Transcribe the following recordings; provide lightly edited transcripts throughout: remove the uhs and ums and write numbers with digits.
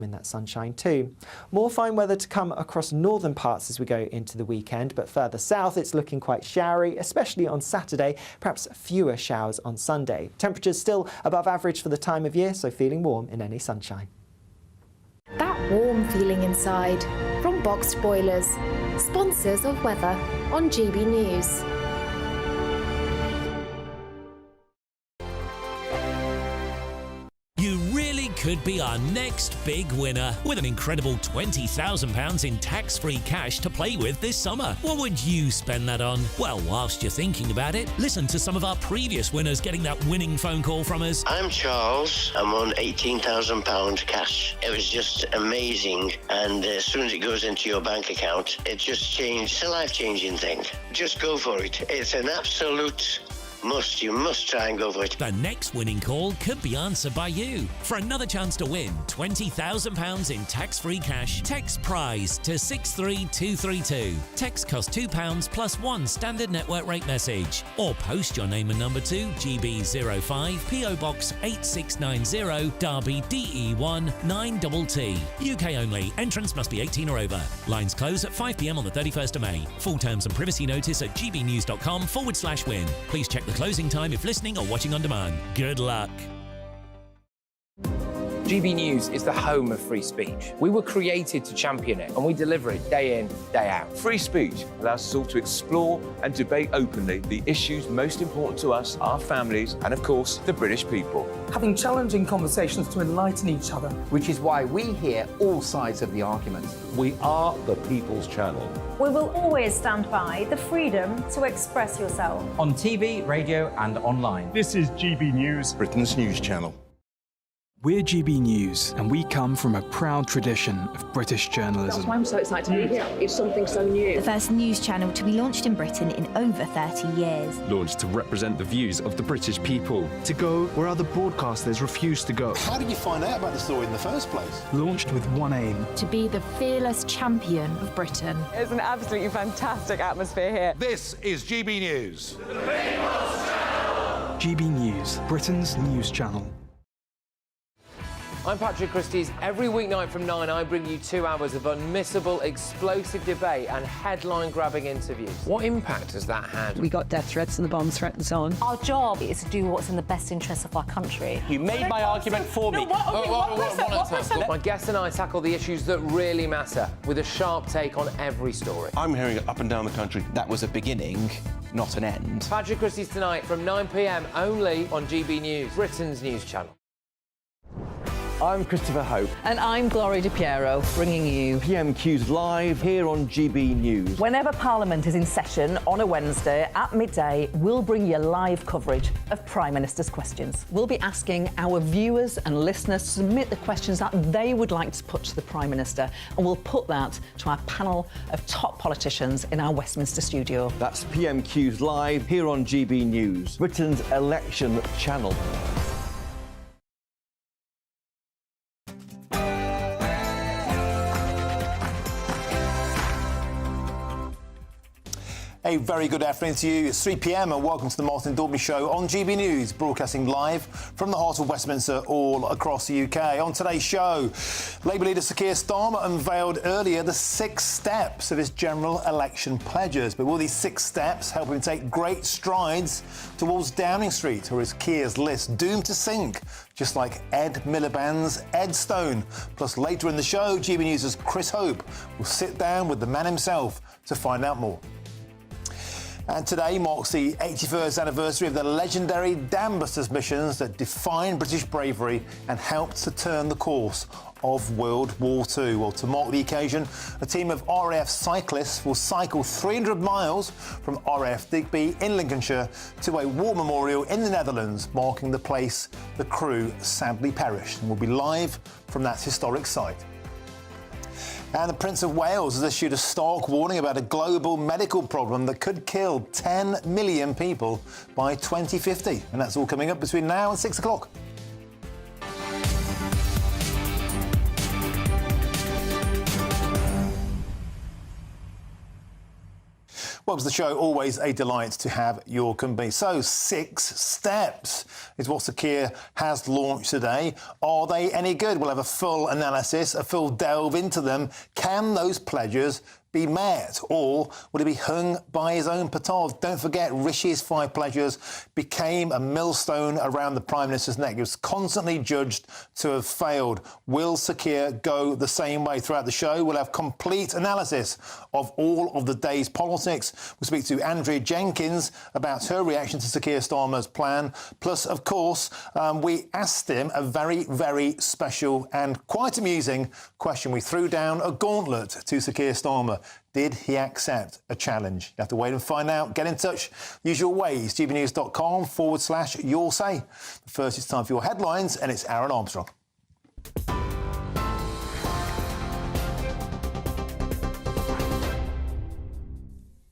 in that sunshine too. More fine weather to come across northern parts as we go into the weekend, but further south it's looking quite showery, especially on Saturday, perhaps fewer showers on Sunday. Temperatures still above average for the time of year, so feeling warm in any sunshine. That warm feeling inside from Boxed Boilers, sponsors of weather on GB News. You really could be our next big winner with an incredible £20,000 in tax-free cash to play with this summer. What would you spend that on? Well, whilst you're thinking about it, listen to some of our previous winners getting that winning phone call from us. I'm Charles. I'm on £18,000 cash. It was just amazing, and as soon as it goes into your bank account, it just changed. It's a life-changing thing. Just go for it. It's an absolute must. You must try and go for it. The next winning call could be answered by you. For another chance to win £20,000 in tax-free cash, text PRIZE to 63232. Text costs £2 plus one standard network rate message. Or post your name and number to GB05 PO Box 8690 Derby DE1 9TT. UK only. Entrance must be 18 or over. Lines close at 5 p.m. on the 31st of May. Full terms and privacy notice at gbnews.com/win. Please check the closing time if listening or watching on demand. Good luck. GB News is the home of free speech. We were created to champion it, and we deliver it day in, day out. Free speech allows us all to explore and debate openly the issues most important to us, our families, and of course, the British people. Having challenging conversations to enlighten each other. Which is why we hear all sides of the argument. We are the People's Channel. We will always stand by the freedom to express yourself. On TV, radio and online. This is GB News, Britain's news channel. We're GB News, and we come from a proud tradition of British journalism. That's why I'm so excited to be here. It's something so new. The first news channel to be launched in Britain in over 30 years. Launched to represent the views of the British people. To go where other broadcasters refuse to go. How did you find out about the story in the first place? Launched with one aim. To be the fearless champion of Britain. It's an absolutely fantastic atmosphere here. This is GB News. The People's Channel. GB News, Britain's news channel. I'm Patrick Christys. Every weeknight from 9, I bring you 2 hours of unmissable, explosive debate and headline-grabbing interviews. What impact has that had? We got death threats and the bomb threat and so on. Our job is to do what's in the best interest of our country. You made my argument for me. My guests and I tackle the issues that really matter with a sharp take on every story. I'm hearing it up and down the country. That was a beginning, not an end. Patrick Christys tonight from 9 p.m. only on GB News, Britain's news channel. I'm Christopher Hope. And I'm Gloria Di Piero, bringing you PMQs live here on GB News. Whenever Parliament is in session on a Wednesday at midday, we'll bring you live coverage of Prime Minister's questions. We'll be asking our viewers and listeners to submit the questions that they would like to put to the Prime Minister, and we'll put that to our panel of top politicians in our Westminster studio. That's PMQs live here on GB News, Britain's election channel. A very good afternoon to you. It's 3 p.m. and welcome to the Martin Daubney Show on GB News, broadcasting live from the heart of Westminster all across the UK. On today's show, Labour leader Sir Keir Starmer unveiled earlier the 6 steps of his general election pledges. But will these 6 steps help him take great strides towards Downing Street, or is Keir's list doomed to sink, just like Ed Miliband's Ed Stone? Plus, later in the show, GB News' Chris Hope will sit down with the man himself to find out more. And today marks the 81st anniversary of the legendary Dambusters missions that defined British bravery and helped to turn the course of World War II. Well, to mark the occasion, a team of RAF cyclists will cycle 300 miles from RAF Digby in Lincolnshire to a war memorial in the Netherlands, marking the place the crew sadly perished. And we'll be live from that historic site. And the Prince of Wales has issued a stark warning about a global medical problem that could kill 10 million people by 2050. And that's all coming up between now and 6 o'clock. Welcome to the show. Always a delight to have your company. So, 6 steps. is what Sir Keir has launched today. Are they any good? We'll have a full analysis, a full delve into them. Can those pledges be met, or would it be hung by his own petard? Don't forget, Rishi's 5 pledges became a millstone around the Prime Minister's neck. He was constantly judged to have failed. Will Sir Keir go the same way? Throughout the show, we'll have complete analysis of all of the day's politics. We'll speak to Andrea Jenkins about her reaction to Sir Keir Starmer's plan. Plus, of course, we asked him a very, very special and quite amusing question. We threw down a gauntlet to Sir Keir Starmer. Did he accept a challenge? You have to wait and find out. Get in touch. Usual ways, gbnews.com/your say. First, it's time for your headlines, and it's Aaron Armstrong.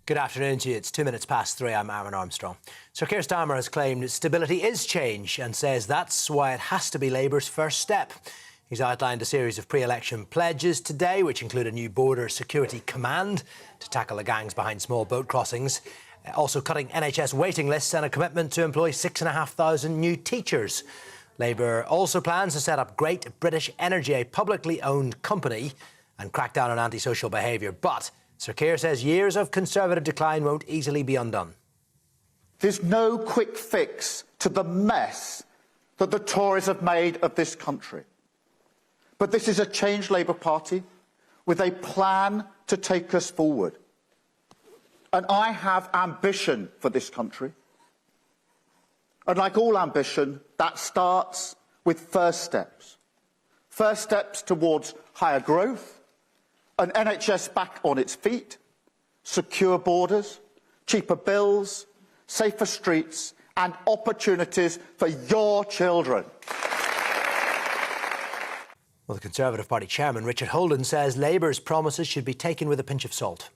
Good afternoon to you. It's 2 minutes past 3. I'm Aaron Armstrong. Sir Keir Starmer has claimed stability is change and says that's why it has to be Labour's first step. He's outlined a series of pre-election pledges today, which include a new border security command to tackle the gangs behind small boat crossings, also cutting NHS waiting lists and a commitment to employ 6,500 new teachers. Labour also plans to set up Great British Energy, a publicly owned company, and crack down on antisocial behaviour. But Sir Keir says years of Conservative decline won't easily be undone. There's no quick fix to the mess that the Tories have made of this country. But this is a changed Labour Party with a plan to take us forward. And I have ambition for this country. And like all ambition, that starts with first steps. First steps towards higher growth, an NHS back on its feet, secure borders, cheaper bills, safer streets, and opportunities for your children. Well, the Conservative Party chairman, Richard Holden, says Labour's promises should be taken with a pinch of salt.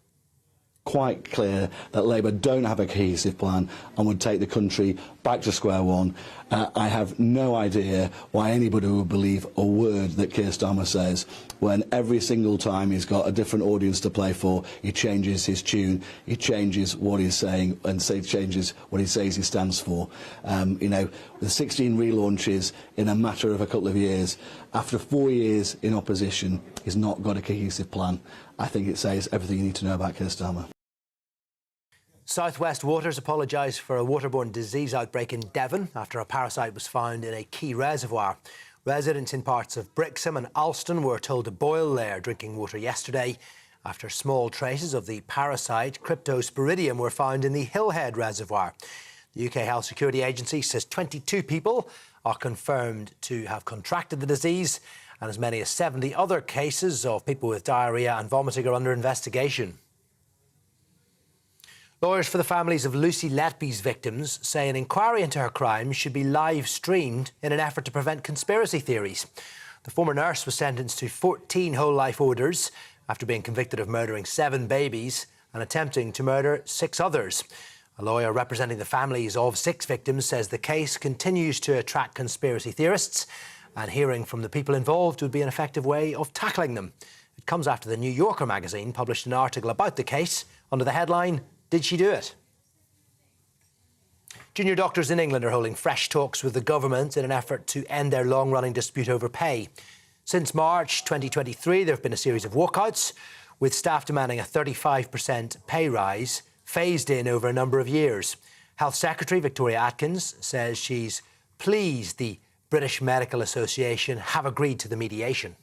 Quite clear that Labour don't have a cohesive plan and would take the country back to square one. I have no idea why anybody would believe a word that Keir Starmer says when every single time he's got a different audience to play for, he changes his tune, he changes what he's saying and changes what he says he stands for. You know, with 16 relaunches in a matter of a couple of years, after 4 years in opposition, he's not got a cohesive plan. I think it says everything you need to know about Keir Starmer. South West Waters apologised for a waterborne disease outbreak in Devon after a parasite was found in a key reservoir. Residents in parts of Brixham and Alston were told to boil their drinking water yesterday after small traces of the parasite Cryptosporidium were found in the Hillhead Reservoir. The UK Health Security Agency says 22 people are confirmed to have contracted the disease, and as many as 70 other cases of people with diarrhoea and vomiting are under investigation. Lawyers for the families of Lucy Letby's victims say an inquiry into her crimes should be live streamed in an effort to prevent conspiracy theories. The former nurse was sentenced to 14 whole life orders after being convicted of murdering 7 babies and attempting to murder 6 others. A lawyer representing the families of 6 victims says the case continues to attract conspiracy theorists, and hearing from the people involved would be an effective way of tackling them. It comes after the New Yorker magazine published an article about the case under the headline, "Did she do it?" Junior doctors in England are holding fresh talks with the government in an effort to end their long-running dispute over pay. Since March 2023, there have been a series of walkouts, with staff demanding a 35% pay rise, phased in over a number of years. Health Secretary Victoria Atkins says she's pleased the British Medical Association have agreed to the mediation.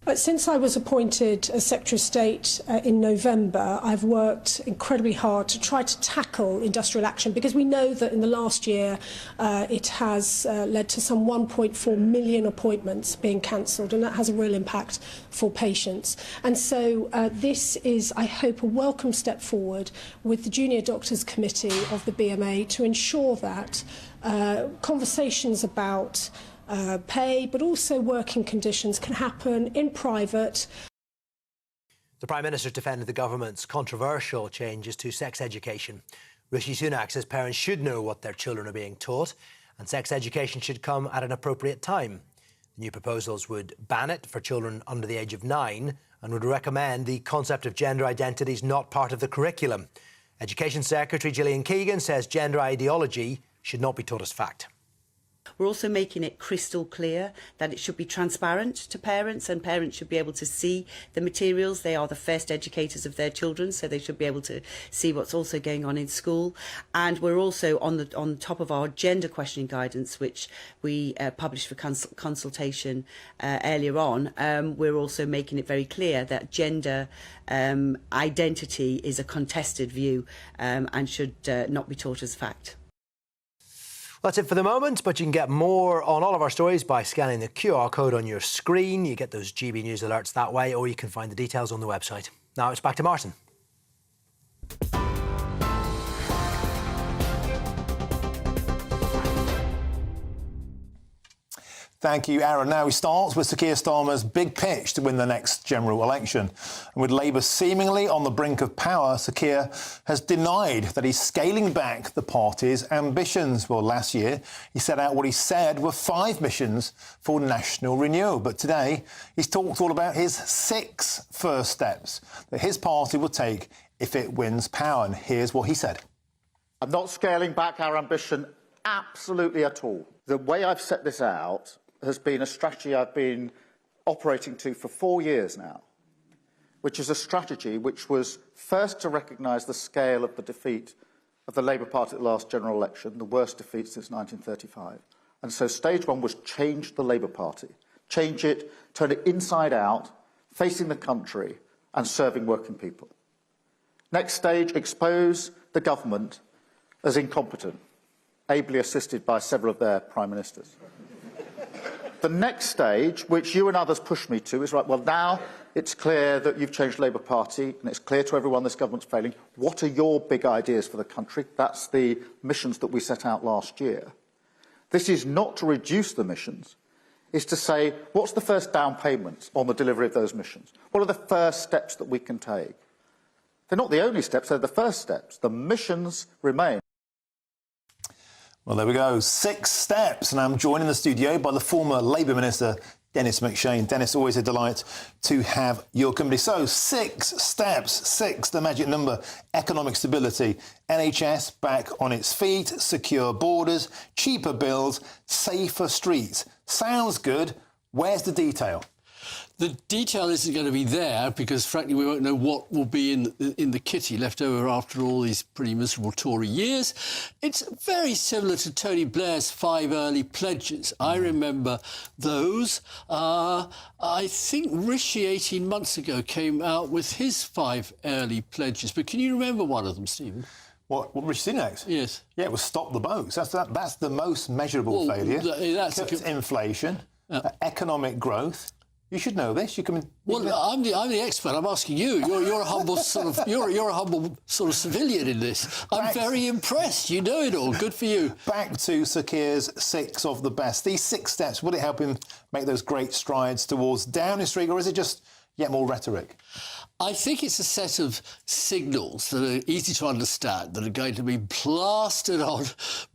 But since I was appointed as Secretary of State in November, I've worked incredibly hard to try to tackle industrial action, because we know that in the last year it has led to some 1.4 million appointments being cancelled, and that has a real impact for patients. And so this is, I hope, a welcome step forward with the Junior Doctors Committee of the BMA to ensure that conversations about pay, but also working conditions, can happen in private. The Prime Minister defended the government's controversial changes to sex education. Rishi Sunak says parents should know what their children are being taught, and sex education should come at an appropriate time. The new proposals would ban it for children under the age of 9 and would recommend the concept of gender identity is not part of the curriculum. Education Secretary Gillian Keegan says gender ideology should not be taught as fact. We're also making it crystal clear that it should be transparent to parents, and parents should be able to see the materials. They are the first educators of their children, so they should be able to see what's also going on in school. And we're also on top of our gender questioning guidance, which we published for consultation earlier on. We're also making it very clear that gender identity is a contested view and should not be taught as fact. That's it for the moment, but you can get more on all of our stories by scanning the QR code on your screen. You get those GB News alerts that way, or you can find the details on the website. Now it's back to Martin. Thank you, Aaron. Now we start with Sir Keir Starmer's big pitch to win the next general election. And with Labour seemingly on the brink of power, Sir Keir has denied that he's scaling back the party's ambitions. Well, last year he set out what he said were 5 missions for national renewal. But today he's talked all about his 6 first steps that his party will take if it wins power. And here's what he said. I'm not scaling back our ambition absolutely at all. The way I've set this out has been a strategy I've been operating to for 4 years now, which is a strategy which was first to recognise the scale of the defeat of the Labour Party at the last general election, the worst defeat since 1935. And so stage 1 was change the Labour Party, change it, turn it inside out, facing the country and serving working people. Next stage, expose the government as incompetent, ably assisted by several of their prime ministers. The next stage, which you and others pushed me to, is right, well, now it's clear that you've changed the Labour Party and it's clear to everyone this government's failing. What are your big ideas for the country? That's the missions that we set out last year. This is not to reduce the missions. It's to say, what's the first down payments on the delivery of those missions? What are the first steps that we can take? They're not the only steps, they're the first steps. The missions remain. Well, there we go. 6 steps. And I'm joined in the studio by the former Labour Minister, Dennis McShane. Dennis, always a delight to have your company. So, 6 steps. 6, the magic number. Economic stability. NHS back on its feet. Secure borders. Cheaper bills. Safer streets. Sounds good. Where's the detail? The detail isn't going to be there because, frankly, we won't know what will be in the kitty left over after all these pretty miserable Tory years. It's very similar to Tony Blair's 5 early pledges. I remember those. I think Rishi 18 months ago came out with his 5 early pledges. But can you remember one of them, Stephen? What Rishi Sunak's? Yes. Yeah, it was stop the boats. That's the most measurable failure. Cut inflation, economic growth. You should know this. Well, I'm the expert. I'm asking you. You're a humble sort of you're a humble sort of civilian in this. I'm very impressed. You know it all. Good for you. Back to Sir Keir's 6 of the best. These 6 steps, will it help him make those great strides towards Downing Street, or is it just yet more rhetoric? I think it's a set of signals that are easy to understand, that are going to be plastered on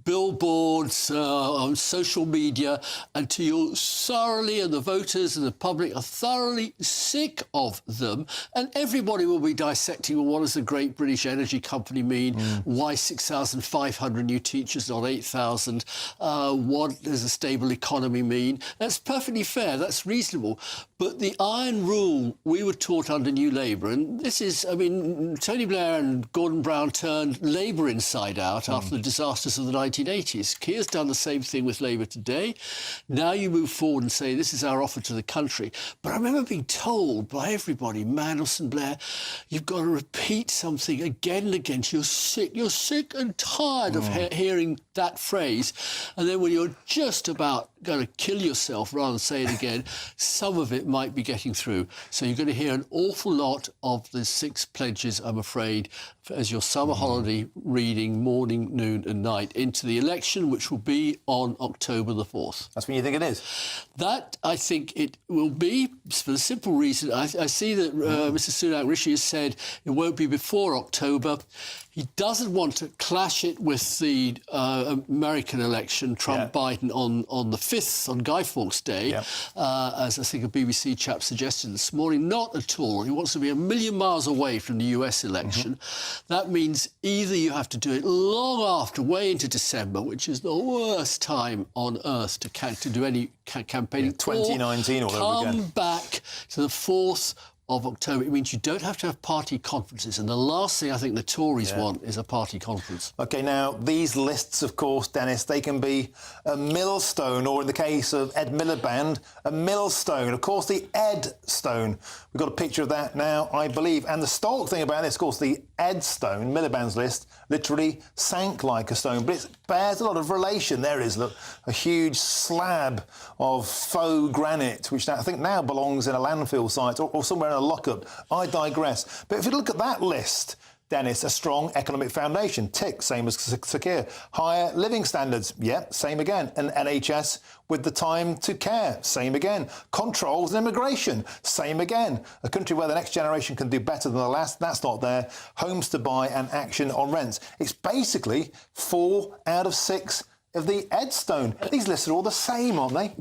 billboards, on social media, until you're thoroughly, and the voters and the public are thoroughly sick of them. And everybody will be dissecting, well, what does the great British energy company mean? Why 6,500 new teachers, not 8,000? What does a stable economy mean? That's perfectly fair. That's reasonable. But the iron rule we were taught under New Labour, and this is, I mean, Tony Blair and Gordon Brown turned Labour inside out after the disasters of the 1980s. Keir's done the same thing with Labour today. Now you move forward and say, this is our offer to the country. But I remember being told by everybody, Mandelson, Blair, you've got to repeat something again and again. You're sick and tired of hearing that phrase. And then when you're just about going to kill yourself rather than say it again, some of it might be getting through. So you're going to hear an awful lot of the 6 pledges, I'm afraid, as your summer holiday reading morning, noon and night into the election, which will be on October the 4th. That's when you think it is? That, I think it will be, for the simple reason, I see that Mr Sunak, Rishi has said it won't be before October. He doesn't want to clash it with the American election, Trump-Biden, on the 5th. 5th on Guy Fawkes Day, as I think a BBC chap suggested this morning. Not at all. He wants to be a million miles away from the US election. That means either you have to do it long after, way into December, which is the worst time on earth to do any campaigning. 2019 all over again. Come back to the 4th of October. It means you don't have to have party conferences, and the last thing I think the Tories want is a party conference. OK, now, these lists, of course, Dennis, they can be a millstone, or in the case of Ed Miliband, a millstone. Of course, the Ed Stone. We've got a picture of that now, I believe. And the stark thing about this, of course, the Ed Stone, Miliband's list, literally sank like a stone. But it bears a lot of relation. There it is, look, a huge slab of faux granite, which I think now belongs in a landfill site or somewhere in a lockup. I digress. But if you look at that list, Dennis, a strong economic foundation. Tick, same as Sakir. Higher living standards, same again. An NHS with the time to care, same again. Controls and immigration, same again. A country where the next generation can do better than the last, that's not there. Homes to buy and action on rents. It's basically 4 out of 6 of the Edstone. These lists are all the same, aren't they?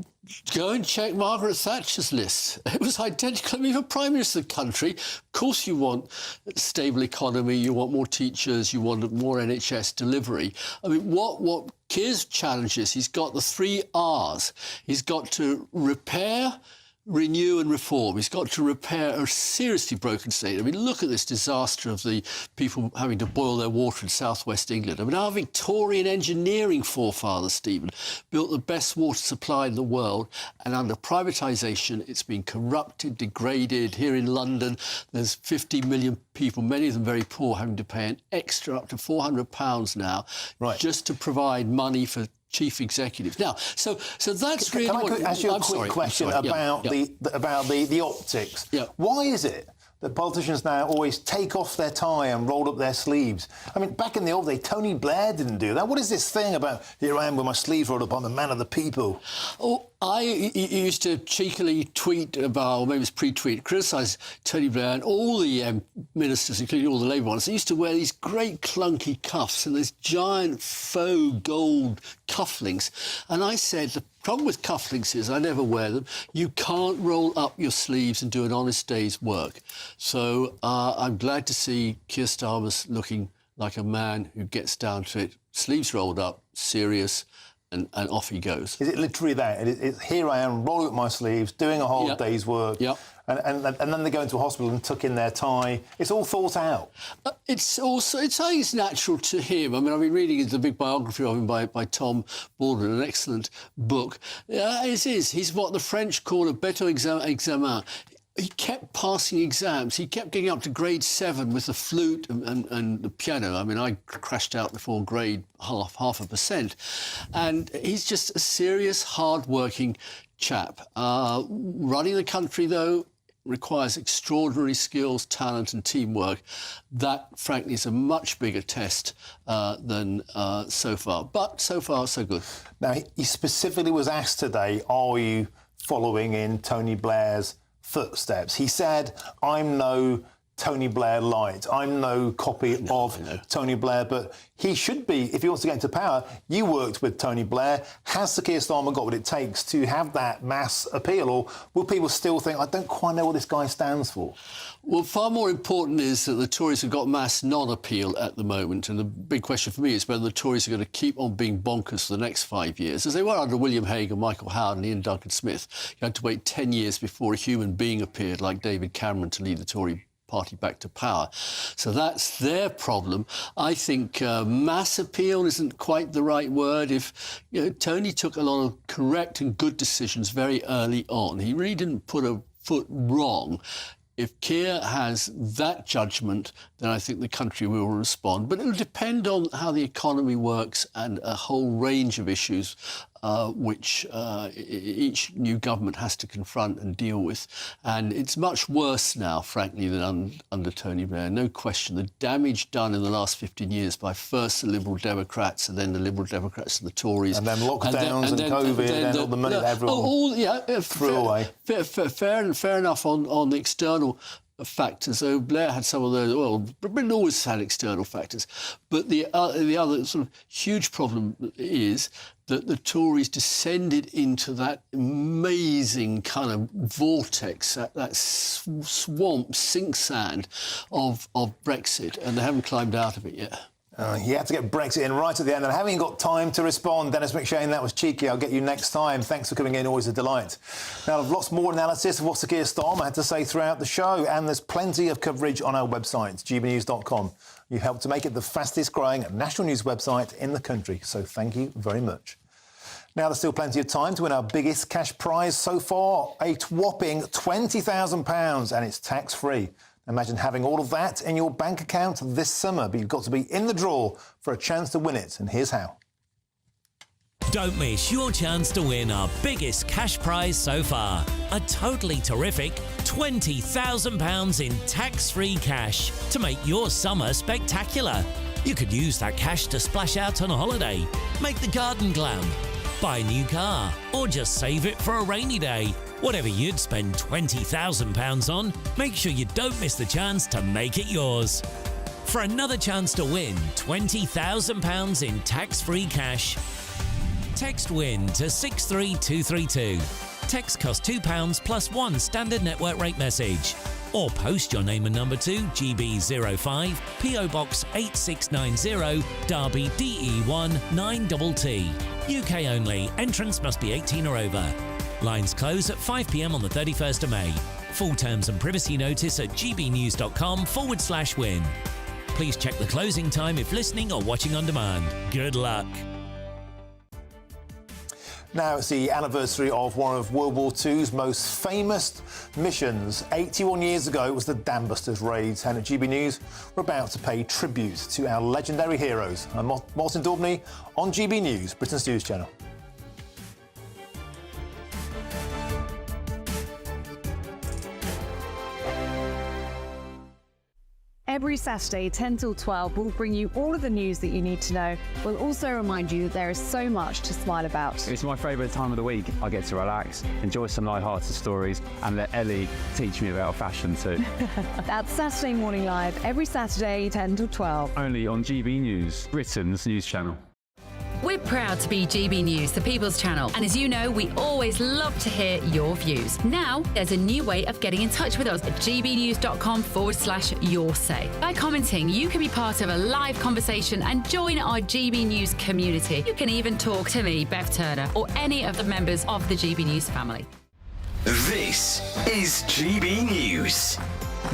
Go and check Margaret Thatcher's list. It was identical. I mean, for Prime Minister of the country, of course you want a stable economy, you want more teachers, you want more NHS delivery. I mean, what Keir's challenge is, he's got the 3 R's. He's got to repair, renew and reform. He's got to repair a seriously broken state. I mean, look at this disaster of the people having to boil their water in southwest England. I mean, our Victorian engineering forefathers, Stephen, built the best water supply in the world, and under privatisation, it's been corrupted, degraded. Here in London, there's 50 million people, many of them very poor, having to pay an extra up to £400 now just to provide money for chief executives. Now, so that's really. Can I ask you a quick question about the optics? Why is it that politicians now always take off their tie and roll up their sleeves? I mean, back in the old day, Tony Blair didn't do that. What is this thing about, here I am with my sleeves rolled up, I'm the man of the people? Oh, I used to cheekily tweet about, or maybe it was pre-tweet, criticise Tony Blair and all the ministers, including all the Labour ones. They used to wear these great clunky cuffs and these giant faux gold cufflinks. And I said, the problem with cufflinks is I never wear them. You can't roll up your sleeves and do an honest day's work. So I'm glad to see Keir Starmer's looking like a man who gets down to it, sleeves rolled up, serious, and off he goes. Is it literally that? Here I am, rolling up my sleeves, doing a whole day's work, and then they go into a hospital and tuck in their tie. It's all thought out. I think it's natural to him. I mean, I've been reading the big biography of him by Tom Baldwin, an excellent book. It is. He's what the French call a bête examen. He kept passing exams. He kept getting up to grade 7 with the flute and the piano. I mean, I crashed out before grade half a percent. And he's just a serious, hard-working chap. Running the country, though, requires extraordinary skills, talent and teamwork. That, frankly, is a much bigger test than so far. But so far, so good. Now, he specifically was asked today, are you following in Tony Blair's footsteps? He said, I'm no Tony Blair light. I'm no copy of Tony Blair, but he should be, if he wants to get into power. You worked with Tony Blair. Has Sir Keir Starmer got what it takes to have that mass appeal, or will people still think, I don't quite know what this guy stands for? Well, far more important is that the Tories have got mass non-appeal at the moment, and the big question for me is whether the Tories are going to keep on being bonkers for the next 5 years, as they were under William Hague and Michael Howard and Ian Duncan Smith. You had to wait 10 years before a human being appeared, like David Cameron, to lead the Tory party back to power. So that's their problem. I think mass appeal isn't quite the right word. If Tony took a lot of correct and good decisions very early on, he really didn't put a foot wrong. If Keir has that judgment, then I think the country will respond. But it'll depend on how the economy works and a whole range of issues which each new government has to confront and deal with. And it's much worse now, frankly, than under Tony Blair. No question. The damage done in the last 15 years by first the Liberal Democrats and then the Liberal Democrats and the Tories. And then lockdowns and COVID and all the money that everyone threw away. Fair enough on the external factors. So Blair had some of those. Well, Britain always had external factors, but the other sort of huge problem is that the Tories descended into that amazing kind of vortex, that swamp, sink sand of Brexit, and they haven't climbed out of it yet. You had to get Brexit in right at the end, and I haven't got time to respond. Dennis McShane, that was cheeky. I'll get you next time. Thanks for coming in, always a delight. Now, I've lots more analysis of what Sir Keir Starmer had to say throughout the show, and there's plenty of coverage on our website, gbnews.com. You helped to make it the fastest growing national news website in the country, so thank you very much. Now, there's still plenty of time to win our biggest cash prize so far, a whopping £20,000, and it's tax-free. Imagine having all of that in your bank account this summer, but you've got to be in the draw for a chance to win it, and here's how. Don't miss your chance to win our biggest cash prize so far. A totally terrific £20,000 in tax-free cash to make your summer spectacular. You could use that cash to splash out on a holiday, make the garden glam, buy a new car, or just save it for a rainy day. Whatever you'd spend £20,000 on, make sure you don't miss the chance to make it yours. For another chance to win £20,000 in tax-free cash, text WIN to 63232. Text costs £2 plus one standard network rate message. Or post your name and number to GB05 PO Box 8690 Derby DE1 9TT. UK only. Entrance must be 18 or over. Lines close at 5 p.m. on the 31st of May. Full terms and privacy notice at gbnews.com/win. Please check the closing time if listening or watching on demand. Good luck. Now it's the anniversary of one of World War II's most famous missions. 81 years ago, it was the Dam Busters raids, and at GB News, we're about to pay tribute to our legendary heroes. I'm Martin Daubney on GB News, Britain's news channel. Every Saturday, 10 till 12, we'll bring you all of the news that you need to know. We'll also remind you that there is so much to smile about. It's my favourite time of the week. I get to relax, enjoy some light-hearted stories, and let Ellie teach me about fashion too. That's Saturday Morning Live, every Saturday, 10 till 12. Only on GB News, Britain's news channel. We're proud to be GB News, the People's Channel. And as you know, we always love to hear your views. Now, there's a new way of getting in touch with us at gbnews.com/your-say. By commenting, you can be part of a live conversation and join our GB News community. You can even talk to me, Bev Turner, or any of the members of the GB News family. This is GB News,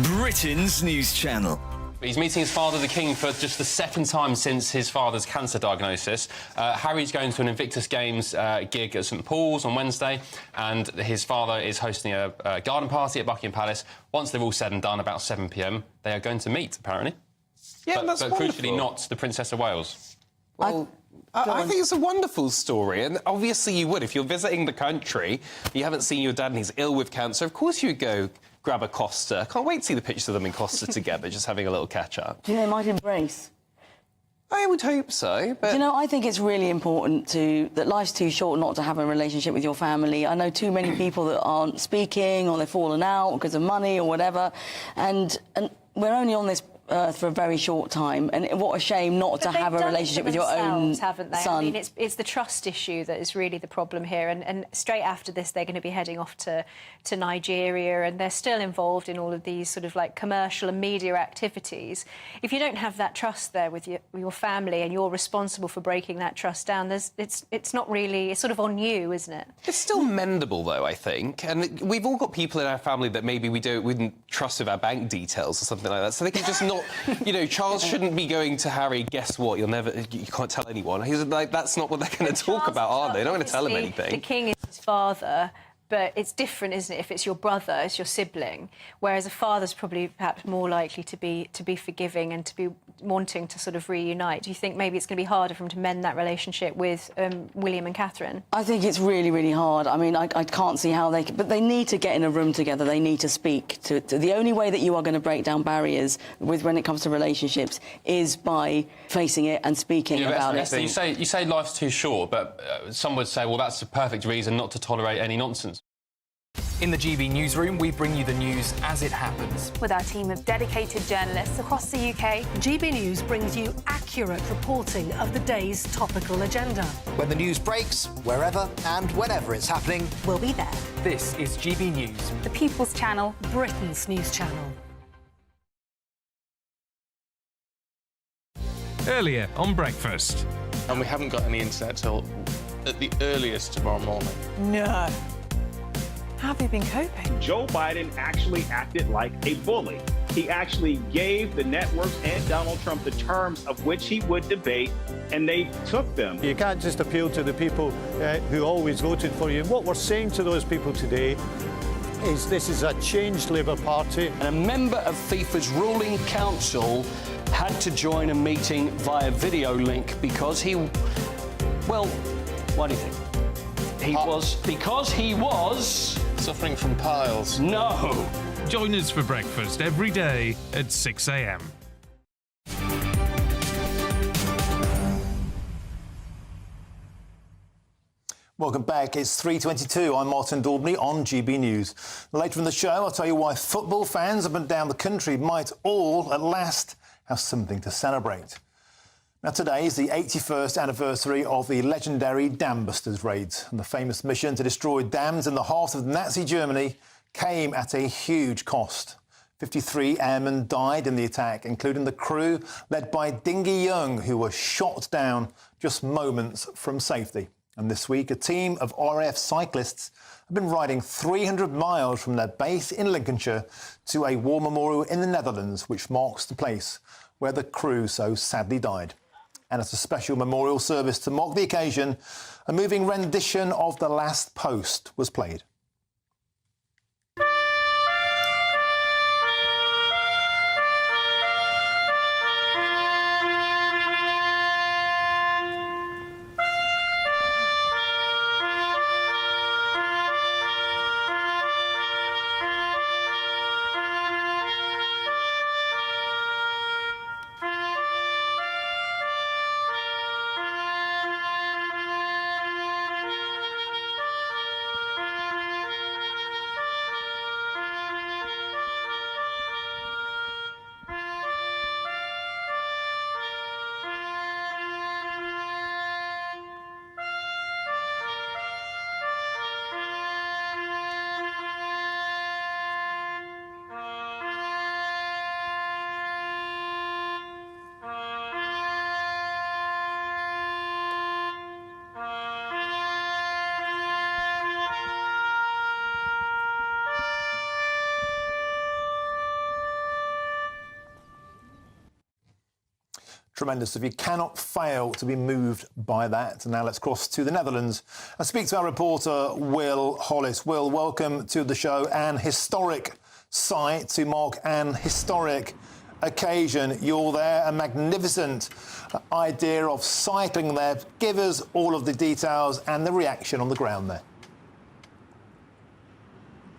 Britain's news channel. He's meeting his father, the King, for just the second time since his father's cancer diagnosis. Harry's going to an Invictus Games gig at St Paul's on Wednesday, and his father is hosting a garden party at Buckingham Palace. Once they're all said and done, about 7 p.m, they are going to meet, apparently. Yeah, but wonderful. crucially not the Princess of Wales. Well, I think it's a wonderful story, and obviously you would. If you're visiting the country, you haven't seen your dad and he's ill with cancer, of course you would go grab a Costa. Can't wait to see the pictures of them in Costa together, just having a little catch-up. Do you know they might embrace? I would hope so, but... Do you know, I think it's really important that life's too short not to have a relationship with your family. I know too many people that aren't speaking, or they've fallen out because of money or whatever, and we're only on this earth for a very short time, and what a shame not to have a relationship with your own haven't they? son. I mean, it's the trust issue that is really the problem here, and straight after this they're going to be heading off to Nigeria, and they're still involved in all of these sort of like commercial and media activities. If you don't have that trust there with your family, and you're responsible for breaking that trust down, it's not really, it's sort of on you, isn't it? It's still mendable, though, I think. And we've all got people in our family that maybe we wouldn't trust with our bank details or something like that, so they can just not... You know, Charles shouldn't be going to Harry, guess what, you can't tell anyone. He's like, that's not what they're going to talk about, are they? They're not going to tell him anything. The King is his father, but it's different, isn't it, if it's your brother, it's your sibling, whereas a father's probably perhaps more likely to be forgiving and to be wanting to sort of reunite. Do you think maybe it's going to be harder for him to mend that relationship with William and Catherine? I think it's really, really hard. I mean, I can't see how they can... But they need to get in a room together. They need to speak. The only way that you are going to break down barriers when it comes to relationships is by facing it and speaking about it. You say life's too short, but some would say, well, that's the perfect reason not to tolerate any nonsense. In the GB newsroom, we bring you the news as it happens. With our team of dedicated journalists across the UK, GB News brings you accurate reporting of the day's topical agenda. When the news breaks, wherever and whenever it's happening, We'll be there. This is GB News. The People's Channel, Britain's news channel. Earlier on breakfast. And we haven't got any internet till at the earliest tomorrow morning. No. How have you been coping? Joe Biden actually acted like a bully. He actually gave the networks and Donald Trump the terms of which he would debate, and they took them. You can't just appeal to the people who always voted for you. What we're saying to those people today is this is a changed Labour Party. And a member of FIFA's ruling council had to join a meeting via video link because he... Well, what do you think? Because he was... Suffering from piles. No. Join us for breakfast every day at 6 a.m. Welcome back. It's 3:22. I'm Martin Daubney on GB News. Later in the show, I'll tell you why football fans up and down the country might all, at last, have something to celebrate. Now, today is the 81st anniversary of the legendary Dam Busters raids, and the famous mission to destroy dams in the heart of Nazi Germany came at a huge cost. 53 airmen died in the attack, including the crew led by Dingy Young, who were shot down just moments from safety. And this week, a team of RAF cyclists have been riding 300 miles from their base in Lincolnshire to a war memorial in the Netherlands, which marks the place where the crew so sadly died. And as a special memorial service to mark the occasion, a moving rendition of The Last Post was played. Tremendous. If you cannot fail to be moved by that. Now let's cross to the Netherlands and speak to our reporter, Will Hollis. Will, welcome to the show. An historic site to mark an historic occasion. You're there, a magnificent idea of cycling there. Give us all of the details and the reaction on the ground there.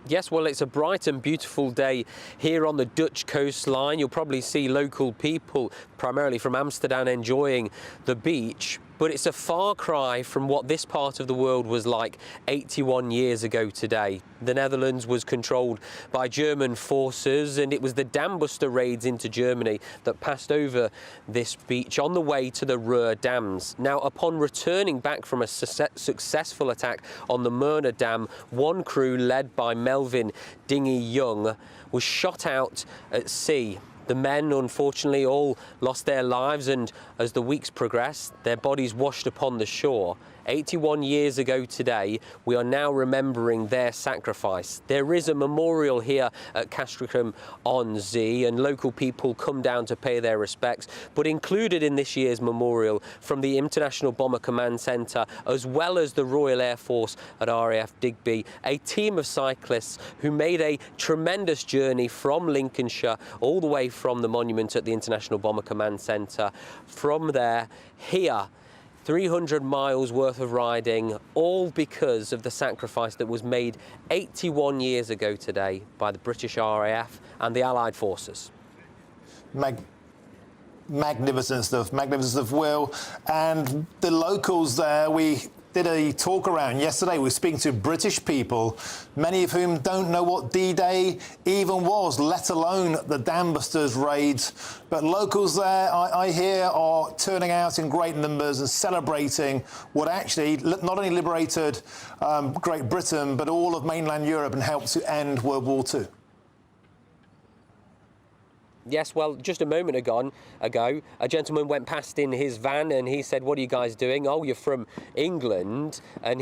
Yes, well, it's a bright and beautiful day here on the Dutch coastline. You'll probably see local people, primarily from Amsterdam, enjoying the beach. But it's a far cry from what this part of the world was like 81 years ago today. The Netherlands was controlled by German forces, and it was the Dam Buster raids into Germany that passed over this beach on the way to the Ruhr dams. Now, upon returning back from a successful attack on the Murner Dam, one crew led by Melvin Dingy Young was shot out at sea. The men, unfortunately, all lost their lives, and as the weeks progressed, their bodies washed upon the shore. 81 years ago today, we are now remembering their sacrifice. There is a memorial here at Castricum on Zee, and local people come down to pay their respects. But included in this year's memorial from the International Bomber Command Centre, as well as the Royal Air Force at RAF Digby, a team of cyclists who made a tremendous journey from Lincolnshire all the way from the monument at the International Bomber Command Centre. From there, here, 300 miles worth of riding, all because of the sacrifice that was made 81 years ago today by the British RAF and the Allied forces. Magnificent stuff, Will. And the locals there, we did a talk around yesterday. We were speaking to British people, many of whom don't know what D-Day even was, let alone the Dambusters raids. But locals there, I hear, are turning out in great numbers and celebrating what actually not only liberated Great Britain, but all of mainland Europe and helped to end World War II. Yes, well, just a moment ago, a gentleman went past in his van and he said, "What are you guys doing?" "Oh, you're from England." And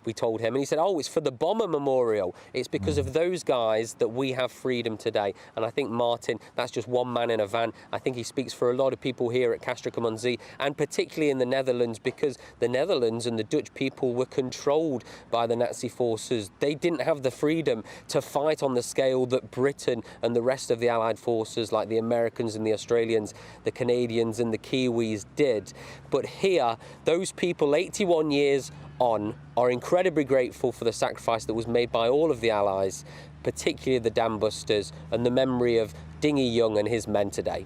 we told him, and he said, "Oh, it's for the bomber memorial. It's because of those guys that we have freedom today." And I think, Martin, that's just one man in a van. I think he speaks for a lot of people here at Castricum-on-Sea, and particularly in the Netherlands, because the Netherlands and the Dutch people were controlled by the Nazi forces. They didn't have the freedom to fight on the scale that Britain and the rest of the Allied forces, like the Americans and the Australians, the Canadians and the Kiwis did. But here, those people 81 years on are incredibly grateful for the sacrifice that was made by all of the Allies, particularly the Dambusters, and the memory of Dingy Young and his men today.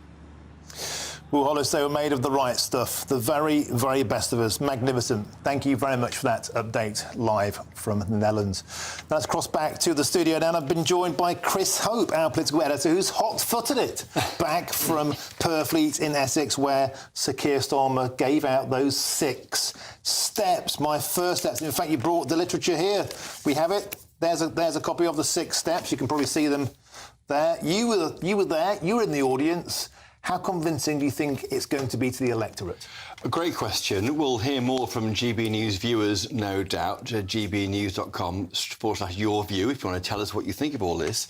Well, Hollis, they were made of the right stuff, the very, very best of us. Magnificent. Thank you very much for that update live from the Netherlands. Now let's cross back to the studio now. I've been joined by Chris Hope, our political editor, who's hot-footed it back from Purfleet in Essex, where Sir Keir Starmer gave out those 6 steps. My first steps. In fact, you brought the literature here. We have it. There's a copy of the 6 steps. You can probably see them there. You were there. You were in the audience. How convincing do you think it's going to be to the electorate? A great question. We'll hear more from GB News viewers, no doubt, gbnews.com/your view, if you want to tell us what you think of all this.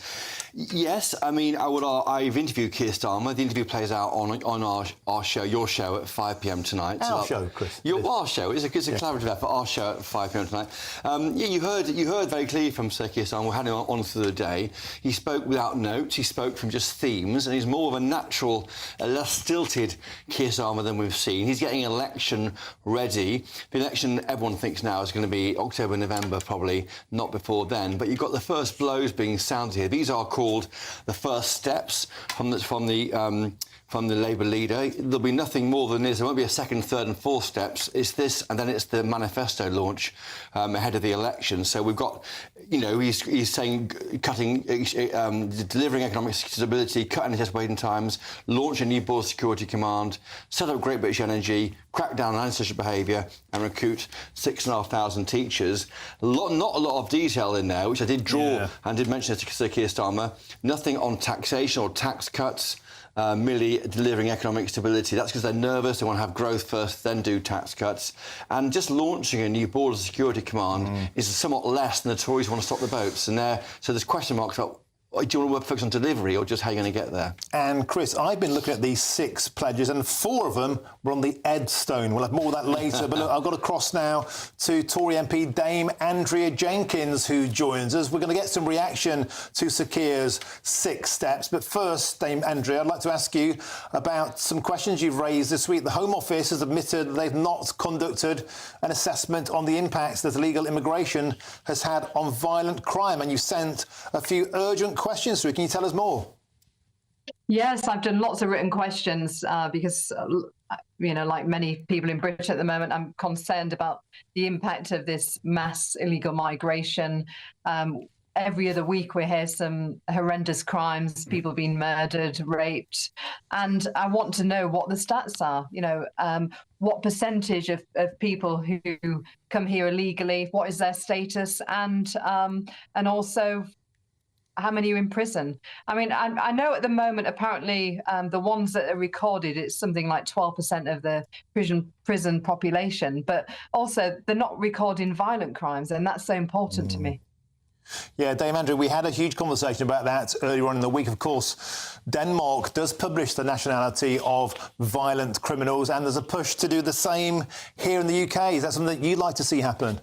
Yes, I mean, I've interviewed Keir Starmer. The interview plays out on our show, your show, at 5 p.m. tonight. Our show, Chris. Our show. It's a collaborative effort. Our show at 5 p.m. tonight. You heard very clearly from Sir Keir Starmer. We had him on through the day. He spoke without notes. He spoke from just themes, and he's more of a natural, less stilted Keir Starmer than we've seen. He's getting election ready. The election, everyone thinks now, is going to be October, November, probably, not before then. But you've got the first blows being sounded here. These are called the first steps from the Labour leader. There'll be nothing more than this. There won't be a second, third and fourth steps. It's this, and then it's the manifesto launch ahead of the election. So we've got, he's saying delivering economic stability, cutting NHS waiting times, launch a new border security command, set up Great British Energy, crack down on antisocial behaviour and recruit 6,500 teachers. Not a lot of detail in there, which I did draw and did mention to Sir Keir Starmer. Nothing on taxation or tax cuts. Merely delivering economic stability. That's because they're nervous, they want to have growth first, then do tax cuts. And just launching a new border security command is somewhat less than the Tories want to stop the boats. And so there's question marks about, do you want to focus on delivery or just how you're going to get there? And, Chris, I've been looking at these 6 pledges, and 4 of them were on the Ed Stone. We'll have more of that later. But look, I've got to cross now to Tory MP Dame Andrea Jenkins, who joins us. We're going to get some reaction to Sir Keir's 6 steps. But first, Dame Andrea, I'd like to ask you about some questions you've raised this week. The Home Office has admitted they've not conducted an assessment on the impacts that illegal immigration has had on violent crime, and you sent a few urgent questions through. Can you tell us more? Yes, I've done lots of written questions because, like many people in Britain at the moment, I'm concerned about the impact of this mass illegal migration. Every other week we hear some horrendous crimes, people being murdered, raped, and I want to know what the stats are. What percentage of people who come here illegally, what is their status, and also how many are in prison? I mean, I know at the moment, apparently, the ones that are recorded, it's something like 12% of the prison population, but also they're not recording violent crimes, and that's so important to me. Yeah, Dame Andrew, we had a huge conversation about that earlier on in the week. Of course, Denmark does publish the nationality of violent criminals, and there's a push to do the same here in the UK. Is that something that you'd like to see happen?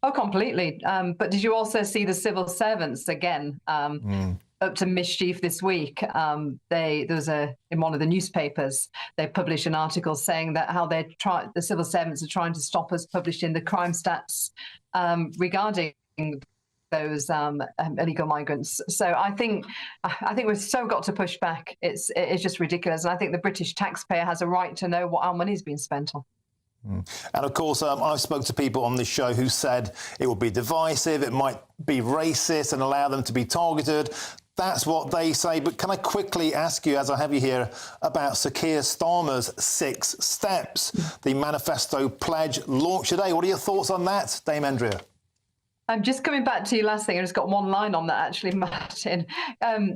Oh, completely. But did you also see the civil servants again up to mischief this week? There was in one of the newspapers, they published an article saying that how the civil servants are trying to stop us publishing the crime stats regarding those illegal migrants. So I think we've so got to push back. It's just ridiculous, and I think the British taxpayer has a right to know what our money's been spent on. And of course, I spoke to people on this show who said it would be divisive, it might be racist and allow them to be targeted. That's what they say. But can I quickly ask you, as I have you here, about Sir Keir Starmer's 6 steps? The manifesto pledge launched today. What are your thoughts on that, Dame Andrea? I'm just coming back to your last thing. I just got one line on that, actually, Martin,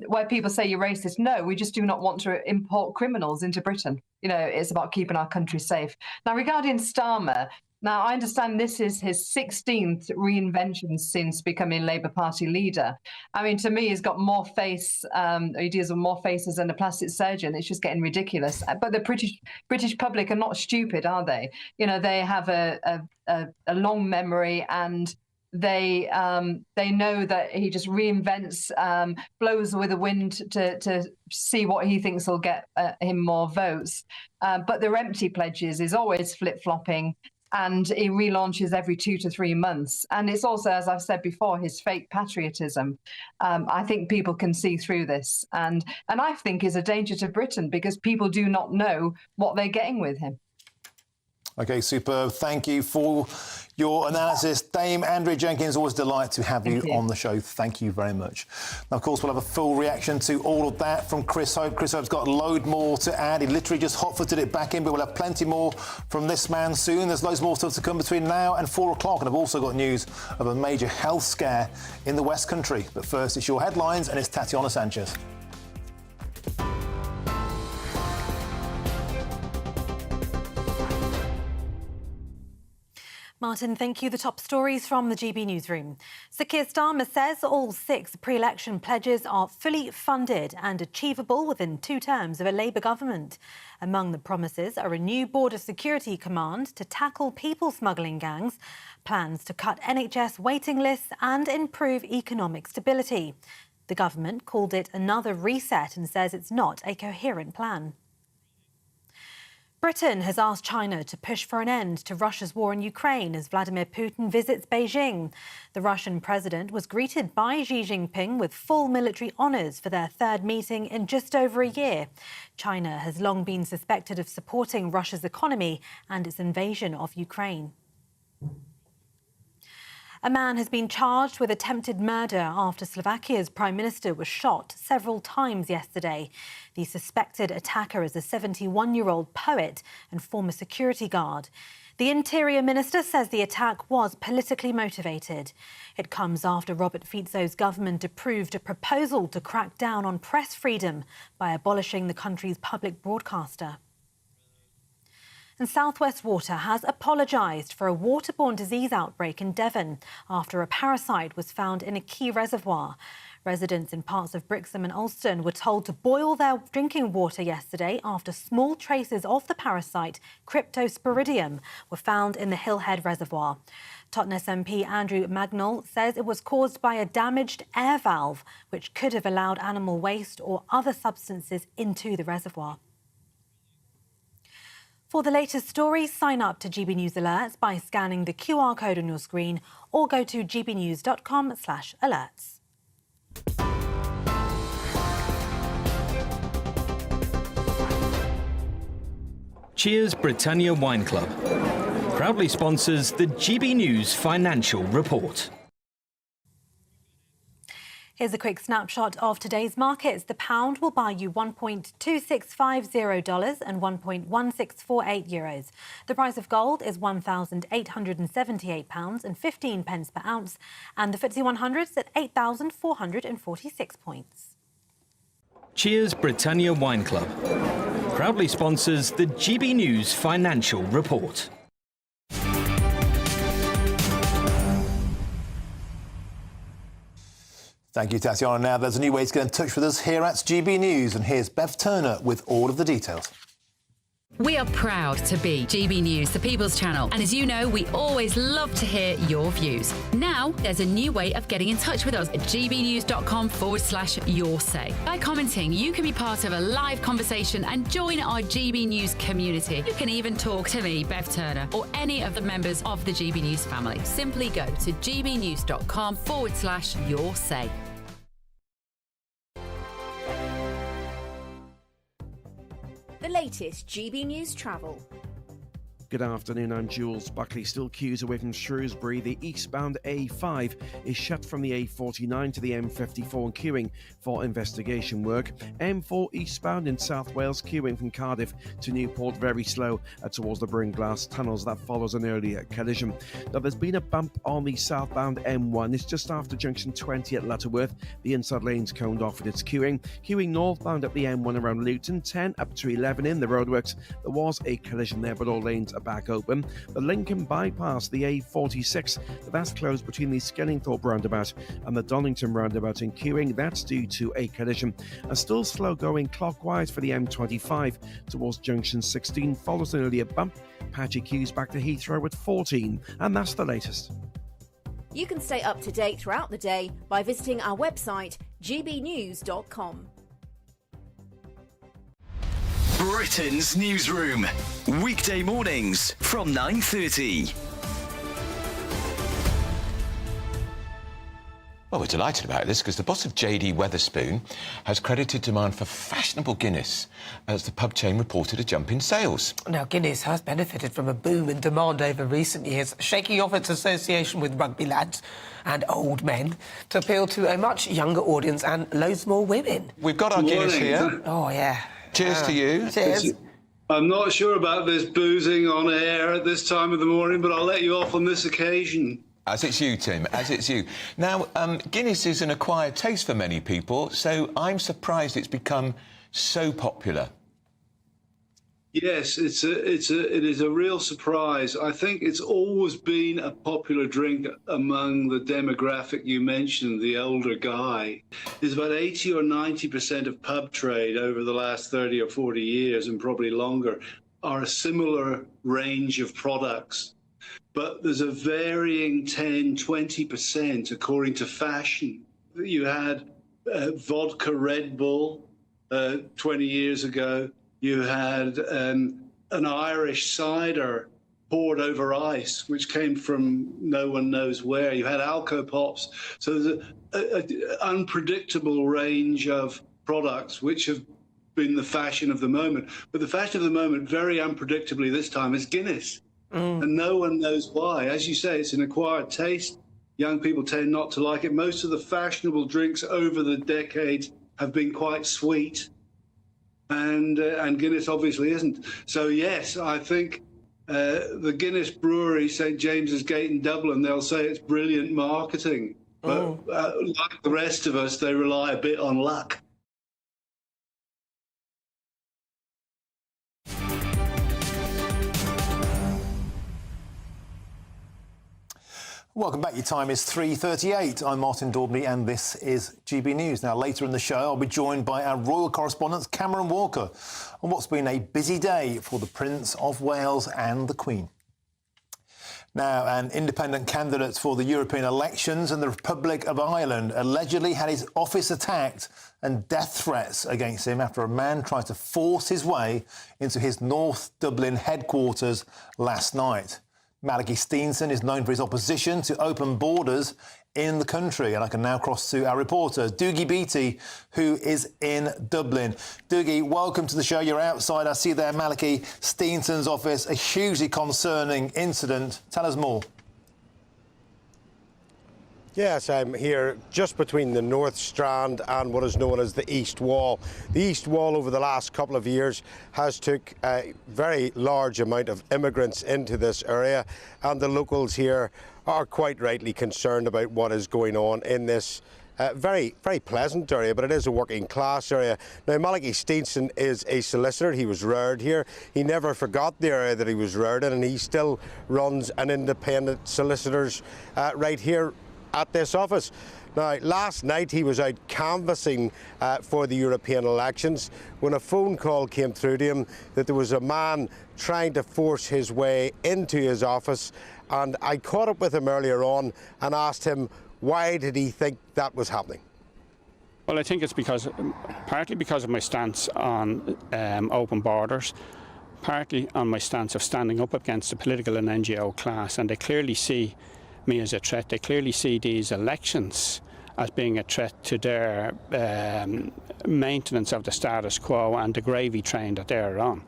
where people say you're racist. No, we just do not want to import criminals into Britain. You know, it's about keeping our country safe. Now, regarding Starmer, now I understand this is his 16th reinvention since becoming Labour Party leader. I mean, to me, he's got more face, he deals with more faces than a plastic surgeon. It's just getting ridiculous. But the British public are not stupid, are they? You know, they have a long memory, and they know that he just reinvents, blows with the wind to see what he thinks will get him more votes. But they're empty pledges. He's always flip-flopping, and he relaunches every 2 to 3 months. And it's also, as I've said before, his fake patriotism. I think people can see through this, and I think is a danger to Britain, because people do not know what they're getting with him. OK, superb. Thank you for your analysis. Dame Andrea Jenkins, always a delight to have you on the show. Thank you very much. Now, of course, we'll have a full reaction to all of that from Chris Hope. Chris Hope's got a load more to add. He literally just hot-footed it back in, but we'll have plenty more from this man soon. There's loads more stuff to come between now and 4 o'clock, and I've also got news of a major health scare in the West Country. But first, it's your headlines, and it's Tatiana Sanchez. Martin, thank you. The top stories from the GB newsroom. Sir Keir Starmer says all 6 pre-election pledges are fully funded and achievable within 2 terms of a Labour government. Among the promises are a new border security command to tackle people smuggling gangs, plans to cut NHS waiting lists and improve economic stability. The government called it another reset and says it's not a coherent plan. Britain has asked China to push for an end to Russia's war in Ukraine as Vladimir Putin visits Beijing. The Russian president was greeted by Xi Jinping with full military honours for their 3rd meeting in just over a year. China has long been suspected of supporting Russia's economy and its invasion of Ukraine. A man has been charged with attempted murder after Slovakia's Prime Minister was shot several times yesterday. The suspected attacker is a 71-year-old poet and former security guard. The Interior Minister says the attack was politically motivated. It comes after Robert Fico's government approved a proposal to crack down on press freedom by abolishing the country's public broadcaster. And South West Water has apologised for a waterborne disease outbreak in Devon after a parasite was found in a key reservoir. Residents in parts of Brixham and Ulston were told to boil their drinking water yesterday after small traces of the parasite, Cryptosporidium, were found in the Hillhead Reservoir. Totnes MP Andrew Magnol says it was caused by a damaged air valve, which could have allowed animal waste or other substances into the reservoir. For the latest stories, sign up to GB News Alerts by scanning the QR code on your screen or go to gbnews.com/alerts. Cheers Britannia Wine Club proudly sponsors the GB News Financial Report. Here's a quick snapshot of today's markets. The pound will buy you $1.2650 and €1.1648. The price of gold is £1,878 and 15 pence per ounce, and the FTSE 100 is at 8,446 points. Cheers Britannia Wine Club proudly sponsors the GB News Financial Report. Thank you, Tatiana. Now, there's a new way to get in touch with us here at GB News, and here's Bev Turner with all of the details. We are proud to be GB News, the People's Channel. And as you know, we always love to hear your views. Now, there's a new way of getting in touch with us at gbnews.com/your say. By commenting, you can be part of a live conversation and join our GB News community. You can even talk to me, Bev Turner, or any of the members of the GB News family. Simply go to gbnews.com/your say. The latest GB News travel. Good afternoon, I'm Jules Buckley. Still queues away from Shrewsbury. The eastbound A5 is shut from the A49 to the M54 and queuing for investigation work. M4 eastbound in South Wales queuing from Cardiff to Newport, very slow towards the Brynglas tunnels. That follows an earlier collision. Now, there's been a bump on the southbound M1. It's just after junction 20 at Lutterworth. The inside lane's coned off and it's queuing. Queuing northbound up the M1 around Luton, 10 up to 11 in the roadworks. There was a collision there, but all lanes are back open. The Lincoln bypass, the A46, that's closed between the Skellingthorpe roundabout and the Donington roundabout in queuing. That's due to a collision. And still slow going clockwise for the M25 towards junction 16. Follows an earlier bump. Patchy queues back to Heathrow at 14. And that's the latest. You can stay up to date throughout the day by visiting our website, gbnews.com. Britain's newsroom, weekday mornings from 9:30. Well, we're delighted about this because the boss of JD Wetherspoon has credited demand for fashionable Guinness as the pub chain reported a jump in sales. Now, Guinness has benefited from a boom in demand over recent years, shaking off its association with rugby lads and old men to appeal to a much younger audience and loads more women. We've got our Guinness here. Oh, yeah. Cheers to you. Cheers. I'm not sure about this boozing on air at this time of the morning, but I'll let you off on this occasion. As it's you, Tim, as it's you. Now, Guinness is an acquired taste for many people, so I'm surprised it's become so popular. Yes, it is a real surprise. I think it's always been a popular drink among the demographic you mentioned, the older guy. There's about 80 or 90% of pub trade over the last 30 or 40 years, and probably longer, are a similar range of products. But there's a varying 10, 20% according to fashion. You had vodka Red Bull 20 years ago. You had an Irish cider poured over ice, which came from no one knows where. You had Alco Pops. So there's an unpredictable range of products which have been the fashion of the moment. But the fashion of the moment, very unpredictably this time, is Guinness. And no one knows why. As you say, it's an acquired taste. Young people tend not to like it. Most of the fashionable drinks over the decades have been quite sweet. And Guinness obviously isn't. So, yes, I think the Guinness brewery, St James's Gate in Dublin, they'll say it's brilliant marketing. But like the rest of us, they rely a bit on luck. Welcome back. Your time is 3:38. I'm Martin Daubney and this is GB News. Now, later in the show, I'll be joined by our royal correspondent, Cameron Walker, on what's been a busy day for the Prince of Wales and the Queen. Now, an independent candidate for the European elections in the Republic of Ireland allegedly had his office attacked and death threats against him after a man tried to force his way into his North Dublin headquarters last night. Malachy Steenson is known for his opposition to open borders in the country. And I can now cross to our reporter, Dougie Beattie, who is in Dublin. Dougie, welcome to the show. You're outside. I see there Malachy Steenson's office, a hugely concerning incident. Tell us more. Yes, I'm here just between the North Strand and what is known as the East Wall. The East Wall over the last couple of years has took a very large amount of immigrants into this area, and the locals here are quite rightly concerned about what is going on in this very pleasant area, but it is a working class area. Now, Malachy Steenson is a solicitor. He was reared here. He never forgot the area that he was reared in, and he still runs an independent solicitors right here at this office. Now, last night he was out canvassing for the European elections when a phone call came through to him that there was a man trying to force his way into his office, and I caught up with him earlier on and asked him why did he think that was happening. Well, I think it's partly because of my stance on open borders, partly on my stance of standing up against the political and NGO class, and they clearly see me as a threat. They clearly see these elections as being a threat to their maintenance of the status quo and the gravy train that they're on.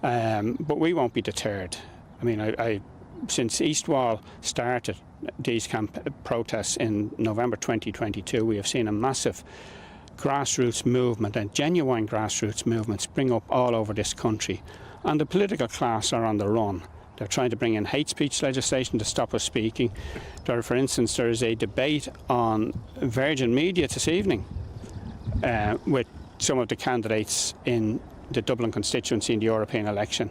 But we won't be deterred. I mean, since East Wall started these protests in November 2022, we have seen a massive grassroots movement and genuine grassroots movement spring up all over this country. And the political class are on the run. They're trying to bring in hate speech legislation to stop us speaking. For instance, there is a debate on Virgin Media this evening with some of the candidates in the Dublin constituency in the European election.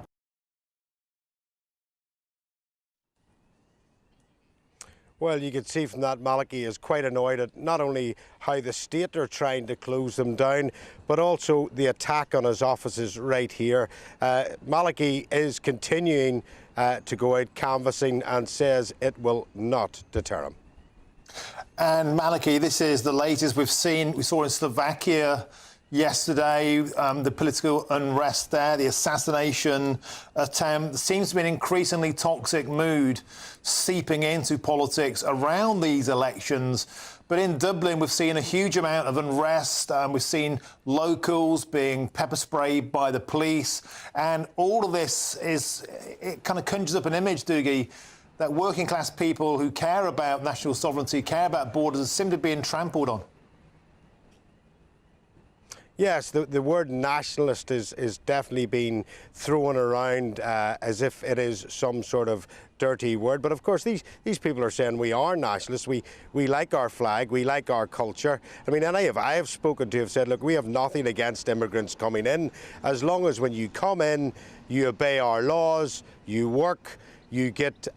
Well, you can see from that Maliki is quite annoyed at not only how the state are trying to close them down, but also the attack on his offices right here. Maliki is continuing to go out canvassing and says it will not deter him. And Maliki, this is the latest we saw in Slovakia yesterday, the political unrest there, the assassination attempt. There seems to be an increasingly toxic mood seeping into politics around these elections. But in Dublin, we've seen a huge amount of unrest. We've seen locals being pepper sprayed by the police. And all of this it kind of conjures up an image, Dougie, that working class people who care about national sovereignty, care about borders, seem to be being trampled on. Yes, the word nationalist is definitely being thrown around as if it is some sort of dirty word. But of course, these people are saying we are nationalists. We like our flag. We like our culture. I mean, and I have spoken to have said, look, we have nothing against immigrants coming in, as long as when you come in, you obey our laws, you work, you get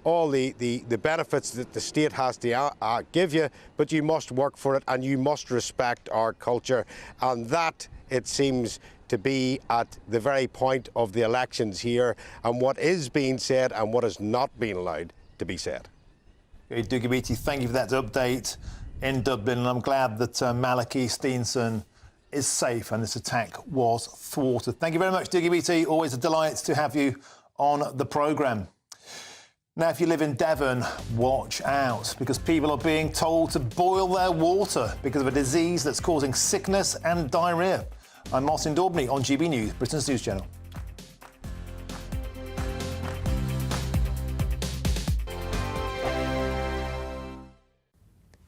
all the benefits that the state has to give you, but you must work for it and you must respect our culture. And that, it seems to be at the very point of the elections here, and what is being said and what is not being allowed to be said. Okay, Dougie Beattie, thank you for that update in Dublin, and I'm glad that Maliki Steenson is safe and this attack was thwarted. Thank you very much, Dougie Beattie. Always a delight to have you on the programme. Now, if you live in Devon, watch out, because people are being told to boil their water because of a disease that's causing sickness and diarrhoea. I'm Martin Daubney on GB News, Britain's news channel.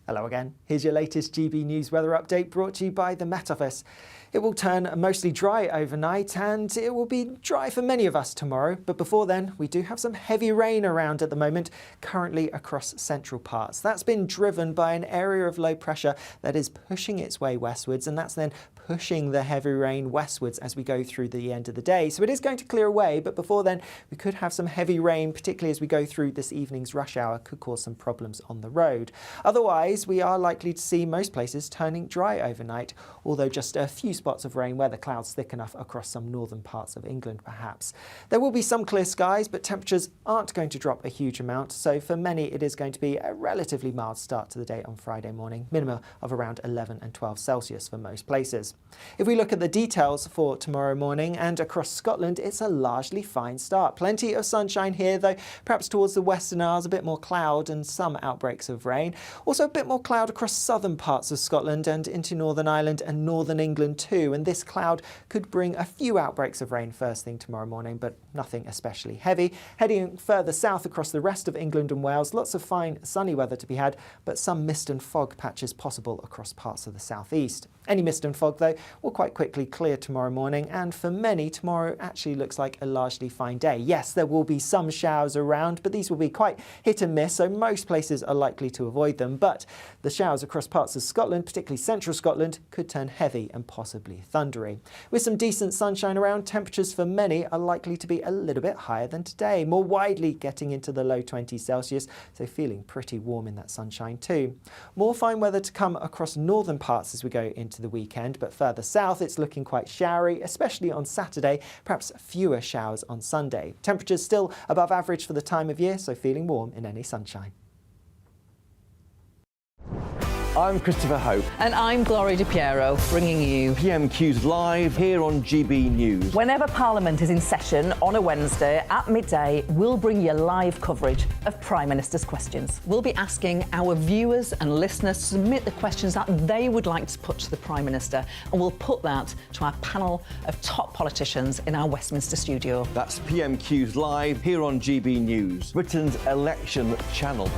Hello again. Here's your latest GB News weather update brought to you by the Met Office. It will turn mostly dry overnight and it will be dry for many of us tomorrow. But before then, we do have some heavy rain around at the moment, currently across central parts. That's been driven by an area of low pressure that is pushing its way westwards, and that's then pushing the heavy rain westwards as we go through the end of the day. So it is going to clear away, but before then, we could have some heavy rain, particularly as we go through this evening's rush hour, could cause some problems on the road. Otherwise, we are likely to see most places turning dry overnight, although just a few spots of rain where the clouds thick enough across some northern parts of England perhaps. There will be some clear skies, but temperatures aren't going to drop a huge amount, so for many it is going to be a relatively mild start to the day on Friday morning, minimum of around 11 and 12 Celsius for most places. If we look at the details for tomorrow morning and across Scotland, it's a largely fine start. Plenty of sunshine here, though perhaps towards the Western Isles a bit more cloud and some outbreaks of rain. Also a bit more cloud across southern parts of Scotland and into Northern Ireland and Northern England too, and this cloud could bring a few outbreaks of rain first thing tomorrow morning, but nothing especially heavy. Heading further south across the rest of England and Wales, lots of fine sunny weather to be had, but some mist and fog patches possible across parts of the southeast. Any mist and fog, though, will quite quickly clear tomorrow morning, and for many, tomorrow actually looks like a largely fine day. Yes, there will be some showers around, but these will be quite hit and miss, so most places are likely to avoid them. But the showers across parts of Scotland, particularly central Scotland, could turn heavy and possibly thundery. With some decent sunshine around, temperatures for many are likely to be a little bit higher than today, more widely getting into the low 20s Celsius, so feeling pretty warm in that sunshine too. More fine weather to come across northern parts as we go into the weekend, but further south it's looking quite showery, especially on Saturday, perhaps fewer showers on Sunday. Temperatures still above average for the time of year, so feeling warm in any sunshine. I'm Christopher Hope. And I'm Gloria Di Piero, bringing you PMQs live here on GB News. Whenever Parliament is in session on a Wednesday at midday, we'll bring you live coverage of Prime Minister's questions. We'll be asking our viewers and listeners to submit the questions that they would like to put to the Prime Minister, and we'll put that to our panel of top politicians in our Westminster studio. That's PMQs live here on GB News, Britain's election channel.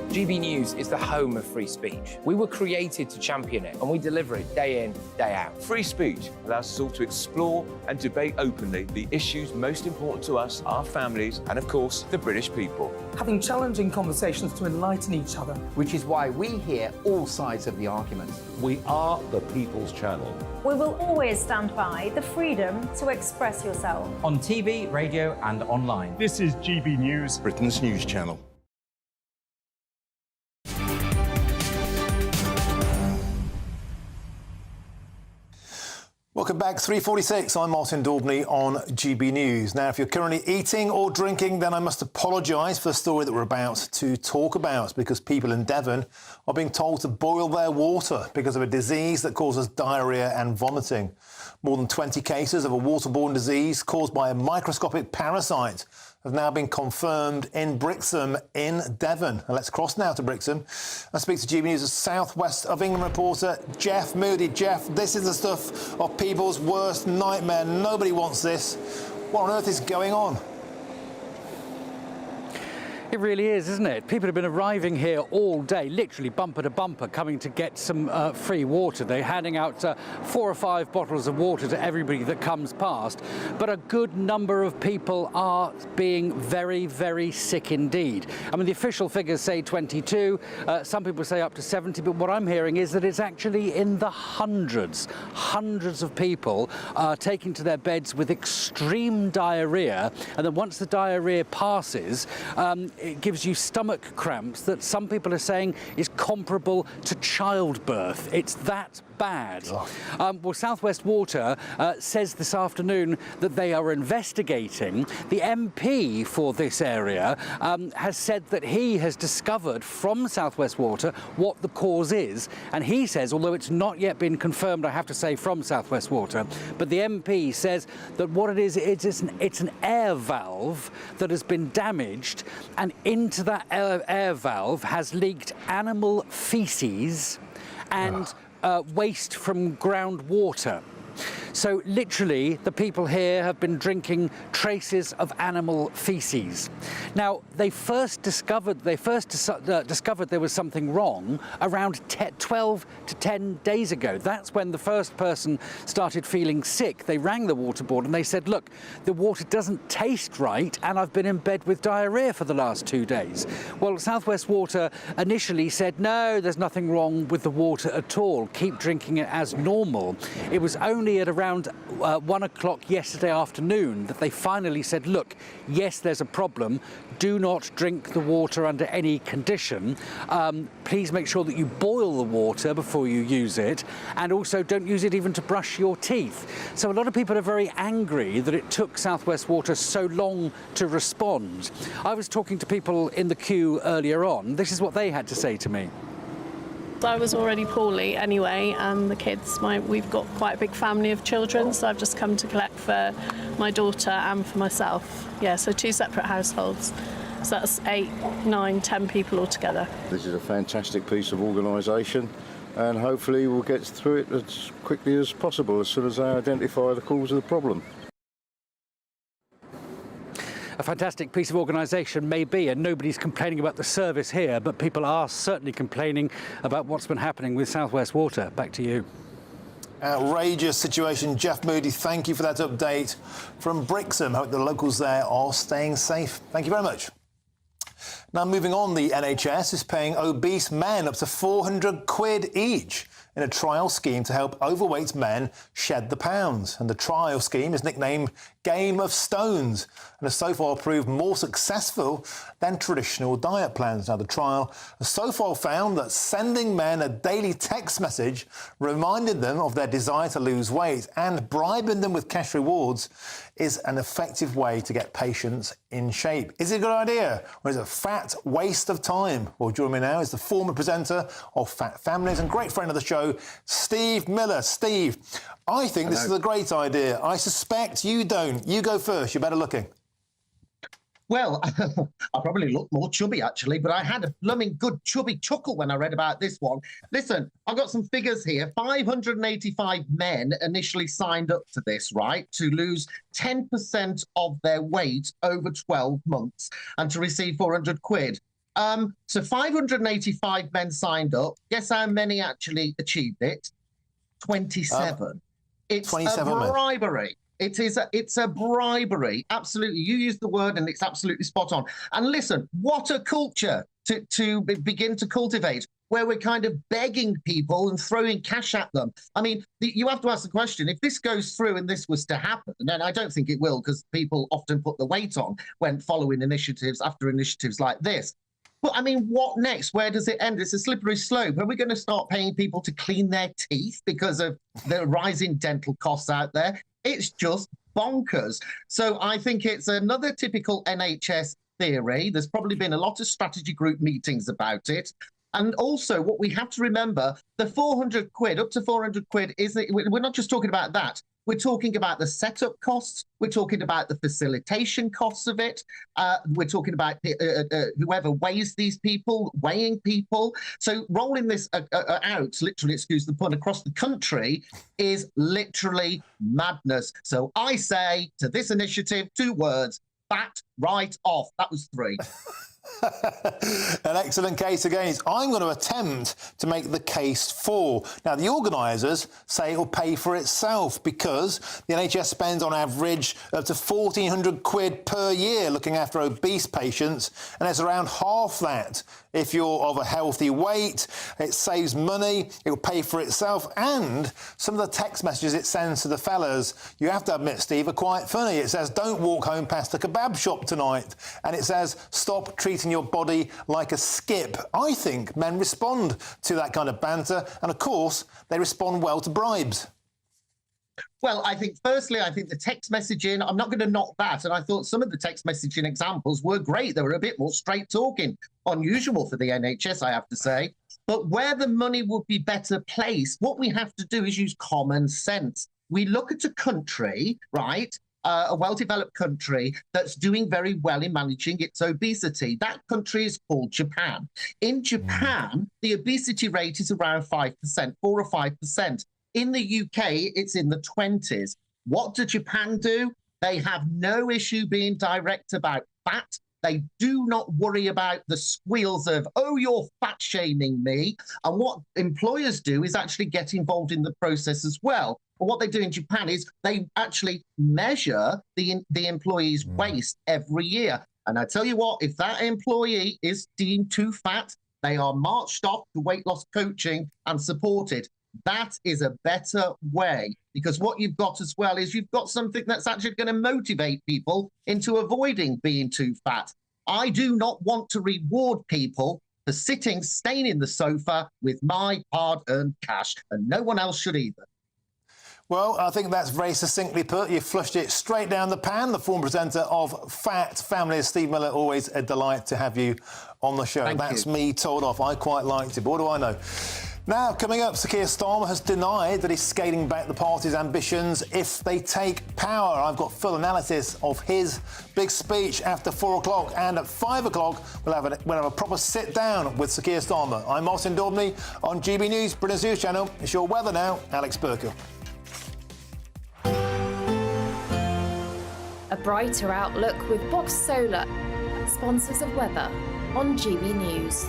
GB News is the home of free speech. We were created to champion it, and we deliver it day in, day out. Free speech allows us all to explore and debate openly the issues most important to us, our families, and of course, the British people. Having challenging conversations to enlighten each other. Which is why we hear all sides of the argument. We are the People's Channel. We will always stand by the freedom to express yourself. On TV, radio and online. This is GB News, Britain's news channel. Welcome back, 3:46. I'm Martin Daubney on GB News. Now, if you're currently eating or drinking, then I must apologise for the story that we're about to talk about, because people in Devon are being told to boil their water because of a disease that causes diarrhoea and vomiting. More than 20 cases of a waterborne disease caused by a microscopic parasite have now been confirmed in Brixham in Devon. And let's cross now to Brixham and speak to GB News' South West of England reporter Jeff Moody. Jeff, this is the stuff of people's worst nightmare. Nobody wants this. What on earth is going on? It really is, isn't it? People have been arriving here all day, literally bumper to bumper, coming to get some free water. They're handing out 4 or 5 bottles of water to everybody that comes past. But a good number of people are being very, very sick indeed. I mean, the official figures say 22. Some people say up to 70. But what I'm hearing is that it's actually in the hundreds. Hundreds of people are taking to their beds with extreme diarrhoea. And then once the diarrhoea passes, it gives you stomach cramps that some people are saying is comparable to childbirth. It's that bad. Well, South West Water says this afternoon that they are investigating. The MP for this area has said that he has discovered from South West Water what the cause is, and he says, although it's not yet been confirmed, I have to say, from South West Water, but the MP says that what it is, it's an air valve that has been damaged, and into that air valve has leaked animal feces and waste from groundwater. So literally, the people here have been drinking traces of animal feces. Now, they first discovered there was something wrong around 12 to 10 days ago. That's when the first person started feeling sick. They rang the water board and they said, look, the water doesn't taste right and I've been in bed with diarrhoea for the last 2 days. Well, South West Water initially said, no, there's nothing wrong with the water at all. Keep drinking it as normal. It was only at around 1 o'clock yesterday afternoon that they finally said, look, yes, there's a problem. Do not drink the water under any condition. Please make sure that you boil the water before you use it, and also don't use it even to brush your teeth. So a lot of people are very angry that it took South West Water so long to respond. I was talking to people in the queue earlier on. This is what they had to say to me. I was already poorly anyway, and the kids, we've got quite a big family of children, so I've just come to collect for my daughter and for myself. Yeah, so 2 separate households. So that's 8, 9, 10 people altogether. This is a fantastic piece of organisation, and hopefully we'll get through it as quickly as possible as soon as they identify the cause of the problem. A fantastic piece of organisation maybe, and nobody's complaining about the service here, but people are certainly complaining about what's been happening with South West Water. Back to you. Outrageous situation. Jeff Moody, thank you for that update from Brixham. Hope the locals there are staying safe. Thank you very much. Now, moving on, the NHS is paying obese men up to £400 each in a trial scheme to help overweight men shed the pounds. And the trial scheme is nicknamed Game of Stones and has so far proved more successful than traditional diet plans. Now, the trial has so far found that sending men a daily text message reminding them of their desire to lose weight and bribing them with cash rewards is an effective way to get patients in shape. Is it a good idea, or is it a fat waste of time? Well, joining me now is the former presenter of Fat Families and great friend of the show, Steve Miller. Steve, I think this is a great idea. I suspect you don't. You go first. You're better looking. Well, I probably look more chubby, actually, but I had a blooming good chubby chuckle when I read about this one. Listen, I've got some figures here. 585 men initially signed up to this, right, to lose 10% of their weight over 12 months and to receive 400 quid. So 585 men signed up. Guess how many actually achieved it? 27. It's 27 a bribery. Men. It's a bribery. Absolutely. You use the word and it's absolutely spot on. And listen, what a culture to begin to cultivate, where we're kind of begging people and throwing cash at them. I mean, you have to ask the question, if this goes through and this was to happen, and I don't think it will, because people often put the weight on when following initiatives after initiatives like this. But I mean, what next? Where does it end? It's a slippery slope. Are we going to start paying people to clean their teeth because of the rising dental costs out there? It's just bonkers. So I think it's another typical NHS theory. There's probably been a lot of strategy group meetings about it. And also what we have to remember, the 400 quid, up to 400 quid, we're not just talking about that. We're talking about the setup costs. We're talking about the facilitation costs of it. We're talking about whoever weighs these people, weighing people. So rolling this out, literally, excuse the pun, across the country is literally madness. So I say to this initiative, 2 words, bat right off. That was 3. An excellent case against. I'm going to attempt to make the case for. Now, the organisers say it will pay for itself because the NHS spends on average up to 1,400 quid per year looking after obese patients, and it's around half that if you're of a healthy weight. It saves money, it will pay for itself, and some of the text messages it sends to the fellas, you have to admit, Steve, are quite funny. It says, don't walk home past the kebab shop tonight, and it says, stop treating your body like a skip. I think men respond to that kind of banter, and of course, they respond well to bribes. Well, I think, firstly, I think the text messaging, I'm not going to knock that. And I thought some of the text messaging examples were great. They were a bit more straight talking, unusual for the NHS, I have to say. But where the money would be better placed, what we have to do is use common sense. We look at a country, right, a well-developed country that's doing very well in managing its obesity. That country is called Japan. In Japan, the obesity rate is around 5%, 4 or 5%. In the UK, it's in the 20s. What does Japan do? They have no issue being direct about fat. They do not worry about the squeals of, oh, you're fat shaming me. And what employers do is actually get involved in the process as well. But what they do in Japan is they actually measure the employee's waist every year. And I tell you what, if that employee is deemed too fat, they are marched off to weight loss coaching and supported. That is a better way, because what you've got as well is you've got something that's actually going to motivate people into avoiding being too fat. I do not want to reward people for staying in the sofa with my hard-earned cash, and no one else should either. Well, I think that's very succinctly put. You flushed it straight down the pan. The former presenter of Fat Families, Steve Miller, always a delight to have you on the show. That's me told off. I quite liked it, but what do I know? Now, coming up, Sir Keir Starmer has denied that he's scaling back the party's ambitions if they take power. I've got full analysis of his big speech after 4 o'clock, and at 5 o'clock we'll have a proper sit-down with Sir Keir Starmer. I'm Martin Daubney on GB News, Britain's News Channel. It's your weather now, Alex Burkill. A brighter outlook with Box Solar, sponsors of weather on GB News.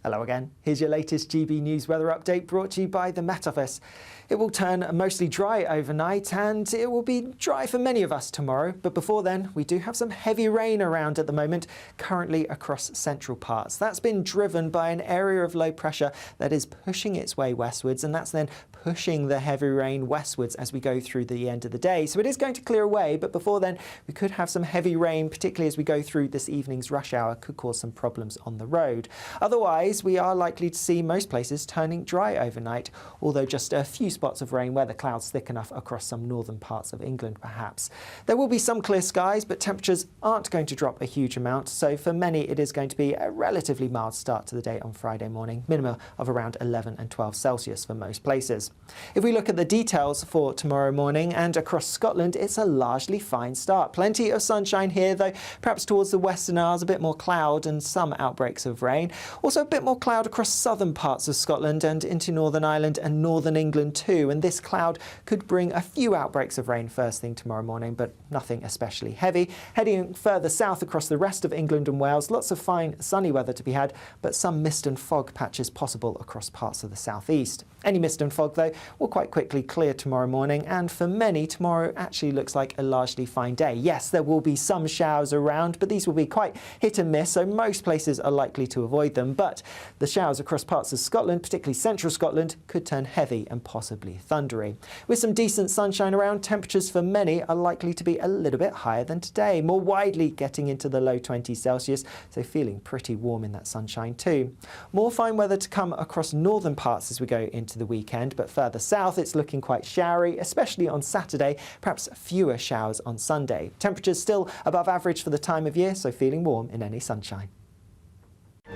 Hello again. Here's your latest GB News weather update brought to you by the Met Office. It will turn mostly dry overnight and it will be dry for many of us tomorrow. But before then, we do have some heavy rain around at the moment, currently across central parts. That's been driven by an area of low pressure that is pushing its way westwards, and that's then pushing the heavy rain westwards as we go through the end of the day. So it is going to clear away, but before then, we could have some heavy rain, particularly as we go through this evening's rush hour, could cause some problems on the road. Otherwise, we are likely to see most places turning dry overnight, although just a few spots of rain where the clouds thick enough across some northern parts of England perhaps. There will be some clear skies, but temperatures aren't going to drop a huge amount, so for many it is going to be a relatively mild start to the day on Friday morning, minimum of around 11 and 12 Celsius for most places. If we look at the details for tomorrow morning and across Scotland, it's a largely fine start. Plenty of sunshine here, though perhaps towards the Western Isles a bit more cloud and some outbreaks of rain. Also a bit more cloud across southern parts of Scotland and into Northern Ireland and Northern England too, and this cloud could bring a few outbreaks of rain first thing tomorrow morning, but nothing especially heavy. Heading further south across the rest of England and Wales, lots of fine sunny weather to be had, but some mist and fog patches possible across parts of the southeast. Any mist and fog, though, will quite quickly clear tomorrow morning, and for many, tomorrow actually looks like a largely fine day. Yes, there will be some showers around, but these will be quite hit and miss, so most places are likely to avoid them. But the showers across parts of Scotland, particularly central Scotland, could turn heavy and possibly thundery. With some decent sunshine around, temperatures for many are likely to be a little bit higher than today, more widely getting into the low 20 Celsius, so feeling pretty warm in that sunshine too. More fine weather to come across northern parts as we go into the weekend, but further south it's looking quite showery, especially on Saturday, perhaps fewer showers on Sunday. Temperatures still above average for the time of year, so feeling warm in any sunshine.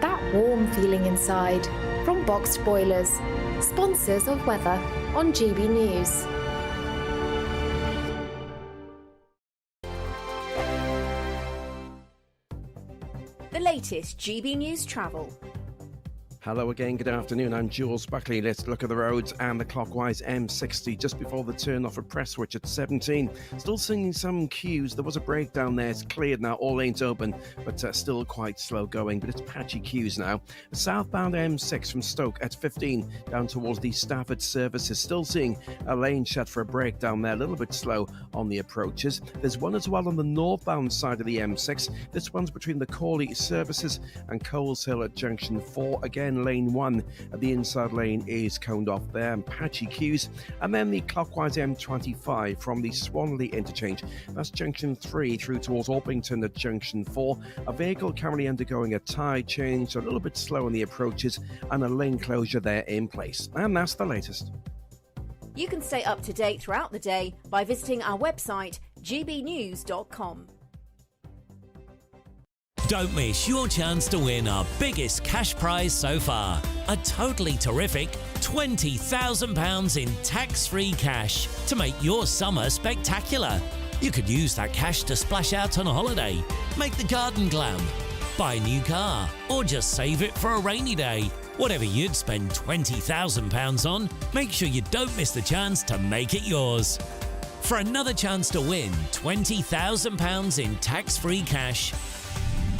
That warm feeling inside from Boxed Boilers, sponsors of weather on GB News. The latest GB News travel. Hello again, good afternoon, I'm Jules Buckley. Let's look at the roads and the clockwise M60 just before the turn off of Prestwich at 17. Still seeing some queues, there was a breakdown there, it's cleared now, all lanes open, but still quite slow going, but it's patchy queues now. The southbound M6 from Stoke at 15 down towards the Stafford services, still seeing a lane shut for a breakdown there, a little bit slow on the approaches. There's one as well on the northbound side of the M6, this one's between the Cawley services and Coleshill at junction 4, again lane 1 at the inside lane is coned off there and patchy queues. And then the clockwise M25 from the Swanley interchange, that's junction 3 through towards Orpington at junction 4. A vehicle currently undergoing a tyre change, so a little bit slow on the approaches and a lane closure there in place. And that's the latest. You can stay up to date throughout the day by visiting our website gbnews.com. Don't miss your chance to win our biggest cash prize so far. A totally terrific £20,000 in tax-free cash to make your summer spectacular. You could use that cash to splash out on a holiday, make the garden glam, buy a new car, or just save it for a rainy day. Whatever you'd spend £20,000 on, make sure you don't miss the chance to make it yours. For another chance to win £20,000 in tax-free cash,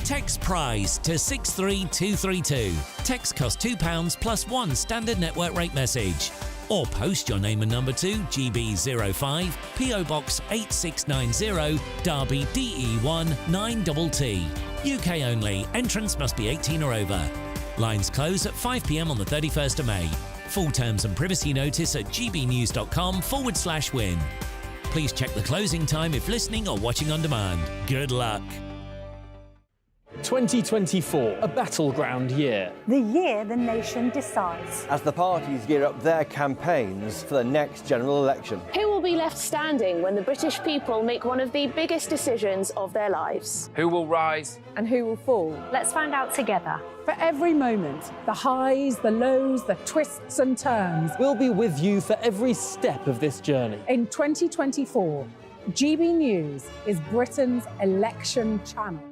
text prize to 63232. Text costs £2 plus one standard network rate message. Or post your name and number to GB05 PO Box 8690 Derby DE1 9TT. UK only. Entrance must be 18 or over. Lines close at 5 p.m. on the 31st of May. Full terms and privacy notice at gbnews.com/win. Please check the closing time if listening or watching on demand. Good luck. 2024, a battleground year. The year the nation decides. As the parties gear up their campaigns for the next general election. Who will be left standing when the British people make one of the biggest decisions of their lives? Who will rise? And who will fall? Let's find out together. For every moment, the highs, the lows, the twists and turns. We'll be with you for every step of this journey. In 2024, GB News is Britain's election channel.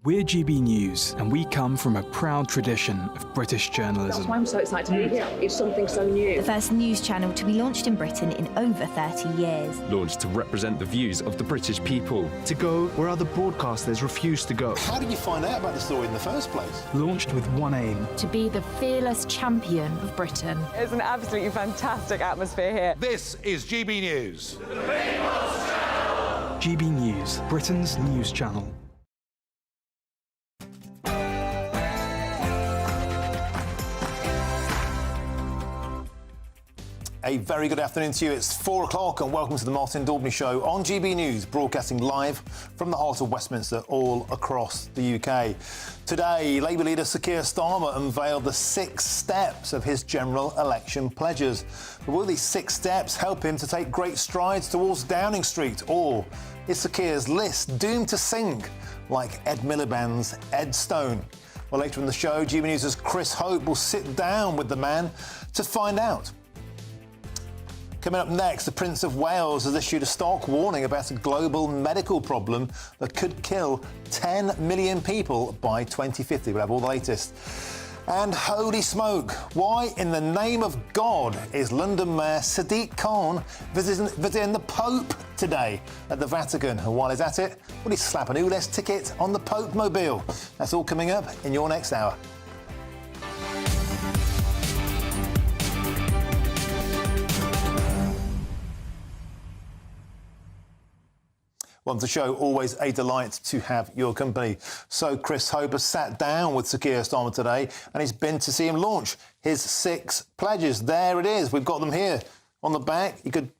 We're GB News, and we come from a proud tradition of British journalism. That's why I'm so excited to be here. It's something so new. The first news channel to be launched in Britain in over 30 years. Launched to represent the views of the British people. To go where other broadcasters refuse to go. How did you find out about the story in the first place? Launched with one aim. To be the fearless champion of Britain. It's an absolutely fantastic atmosphere here. This is GB News. GB News, Britain's news channel. A very good afternoon to you. It's 4 o'clock and welcome to the Martin Daubney Show on GB News, broadcasting live from the heart of Westminster all across the UK. Today, Labour leader Sir Keir Starmer unveiled the 6 steps of his general election pledges. But will these 6 steps help him to take great strides towards Downing Street? Or is Sir Keir's list doomed to sink like Ed Miliband's Ed Stone? Well, later in the show, GB News' Chris Hope will sit down with the man to find out. Coming up next, the Prince of Wales has issued a stark warning about a global medical problem that could kill 10 million people by 2050. We'll have all the latest. And holy smoke, why in the name of God is London Mayor Sadiq Khan visiting the Pope today at the Vatican? And while he's at it, will he slap an ULEZ ticket on the Pope mobile? That's all coming up in your next hour. Welcome to the show. Always a delight to have your company. So Chris Hope has sat down with Sir Keir Starmer today and he's been to see him launch his 6 pledges. There it is. We've got them here on the back. You could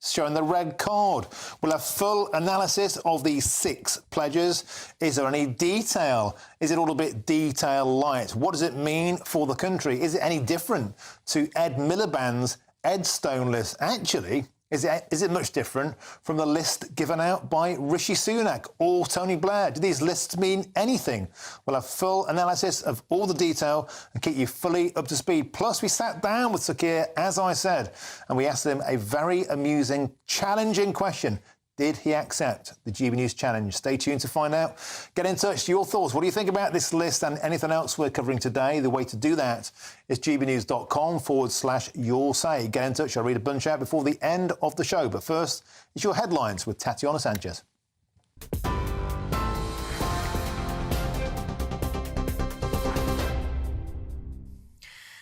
show in the red card. We'll have full analysis of these 6 pledges. Is there any detail? Is it all a bit detail light? What does it mean for the country? Is it any different to Ed Miliband's Ed Stone list? Actually, is it much different from the list given out by Rishi Sunak or Tony Blair? Do these lists mean anything? We'll have full analysis of all the detail and keep you fully up to speed. Plus, we sat down with Sir Keir, as I said, and we asked him a very amusing, challenging question. Did he accept the GB News challenge? Stay tuned to find out. Get in touch. Your thoughts. What do you think about this list and anything else we're covering today? The way to do that is gbnews.com/your say. Get in touch. I'll read a bunch out before the end of the show. But first, it's your headlines with Tatiana Sanchez.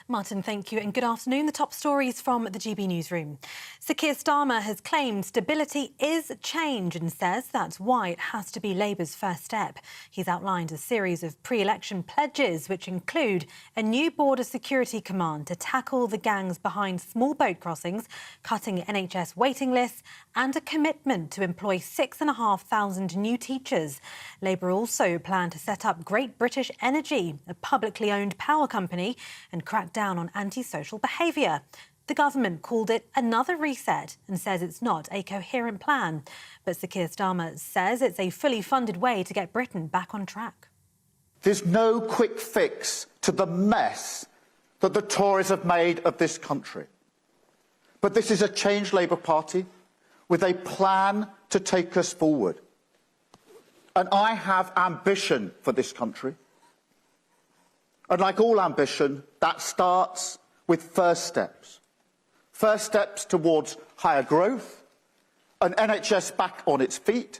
Martin, thank you, and good afternoon. The top stories from the GB Newsroom. Sir Keir Starmer has claimed stability is change and says that's why it has to be Labour's first step. He's outlined a series of pre-election pledges, which include a new border security command to tackle the gangs behind small boat crossings, cutting NHS waiting lists, and a commitment to employ 6,500 new teachers. Labour also plan to set up Great British Energy, a publicly owned power company, and crack down on antisocial behaviour. The government called it another reset and says it's not a coherent plan. But Sir Keir Starmer says it's a fully funded way to get Britain back on track. There's no quick fix to the mess that the Tories have made of this country. But this is a changed Labour Party with a plan to take us forward. And I have ambition for this country. And like all ambition, that starts with first steps. First steps towards higher growth, an NHS back on its feet,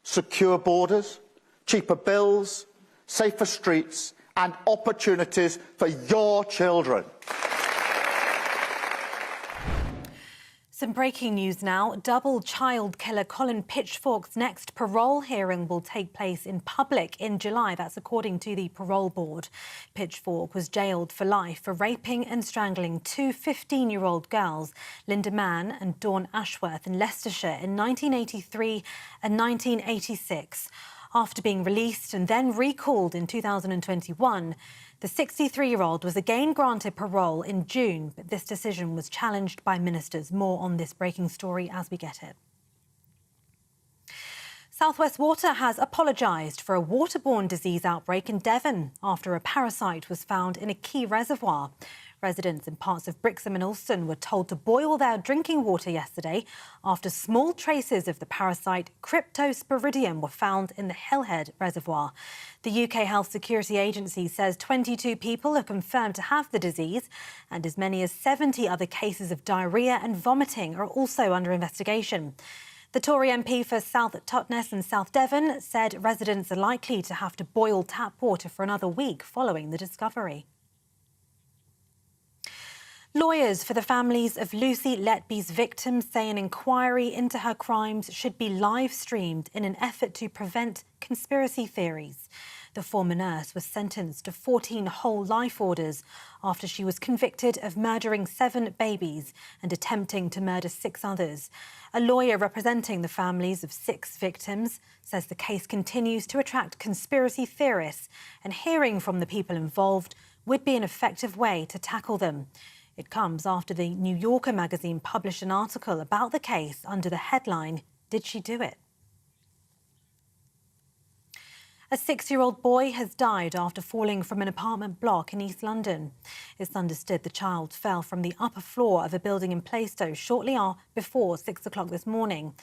secure borders, cheaper bills, safer streets, and opportunities for your children. Some breaking news now. Double child killer Colin Pitchfork's next parole hearing will take place in public in July. That's according to the parole board. Pitchfork was jailed for life for raping and strangling 2 15-year-old girls, Linda Mann and Dawn Ashworth, in Leicestershire in 1983 and 1986. After being released and then recalled in 2021, the 63-year-old was again granted parole in June, but this decision was challenged by ministers. More on this breaking story as we get it. South West Water has apologised for a waterborne disease outbreak in Devon after a parasite was found in a key reservoir. Residents in parts of Brixham and Alston were told to boil their drinking water yesterday after small traces of the parasite Cryptosporidium were found in the Hillhead Reservoir. The UK Health Security Agency says 22 people are confirmed to have the disease, and as many as 70 other cases of diarrhoea and vomiting are also under investigation. The Tory MP for South Totnes and South Devon said residents are likely to have to boil tap water for another week following the discovery. Lawyers for the families of Lucy Letby's victims say an inquiry into her crimes should be live-streamed in an effort to prevent conspiracy theories. The former nurse was sentenced to 14 whole life orders after she was convicted of murdering 7 babies and attempting to murder 6 others. A lawyer representing the families of 6 victims says the case continues to attract conspiracy theorists, and hearing from the people involved would be an effective way to tackle them. It comes after the New Yorker magazine published an article about the case under the headline, "Did She Do It?" A 6-year-old boy has died after falling from an apartment block in East London. It's understood the child fell from the upper floor of a building in Plaistow shortly before 6 o'clock this morning.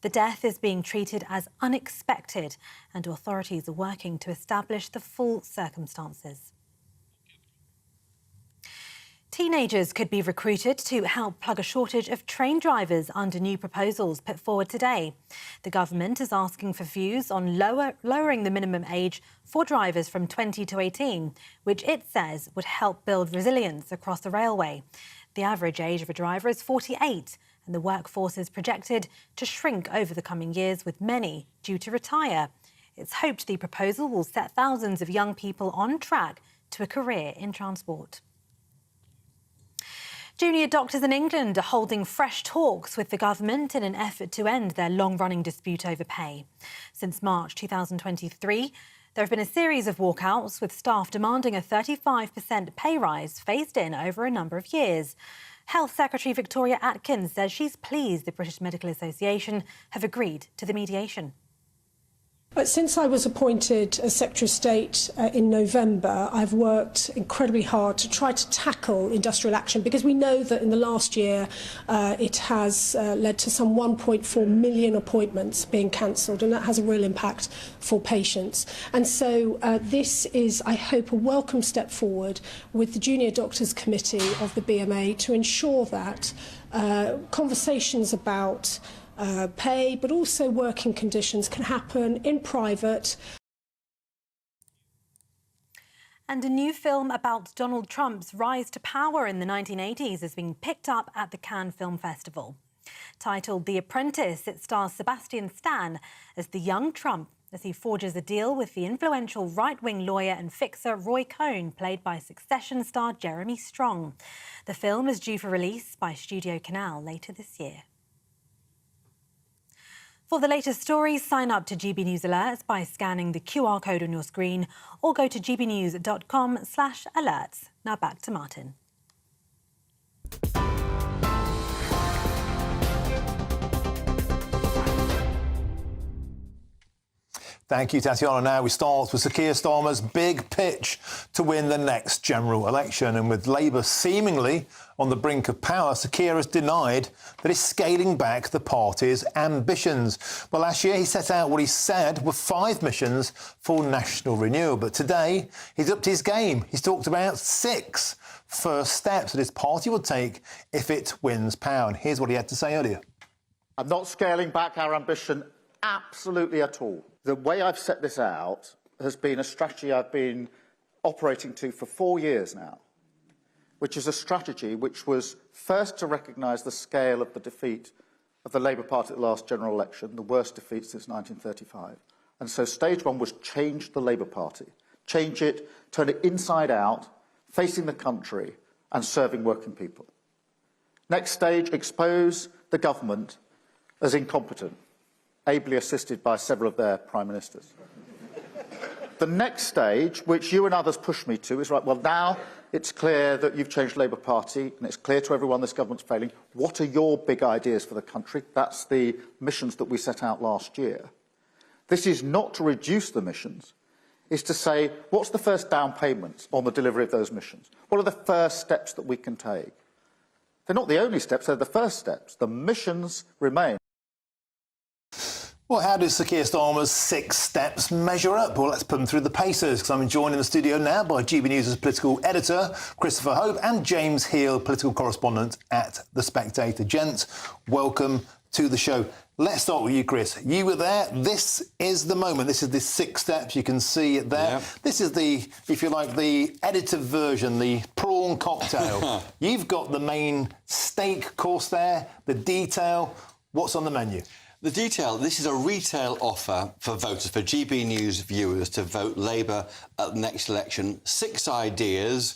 The death is being treated as unexpected, and authorities are working to establish the full circumstances. Teenagers could be recruited to help plug a shortage of train drivers under new proposals put forward today. The government is asking for views on lowering the minimum age for drivers from 20 to 18, which it says would help build resilience across the railway. The average age of a driver is 48, and the workforce is projected to shrink over the coming years, with many due to retire. It's hoped the proposal will set thousands of young people on track to a career in transport. Junior doctors in England are holding fresh talks with the government in an effort to end their long-running dispute over pay. Since March 2023, there have been a series of walkouts, with staff demanding a 35% pay rise phased in over a number of years. Health Secretary Victoria Atkins says she's pleased the British Medical Association have agreed to the mediation. But since I was appointed as Secretary of State in November, I've worked incredibly hard to try to tackle industrial action, because we know that in the last year it has led to some 1.4 million appointments being cancelled, and that has a real impact for patients. And so this is, I hope, a welcome step forward with the Junior Doctors Committee of the BMA to ensure that conversations about pay, but also working conditions, can happen in private. And a new film about Donald Trump's rise to power in the 1980s is being picked up at the Cannes Film Festival. Titled The Apprentice, it stars Sebastian Stan as the young Trump as he forges a deal with the influential right-wing lawyer and fixer Roy Cohn, played by Succession star Jeremy Strong. The film is due for release by Studio Canal later this year. For the latest stories, sign up to GB News Alerts by scanning the QR code on your screen, or go to gbnews.com/alerts. Now back to Martin. Thank you, Tatiana. Now we start with Sir Keir Starmer's big pitch to win the next general election. And with Labour seemingly on the brink of power, Sir Keir has denied that he's scaling back the party's ambitions. Well, last year he set out what he said were 5 missions for national renewal. But today he's upped his game. He's talked about 6 first steps that his party will take if it wins power. And here's what he had to say earlier. I'm not scaling back our ambition absolutely at all. The way I've set this out has been a strategy I've been operating to for 4 years now, which is a strategy which was first to recognise the scale of the defeat of the Labour Party at the last general election, the worst defeat since 1935. And so stage 1 was change the Labour Party, change it, turn it inside out, facing the country and serving working people. Next stage, expose the government as incompetent, ably assisted by several of their prime ministers. The next stage, which you and others pushed me to, is, right, well, now it's clear that you've changed the Labour Party, and it's clear to everyone this government's failing. What are your big ideas for the country? That's the missions that we set out last year. This is not to reduce the missions. is to say, what's the first down payments on the delivery of those missions? What are the first steps that we can take? They're not the only steps, they're the first steps. The missions remain. Well, how does Sir Keir Starmer's 6 steps measure up? Well, let's put them through the paces, because I'm joined in the studio now by GB News' political editor, Christopher Hope, and James Heal, political correspondent at The Spectator. Gents, welcome to the show. Let's start with you, Chris. You were there. This is the moment. This is the 6 steps. You can see it there. Yep. This is the, if you like, the edited version, the prawn cocktail. You've got the main steak course there, the detail. What's on the menu? The detail, this is a retail offer for voters, for GB News viewers to vote Labour at the next election. 6 ideas,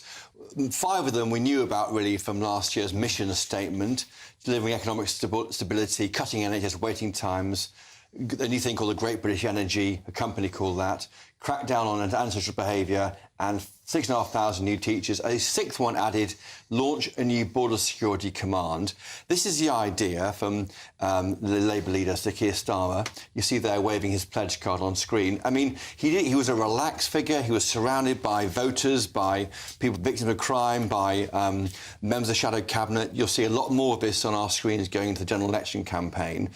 5 of them we knew about really from last year's mission statement, delivering economic stability, cutting NHS waiting times, a new thing called the Great British Energy, a company called that, crack down on antisocial behaviour, and 6,500 new teachers. A 6th one added, launch a new border security command. This is the idea from the Labour leader, Sir Keir Starmer. You see there waving his pledge card on screen. I mean, he was a relaxed figure. He was surrounded by voters, by people victims of crime, by members of Shadow Cabinet. You'll see a lot more of this on our screens going into the general election campaign.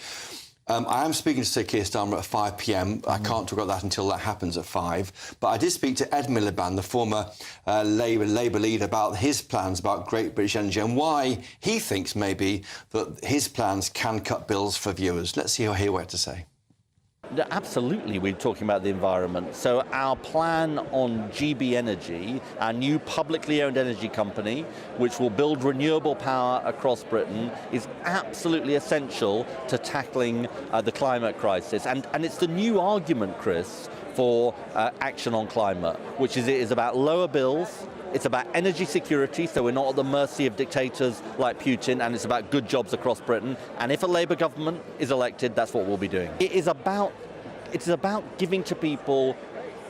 I am speaking to Sir Keir Starmer at 5 p.m. I can't talk about that until that happens at 5. But I did speak to Ed Miliband, the former Labour leader, about his plans about Great British Energy and why he thinks maybe that his plans can cut bills for viewers. Let's hear what he had to say. Absolutely, we're talking about the environment. So our plan on GB Energy, our new publicly owned energy company, which will build renewable power across Britain, is absolutely essential to tackling the climate crisis. And it's the new argument, Chris, for action on climate, which is about lower bills. It's about energy security, so we're not at the mercy of dictators like Putin, and it's about good jobs across Britain. And if a Labour government is elected, that's what we'll be doing. It's about giving to people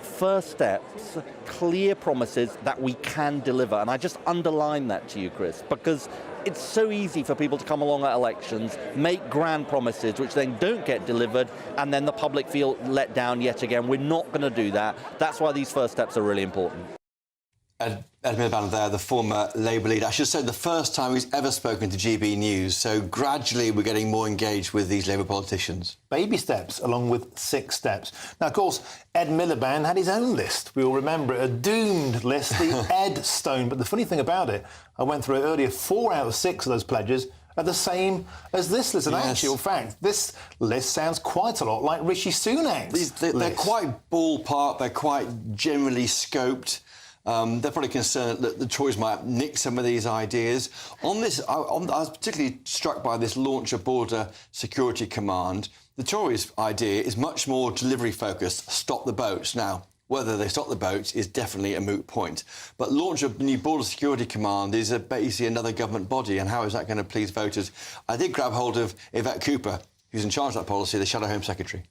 first steps, clear promises that we can deliver. And I just underline that to you, Chris, because it's so easy for people to come along at elections, make grand promises, which then don't get delivered, and then the public feel let down yet again. We're not going to do that. That's why these first steps are really important. Ed Miliband there, the former Labour leader. I should say the first time he's ever spoken to GB News, so gradually we're getting more engaged with these Labour politicians. Baby steps, along with 6 steps. Now, of course, Ed Miliband had his own list. We all remember it, a doomed list, the Ed Stone. But the funny thing about it, I went through it earlier, 4 out of 6 of those pledges are the same as this list. In actual fact, this list sounds quite a lot like Rishi Sunak's They're quite ballpark, they're quite generally scoped. They're probably concerned that the Tories might nick some of these ideas. On this, I was particularly struck by this launch a border security command. The Tories' idea is much more delivery-focused, stop the boats. Now, whether they stop the boats is definitely a moot point. But launch a new border security command is basically another government body, and how is that going to please voters? I did grab hold of Yvette Cooper, who's in charge of that policy, the Shadow Home Secretary.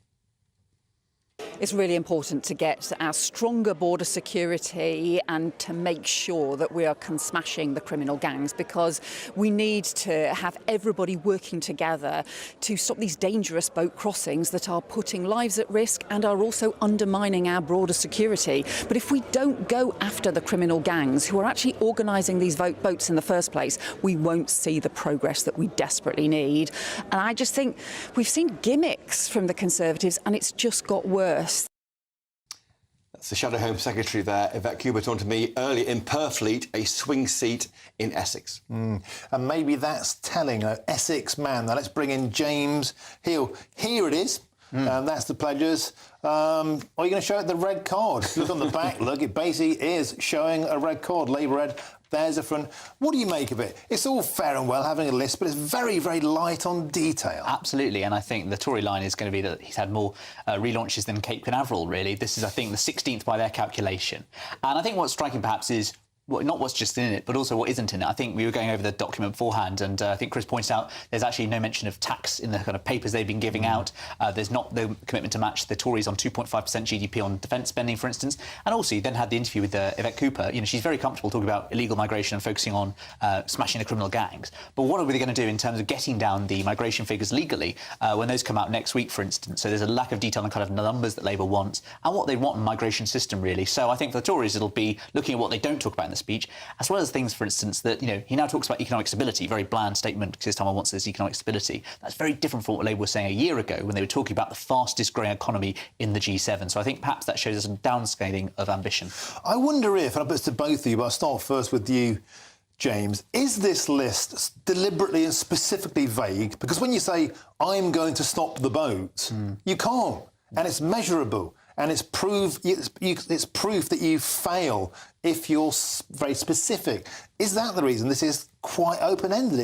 It's really important to get our stronger border security and to make sure that we are smashing the criminal gangs, because we need to have everybody working together to stop these dangerous boat crossings that are putting lives at risk and are also undermining our border security. But if we don't go after the criminal gangs who are actually organising these boats in the first place, we won't see the progress that we desperately need. And I just think we've seen gimmicks from the Conservatives and it's just got worse. That's the Shadow Home Secretary there, Yvette Cooper, talking to me earlier in Purfleet, a swing seat in Essex. And maybe that's telling, an Essex man. Now let's bring in James Heal. Here it is. That's the pledges. Are you going to show it the red card? Look on the back, look, it basically is showing a red card. Labour Ed, there's the front. What do you make of it? It's all fair and well having a list, but it's very, very light on detail. Absolutely, and I think the Tory line is going to be that he's had more relaunches than Cape Canaveral, really. This is, I think, the 16th by their calculation. And I think what's striking, perhaps, is not what's just in it, but also what isn't in it. I think we were going over the document beforehand, and I think Chris pointed out there's actually no mention of tax in the kind of papers they've been giving out. There's not the commitment to match the Tories on 2.5% GDP on defence spending, for instance. And also, you then had the interview with Yvette Cooper. You know, she's very comfortable talking about illegal migration and focusing on smashing the criminal gangs. But what are we going to do in terms of getting down the migration figures legally when those come out next week, for instance? So there's a lack of detail on kind of numbers that Labour wants and what they want in the migration system, really. So I think for the Tories, it'll be looking at what they don't talk about in the speech, as well as things, for instance, that, you know, he now talks about economic stability, very bland statement, because Starmer wants this economic stability. That's very different from what Labour was saying a year ago when they were talking about the fastest growing economy in the G7. So I think perhaps that shows us a downscaling of ambition. I wonder if, and I put it to both of you, but I'll start first with you, James, is this list deliberately and specifically vague? Because when you say, I'm going to stop the boat, you can't. And it's measurable. And it's proof that you fail if you're very specific. Is that the reason this is quite open-ended?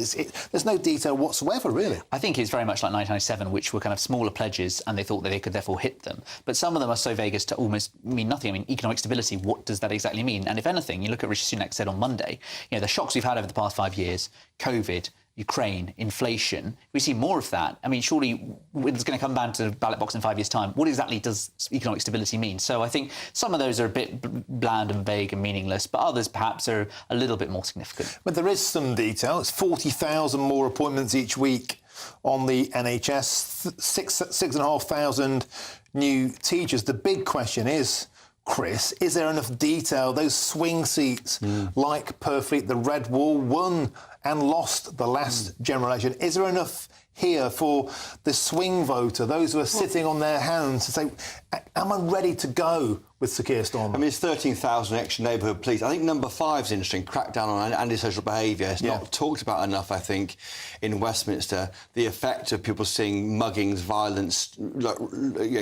There's no detail whatsoever, really. I think it's very much like 1997, which were kind of smaller pledges, and they thought that they could therefore hit them. But some of them are so vague as to almost mean nothing. I mean, economic stability, what does that exactly mean? And if anything, you look at Rishi Sunak said on Monday, you know, the shocks we've had over the past 5 years, COVID, Ukraine, inflation, we see more of that. I mean, surely it's going to come down to the ballot box in 5 years' time. What exactly does economic stability mean? So I think some of those are a bit bland and vague and meaningless, but others perhaps are a little bit more significant. But there is some detail. It's 40,000 more appointments each week on the NHS, 6,500 new teachers. The big question is, Chris, is there enough detail? Those swing seats, like Purfleet, the Red Wall, won and lost the last generation. Is there enough here for the swing voter, those who are sitting on their hands, to say, am I ready to go with Sir Keir Starmer? I mean, it's 13,000 extra neighbourhood police. I think number 5 is interesting, crackdown on antisocial behaviour. It's not talked about enough, I think, in Westminster. The effect of people seeing muggings, violence,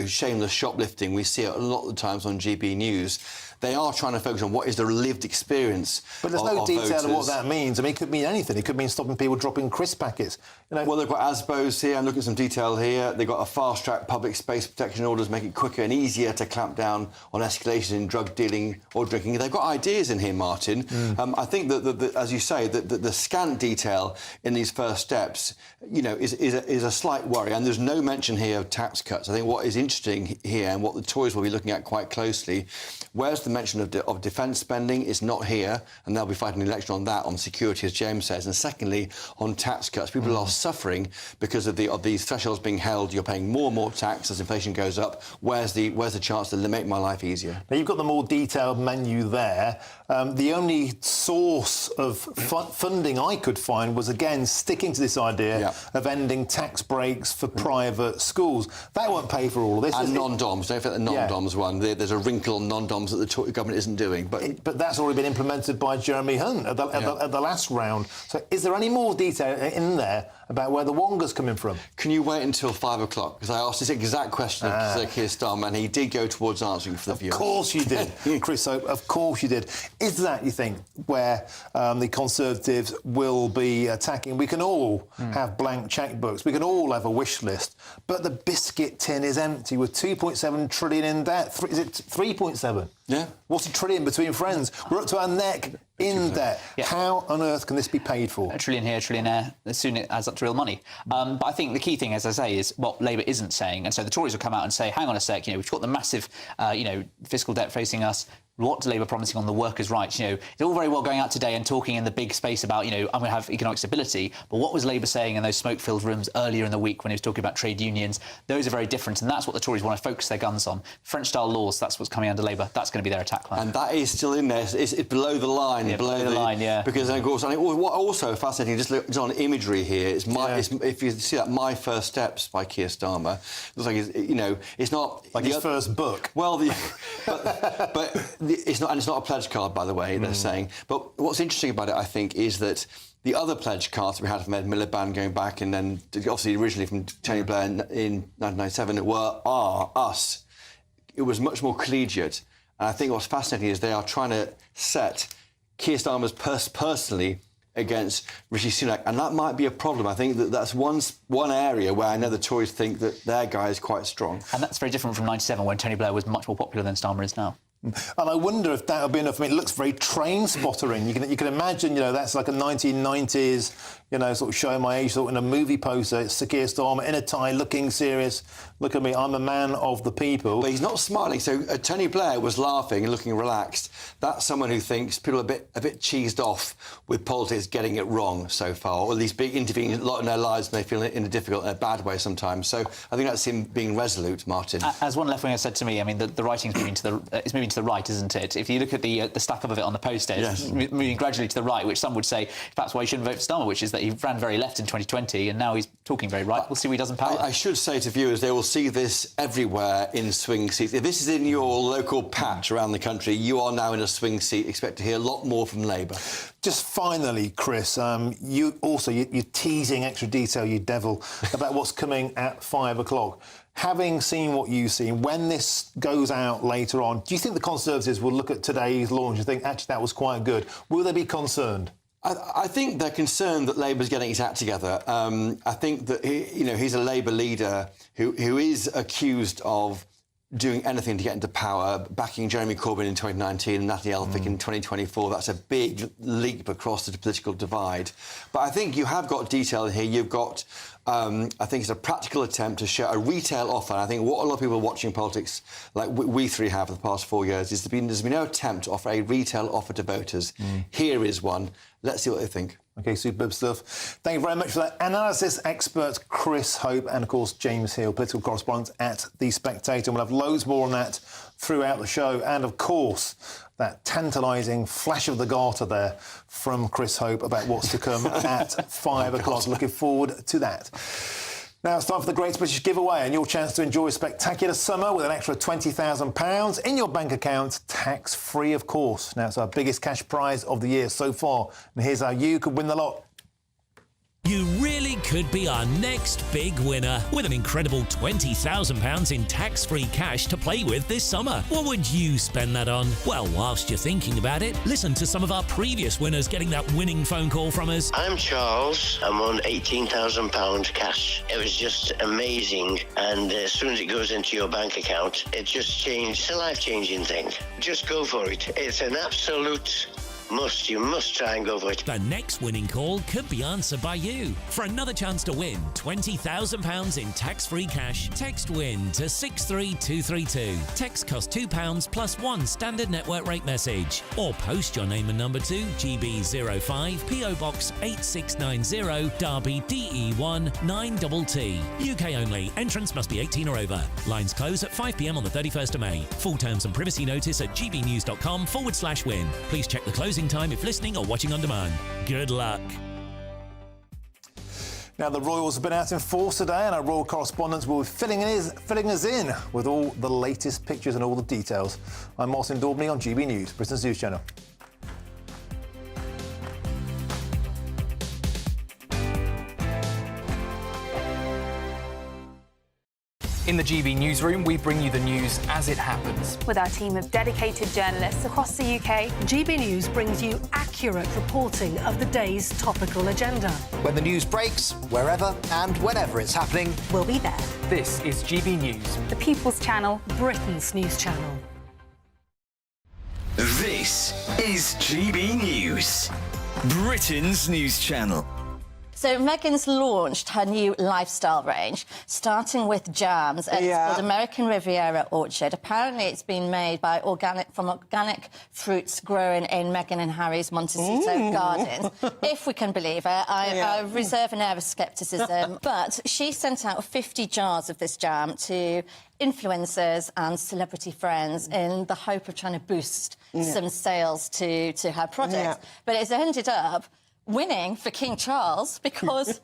shameless shoplifting. We see it a lot of the times on GB News. They are trying to focus on what is the lived experience. But there's no detail of what that means. I mean, it could mean anything. It could mean stopping people dropping crisp packets. You know, well, they've got ASBOs here. I'm looking at some detail here. They've got a fast-track public space protection orders, make it quicker and easier to clamp down on escalation in drug dealing or drinking. They've got ideas in here, Martin. I think that, as you say, the scant detail in these first steps, you know, is a slight worry. And there's no mention here of tax cuts. I think what is interesting here and what the Tories will be looking at quite closely, where's the mention of defence spending? Is not here, and they'll be fighting an election on that, on security, as James says. And secondly, on tax cuts. People are suffering because of these thresholds being held. You're paying more and more tax as inflation goes up. Where's the chance to make my life easier? Now, you've got the more detailed menu there. The only source of funding I could find was, again, sticking to this idea of ending tax breaks for private schools. That won't pay for all of this. And non-DOMs. Don't forget the non-DOMs one. There's a wrinkle on non-DOMs that the government isn't doing. But that's already been implemented by Jeremy Hunt at the last round. So is there any more detail in there about where the Wonga's coming from? Can you wait until 5 o'clock? Because I asked this exact question of Sir Keir Starmer, and he did go towards answering for the viewers. Of course you did, Chris. Of course you did. Is that, you think, where the Conservatives will be attacking? We can all have blank checkbooks. We can all have a wish list. But the biscuit tin is empty with 2.7 trillion in debt. Is it 3.7? Yeah. What's a trillion between friends? We're up to our neck in debt. How on earth can this be paid for? A trillion here, a trillion there. Soon it adds up to real money. But I think the key thing, as I say, is what Labour isn't saying. And so the Tories will come out and say, hang on a sec, you know, we've got the massive, fiscal debt facing us. What Labour promising on the workers' rights? You know, it's all very well going out today and talking in the big space about, you know, I'm going to have economic stability. But what was Labour saying in those smoke-filled rooms earlier in the week when he was talking about trade unions? Those are very different, and that's what the Tories want to focus their guns on. French-style laws, that's what's coming under Labour. That's going to be their attack line. And that is still in there. It's below the line. Yeah, below the line, yeah. Because, of course, I think what also fascinating, just on imagery here, is if you see that My First Steps by Keir Starmer, it looks like, it's not... Like his first book. Well, it's not, and it's not a pledge card, by the way, they're saying. But what's interesting about it, I think, is that the other pledge cards we had from Ed Miliband going back, and then obviously originally from Tony Blair in 1997, are us. It was much more collegiate. And I think what's fascinating is they are trying to set Keir Starmer's personally against Rishi Sunak, and that might be a problem. I think that's one area where I know the Tories think that their guy is quite strong. And that's very different from 97, when Tony Blair was much more popular than Starmer is now. And I wonder if that would be enough. I mean, it looks very train-spottering. You can imagine, that's like a 1990s, sort of showing my age, sort of in a movie poster. It's Sir Keir Starmer in a tie, looking serious. Look at me, I'm a man of the people. But he's not smiling. So Tony Blair was laughing and looking relaxed. That's someone who thinks people are a bit cheesed off with politics getting it wrong so far, or at least being intervening a lot in their lives and they feel in a bad way sometimes. So I think that's him being resolute, Martin. As one left-winger said to me, I mean, the writing's moving to the right, isn't it? If you look at the stack up of it on the poster, it's moving gradually to the right, which some would say perhaps why you shouldn't vote for Starmer, which is that he ran very left in 2020 and now he's talking very right. We'll see what he does in power. I should say to viewers, they will see this everywhere in swing seats. If this is in your local patch around the country, you are now in a swing seat. Expect to hear a lot more from Labour. Just finally, Chris, you're teasing extra detail, you devil, about what's coming at 5 o'clock. Having seen what you've seen, when this goes out later on, do you think the Conservatives will look at today's launch and think, actually, that was quite good? Will they be concerned? I think they're concerned that Labour's getting its act together. I think that he's a Labour leader who is accused of doing anything to get into power, backing Jeremy Corbyn in 2019 and Natalie Elphicke in 2024. That's a big leap across the political divide. But I think you have got detail here. You've got, I think it's a practical attempt to show a retail offer. And I think what a lot of people watching politics, like we three have for the past 4 years, is there's been no attempt to offer a retail offer to voters. Here is one. Let's see what they think. OK, superb stuff. Thank you very much for that analysis. Experts Chris Hope and, of course, James Hill, political correspondent at The Spectator. And we'll have loads more on that throughout the show. And, of course, that tantalising flash of the garter there from Chris Hope about what's to come at 5 o'clock. Looking forward to that. Now it's time for the Great British Giveaway and your chance to enjoy a spectacular summer with an extra £20,000 in your bank account, tax-free, of course. Now, it's our biggest cash prize of the year so far. And here's how you could win the lot. You really could be our next big winner with an incredible £20,000 in tax-free cash to play with this summer. What would you spend that on? Well, whilst you're thinking about it, listen to some of our previous winners getting that winning phone call from us. I'm Charles. I'm on £18,000 cash. It was just amazing. And as soon as it goes into your bank account, it just changed. It's a life-changing thing. Just go for it. It's an absolute must. You must try and go for it. The next winning call could be answered by you. For another chance to win £20,000 in tax-free cash, text WIN to 63232. Text costs £2 plus one standard network rate message. Or post your name and number to GB05 PO Box 8690 Derby DE1 9TT. UK only. Entrance must be 18 or over. Lines close at 5 p.m. on the 31st of May. Full terms and privacy notice at gbnews.com/win. Please check the closing time if listening or watching on demand. Good luck. Now, the Royals have been out in force today and our royal correspondents will be filling us in with all the latest pictures and all the details. I'm Martin Daubney on GB News, Britain's news channel. In the GB newsroom, we bring you the news as it happens. With our team of dedicated journalists across the UK, GB News brings you accurate reporting of the day's topical agenda. When the news breaks, wherever and whenever it's happening, we'll be there. This is GB News. The People's Channel, Britain's news channel. This is GB News, Britain's news channel. So Meghan's launched her new lifestyle range, starting with jams, and it's called American Riviera Orchard. Apparently, it's been made from organic fruits grown in Meghan and Harry's Montecito gardens. If we can believe it, I reserve an air of scepticism. But she sent out 50 jars of this jam to influencers and celebrity friends in the hope of trying to boost some sales to her product. But it's ended up winning for King Charles because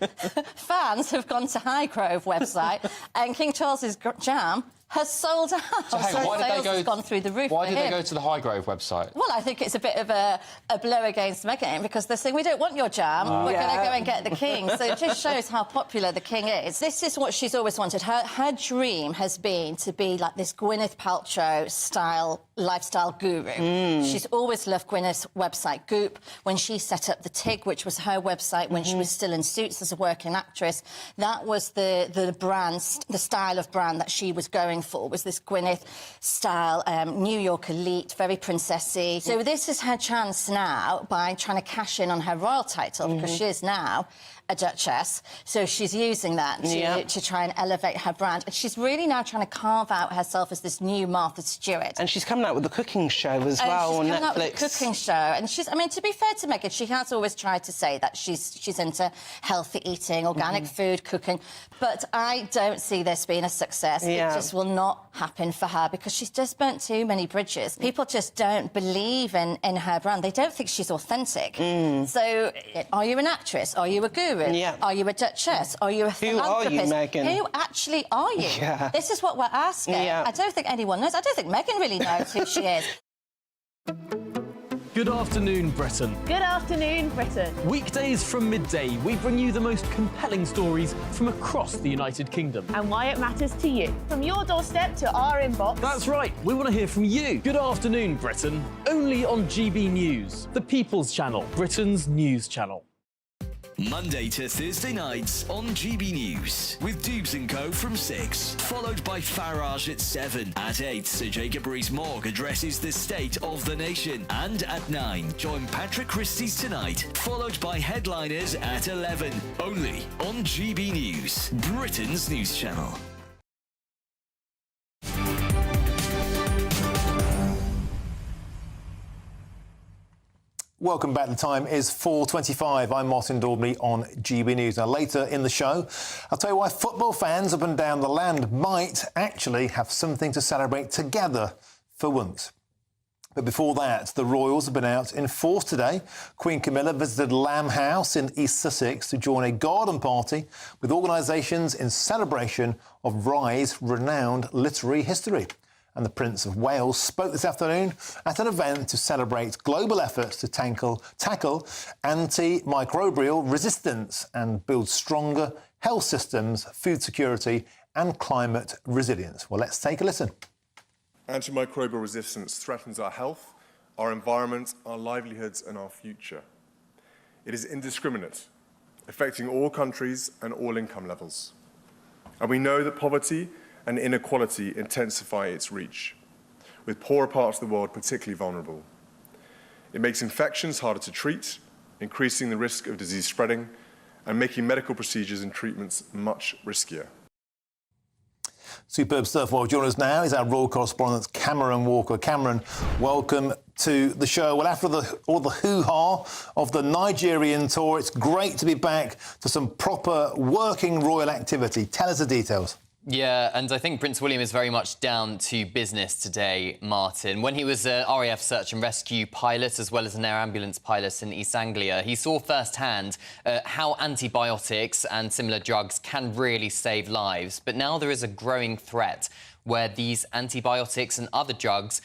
fans have gone to Highgrove website and King Charles's jam has sold out. So hang on, why did they go? Has gone through the roof. Why did they go to the Highgrove website? Well, I think it's a bit of a blow against Meghan because they're saying we don't want your jam. We're going to go and get the king. So it just shows how popular the king is. This is what she's always wanted. Her dream has been to be like this Gwyneth Paltrow style lifestyle guru. She's always loved Gwyneth's website Goop. When she set up the TIG, which was her website when she was still in Suits as a working actress, that was the brand, the style of brand that she was going for, was this Gwyneth style, New York elite, very princessy. So this is her chance now by trying to cash in on her royal title, because she is now a duchess, so she's using that to try and elevate her brand. And she's really now trying to carve out herself as this new Martha Stewart. And she's coming out with a cooking show as well on Netflix. She's coming out with a cooking show. And she's, I mean, to be fair to Meghan, she has always tried to say that she's into healthy eating, organic food, cooking. But I don't see this being a success. It just will not happen for her, because she's just burnt too many bridges. People just don't believe in her brand. They don't think she's authentic. So, are you an actress? Are you a guru? Are you a duchess? Are you a philanthropist? Who are you, Meghan? Who actually are you? This is what we're asking. I don't think anyone knows. I don't think Meghan really knows who she is. Good afternoon, Britain. Good afternoon, Britain. Weekdays from midday, we bring you the most compelling stories from across the United Kingdom. And why it matters to you. From your doorstep to our inbox. That's right, we want to hear from you. Good afternoon, Britain. Only on GB News, the People's Channel, Britain's news channel. Monday to Thursday nights on GB News with Dubes & Co from 6, followed by Farage at 7. At 8, Sir Jacob Rees-Mogg addresses the state of the nation. And at 9, join Patrick Christys Tonight, followed by Headliners at 11. Only on GB News, Britain's news channel. Welcome back. The time is 4:25. I'm Martin Daubney on GB News. Now, later in the show, I'll tell you why football fans up and down the land might actually have something to celebrate together for once. But before that, the Royals have been out in force today. Queen Camilla visited Lamb House in East Sussex to join a garden party with organisations in celebration of Rye's renowned literary history. And the Prince of Wales spoke this afternoon at an event to celebrate global efforts to tackle antimicrobial resistance and build stronger health systems, food security and climate resilience. Well, let's take a listen. Antimicrobial resistance threatens our health, our environment, our livelihoods and our future. It is indiscriminate, affecting all countries and all income levels. And we know that poverty and inequality intensify its reach, with poorer parts of the world particularly vulnerable. It makes infections harder to treat, increasing the risk of disease spreading and making medical procedures and treatments much riskier. Superb stuff. Well, joining us now is our royal correspondent, Cameron Walker. Cameron, welcome to the show. Well, after all the hoo-ha of the Nigerian tour, it's great to be back to some proper working royal activity. Tell us the details. Yeah, and I think Prince William is very much down to business today, Martin. When he was an RAF search and rescue pilot, as well as an air ambulance pilot in East Anglia, he saw firsthand how antibiotics and similar drugs can really save lives. But now there is a growing threat where these antibiotics and other drugs,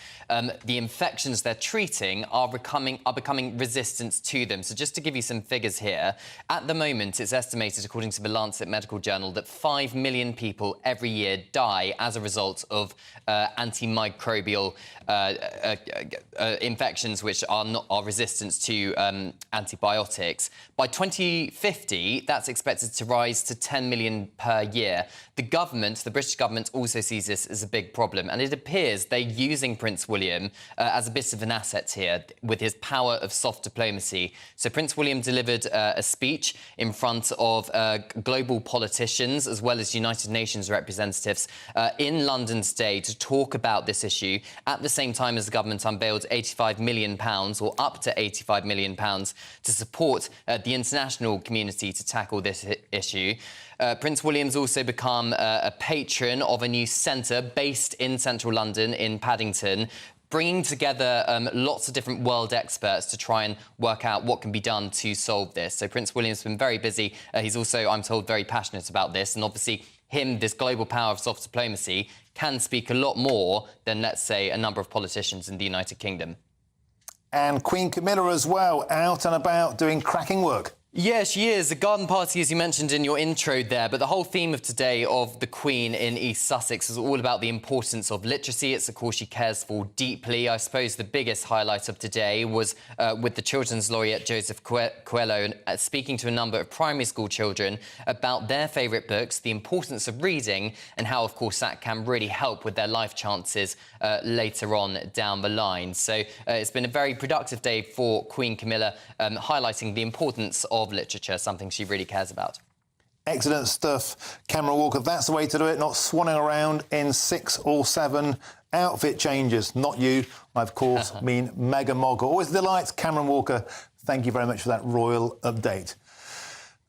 the infections they're treating are becoming resistant to them. So just to give you some figures here, at the moment it's estimated, according to the Lancet Medical Journal, that 5 million people every year die as a result of antimicrobial infections which are resistant to antibiotics. By 2050, that's expected to rise to 10 million per year. The British government also sees this as a big problem, and it appears they're using Prince William as a bit of an asset here with his power of soft diplomacy. So Prince William delivered a speech in front of global politicians as well as United Nations representatives in London today to talk about this issue, at the same time as the government unveiled £85 million, or up to £85 million, to support the international community to tackle this issue. Prince William's also become a patron of a new centre based in central London, in Paddington, bringing together lots of different world experts to try and work out what can be done to solve this. So Prince William's been very busy. He's also, I'm told, very passionate about this. And obviously, this global power of soft diplomacy, can speak a lot more than, let's say, a number of politicians in the United Kingdom. And Queen Camilla as well, out and about doing cracking work. Yeah, she is. The garden party, as you mentioned in your intro there, but the whole theme of today of the Queen in East Sussex is all about the importance of literacy. It's a cause she cares for deeply. I suppose the biggest highlight of today was with the Children's Laureate Joseph Coelho speaking to a number of primary school children about their favourite books, the importance of reading, and how, of course, that can really help with their life chances later on down the line. So it's been a very productive day for Queen Camilla, highlighting the importance of literature, something she really cares about. Excellent stuff, Cameron Walker. That's the way to do it, not swanning around in 6 or 7 outfit changes. Not you, I, of course, mean Meghan Markle. Always a delight, Cameron Walker. Thank you very much for that royal update.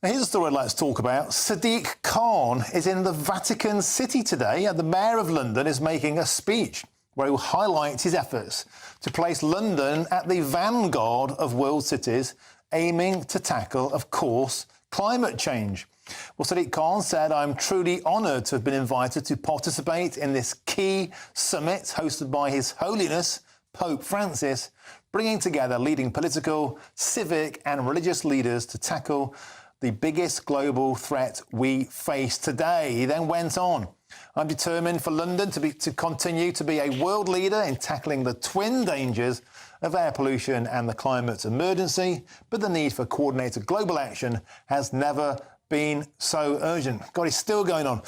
Now, here's a story I'd like to talk about. Sadiq Khan is in the Vatican City today. The Mayor of London is making a speech where he will highlight his efforts to place London at the vanguard of world cities, aiming to tackle, of course, climate change. Well, Sadiq Khan said, "I'm truly honoured to have been invited to participate in this key summit hosted by His Holiness Pope Francis, bringing together leading political, civic and religious leaders to tackle the biggest global threat we face today." He then went on, "I'm determined for London to continue to be a world leader in tackling the twin dangers of air pollution and the climate emergency, but the need for coordinated global action has never been so urgent." God, he's still going on.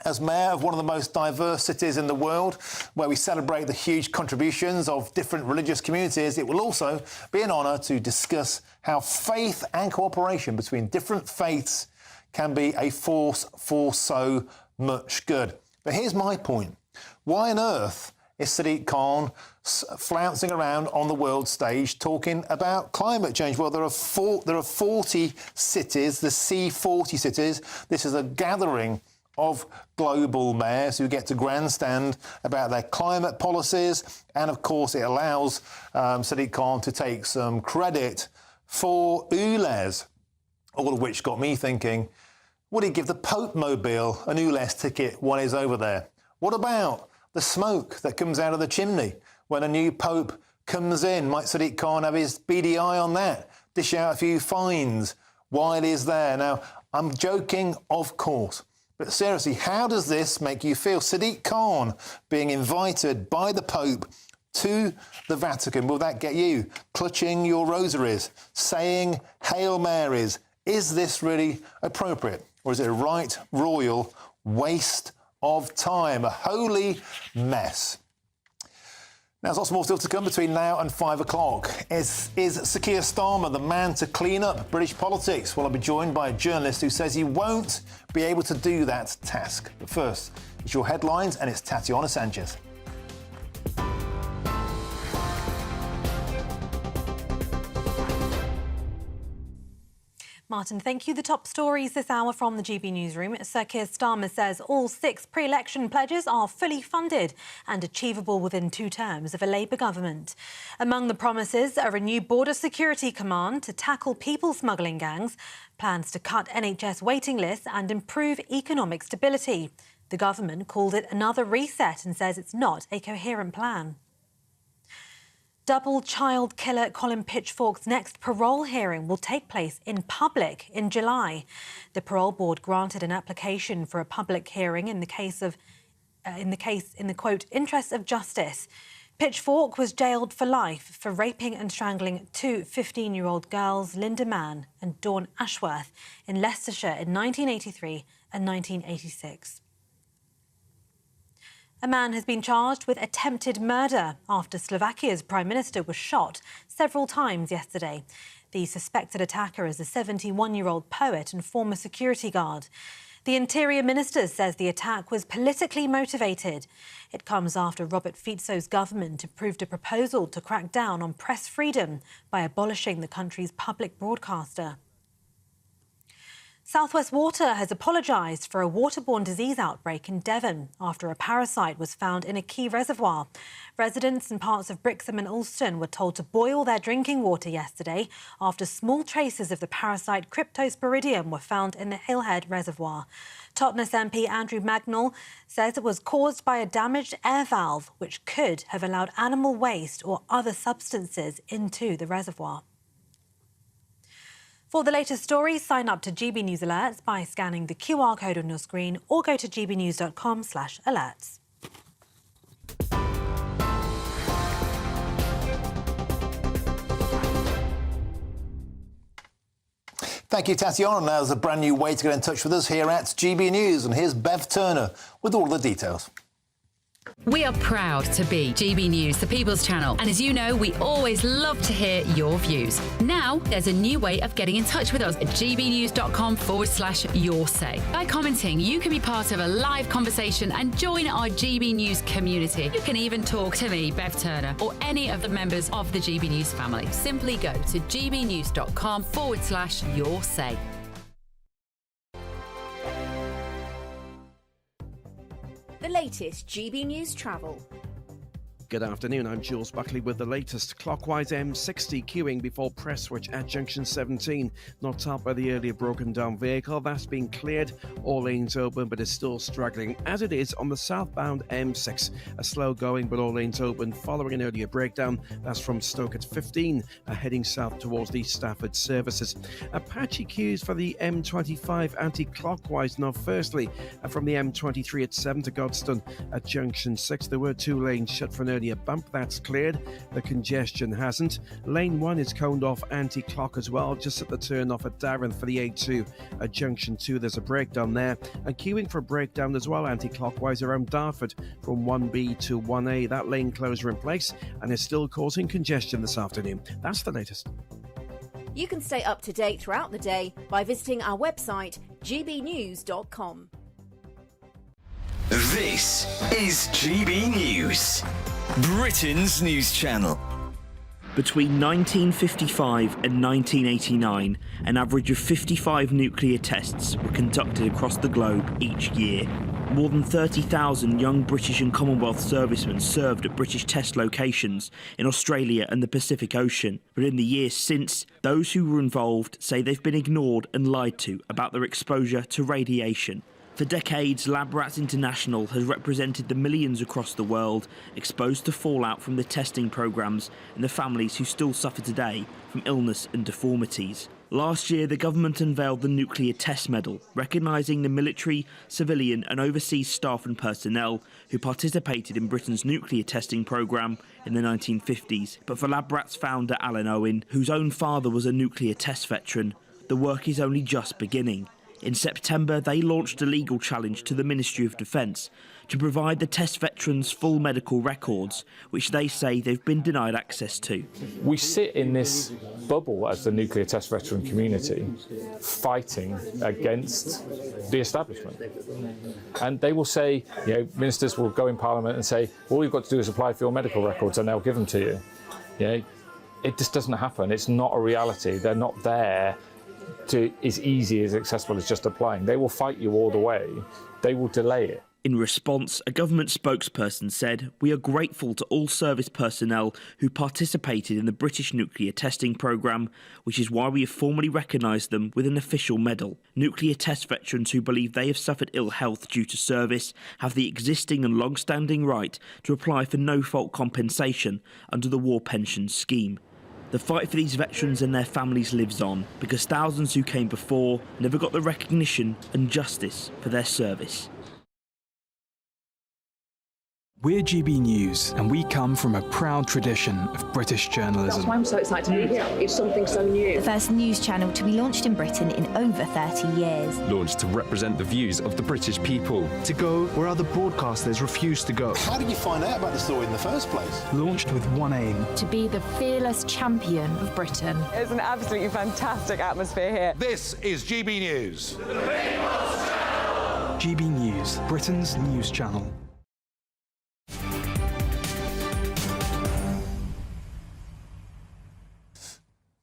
As mayor of one of the most diverse cities in the world, where we celebrate the huge contributions of different religious communities, it will also be an honour to discuss how faith and cooperation between different faiths can be a force for so much good. But here's my point. Why on earth is Sadiq Khan flouncing around on the world stage talking about climate change? Well, there are 40 cities, the C40 cities. This is a gathering of global mayors who get to grandstand about their climate policies. And, of course, it allows Sadiq Khan to take some credit for ULEZ, all of which got me thinking, would he give the Pope Mobile an ULEZ ticket while he's over there? What about the smoke that comes out of the chimney when a new Pope comes in? Might Sadiq Khan have his beady eye on that? Dish out a few fines while he's there? Now, I'm joking, of course. But seriously, how does this make you feel? Sadiq Khan being invited by the Pope to the Vatican, will that get you clutching your rosaries, saying Hail Marys? Is this really appropriate? Or is it a right royal waste of time? A holy mess. Now, there's lots more still to come between now and 5 o'clock. Is Sir Keir Starmer the man to clean up British politics? Well, I'll be joined by a journalist who says he won't be able to do that task. But first, it's your headlines, and it's Tatiana Sanchez. Martin, thank you. The top stories this hour from the GB newsroom. Sir Keir Starmer says all 6 pre-election pledges are fully funded and achievable within 2 terms of a Labour government. Among the promises are a new border security command to tackle people smuggling gangs, plans to cut NHS waiting lists and improve economic stability. The government called it another reset and says it's not a coherent plan. Double child killer Colin Pitchfork's next parole hearing will take place in public in July. The parole board granted an application for a public hearing in the quote interests of justice. Pitchfork was jailed for life for raping and strangling 2 15-year-old girls, Linda Mann and Dawn Ashworth, in Leicestershire in 1983 and 1986. A man has been charged with attempted murder after Slovakia's Prime Minister was shot several times yesterday. The suspected attacker is a 71-year-old poet and former security guard. The Interior Minister says the attack was politically motivated. It comes after Robert Fico's government approved a proposal to crack down on press freedom by abolishing the country's public broadcaster. South West Water has apologised for a waterborne disease outbreak in Devon after a parasite was found in a key reservoir. Residents in parts of Brixham and Ulston were told to boil their drinking water yesterday after small traces of the parasite Cryptosporidium were found in the Hillhead Reservoir. Totnes MP Andrew Magnall says it was caused by a damaged air valve, which could have allowed animal waste or other substances into the reservoir. For the latest stories, sign up to GB News Alerts by scanning the QR code on your screen or go to gbnews.com/alerts. Thank you, Tatiana. Now there's a brand new way to get in touch with us here at GB News. And here's Bev Turner with all the details. We are proud to be GB News, the People's Channel. And as you know, we always love to hear your views. Now, there's a new way of getting in touch with us at gbnews.com/your say. By commenting, you can be part of a live conversation and join our GB News community. You can even talk to me, Bev Turner, or any of the members of the GB News family. Simply go to gbnews.com/your say. The latest GB News travel. Good afternoon, I'm Jules Buckley with the latest. Clockwise M60 queuing before Prestwich at junction 17. Not topped by the earlier broken down vehicle. That's been cleared, all lanes open, but is still struggling, as it is on the southbound M6. A slow going, but all lanes open following an earlier breakdown. That's from Stoke at 15, heading south towards the Stafford services. Patchy queues for the M25 anti-clockwise. Now, firstly, from the M23 at 7 to Godstone at junction 6, there were 2 lanes shut for an earlier bump. That's cleared. The congestion hasn't. Lane 1 is coned off anti-clock as well, just at the turn off at Darren for the A2. At junction 2, there's a breakdown there. And queuing for a breakdown as well, anti-clockwise around Dartford from 1B to 1A. That lane closure in place and is still causing congestion this afternoon. That's the latest. You can stay up to date throughout the day by visiting our website, gbnews.com. This is GB News, Britain's news channel. Between 1955 and 1989, an average of 55 nuclear tests were conducted across the globe each year. More than 30,000 young British and Commonwealth servicemen served at British test locations in Australia and the Pacific Ocean. But in the years since, those who were involved say they've been ignored and lied to about their exposure to radiation. For decades, Lab Rats International has represented the millions across the world exposed to fallout from the testing programmes and the families who still suffer today from illness and deformities. Last year, the government unveiled the Nuclear Test Medal, recognising the military, civilian and overseas staff and personnel who participated in Britain's nuclear testing programme in the 1950s. But for Lab Rats founder Alan Owen, whose own father was a nuclear test veteran, the work is only just beginning. In September, they launched a legal challenge to the Ministry of Defence to provide the test veterans full medical records, which they say they've been denied access to. We sit in this bubble as the nuclear test veteran community, fighting against the establishment. And they will say, ministers will go in Parliament and say, all you've got to do is apply for your medical records and they'll give them to you. It just doesn't happen. It's not a reality. They're not there to as easy, as accessible as just applying. They will fight you all the way. They will delay it. In response, a government spokesperson said, "We are grateful to all service personnel who participated in the British nuclear testing programme, which is why we have formally recognised them with an official medal. Nuclear test veterans who believe they have suffered ill health due to service have the existing and long-standing right to apply for no-fault compensation under the War Pensions Scheme." The fight for these veterans and their families lives on, because thousands who came before never got the recognition and justice for their service. We're GB News, and we come from a proud tradition of British journalism. That's why I'm so excited to be here. It's something so new. The first news channel to be launched in Britain in over 30 years. Launched to represent the views of the British people. To go where other broadcasters refuse to go. How did you find out about the story in the first place? Launched with one aim. To be the fearless champion of Britain. It's an absolutely fantastic atmosphere here. This is GB News. GB News, Britain's news channel.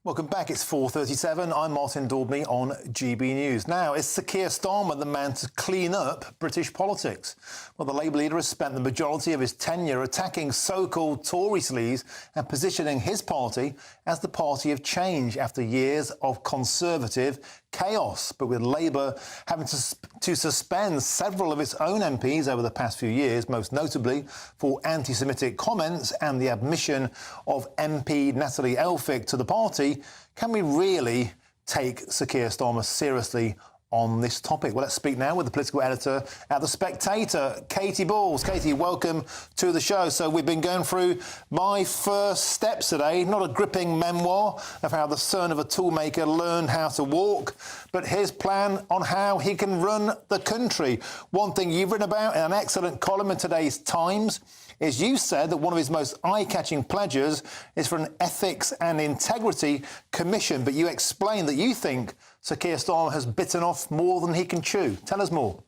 Welcome back. It's 4:37. I'm Martin Daubney on GB News. Now, is Sir Keir Starmer the man to clean up British politics? Well, the Labour leader has spent the majority of his tenure attacking so-called Tory sleaze and positioning his party as the party of change after years of Conservative chaos. But with Labour having to suspend several of its own MPs over the past few years, most notably for anti-Semitic comments and the admission of MP Natalie Elphicke to the party, can we really take Sir Keir Starmer seriously on this topic. Well, let's speak now with the political editor at The Spectator, Katie Balls. Katie, welcome to the show. So we've been going through My First Steps today, not a gripping memoir of how the son of a toolmaker learned how to walk, but his plan on how he can run the country. One thing you've written about in an excellent column in today's Times is you said that one of his most eye-catching pledges is for an ethics and integrity commission, but you explained that you think Sir Keir Starmer has bitten off more than he can chew. Tell us more.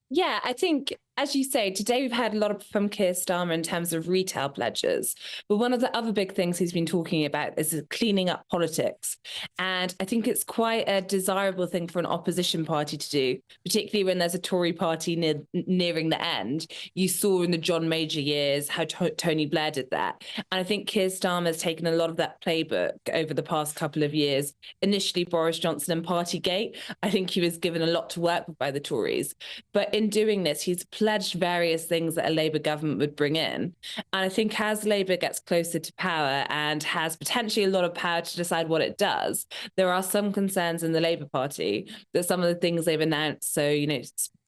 Yeah, I think, as you say, today we've had a lot from Keir Starmer in terms of retail pledges. But one of the other big things he's been talking about is cleaning up politics. And I think it's quite a desirable thing for an opposition party to do, particularly when there's a Tory party nearing the end. You saw in the John Major years how Tony Blair did that. And I think Keir Starmer has taken a lot of that playbook over the past couple of years. Initially, Boris Johnson and Partygate. I think he was given a lot to work with by the Tories. But in doing this, he's pledged various things that a Labour government would bring in. And I think as Labour gets closer to power and has potentially a lot of power to decide what it does, there are some concerns in the Labour Party that some of the things they've announced, so, you know,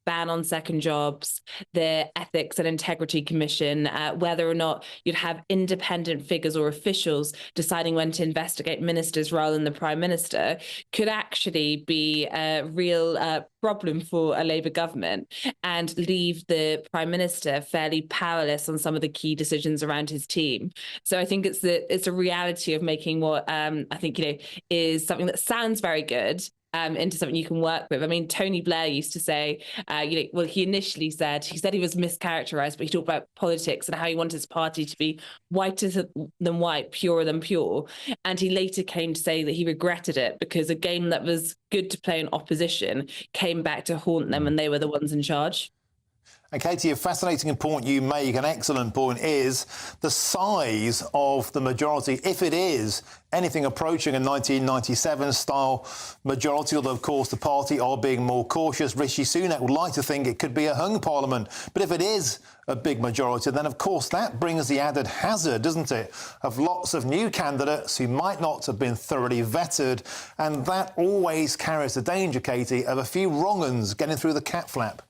ban on second jobs, the Ethics and Integrity Commission, whether or not you'd have independent figures or officials deciding when to investigate ministers rather than the Prime Minister, could actually be a real problem for a Labour government and leave the Prime Minister fairly powerless on some of the key decisions around his team. So I think it's a reality of making what I think, you know, is something that sounds very good into something you can work with. I mean, Tony Blair used to say, he initially said he was mischaracterized, but he talked about politics and how he wanted his party to be whiter than white, purer than pure. And he later came to say that he regretted it because a game that was good to play in opposition came back to haunt them when they were the ones in charge. And Katie, a fascinating point you make, an excellent point, is the size of the majority, if it is anything approaching a 1997-style majority, although, of course, the party are being more cautious. Rishi Sunak would like to think it could be a hung parliament. But if it is a big majority, then, of course, that brings the added hazard, doesn't it, of lots of new candidates who might not have been thoroughly vetted. And that always carries the danger, Katie, of a few wrong-uns getting through the cat flap.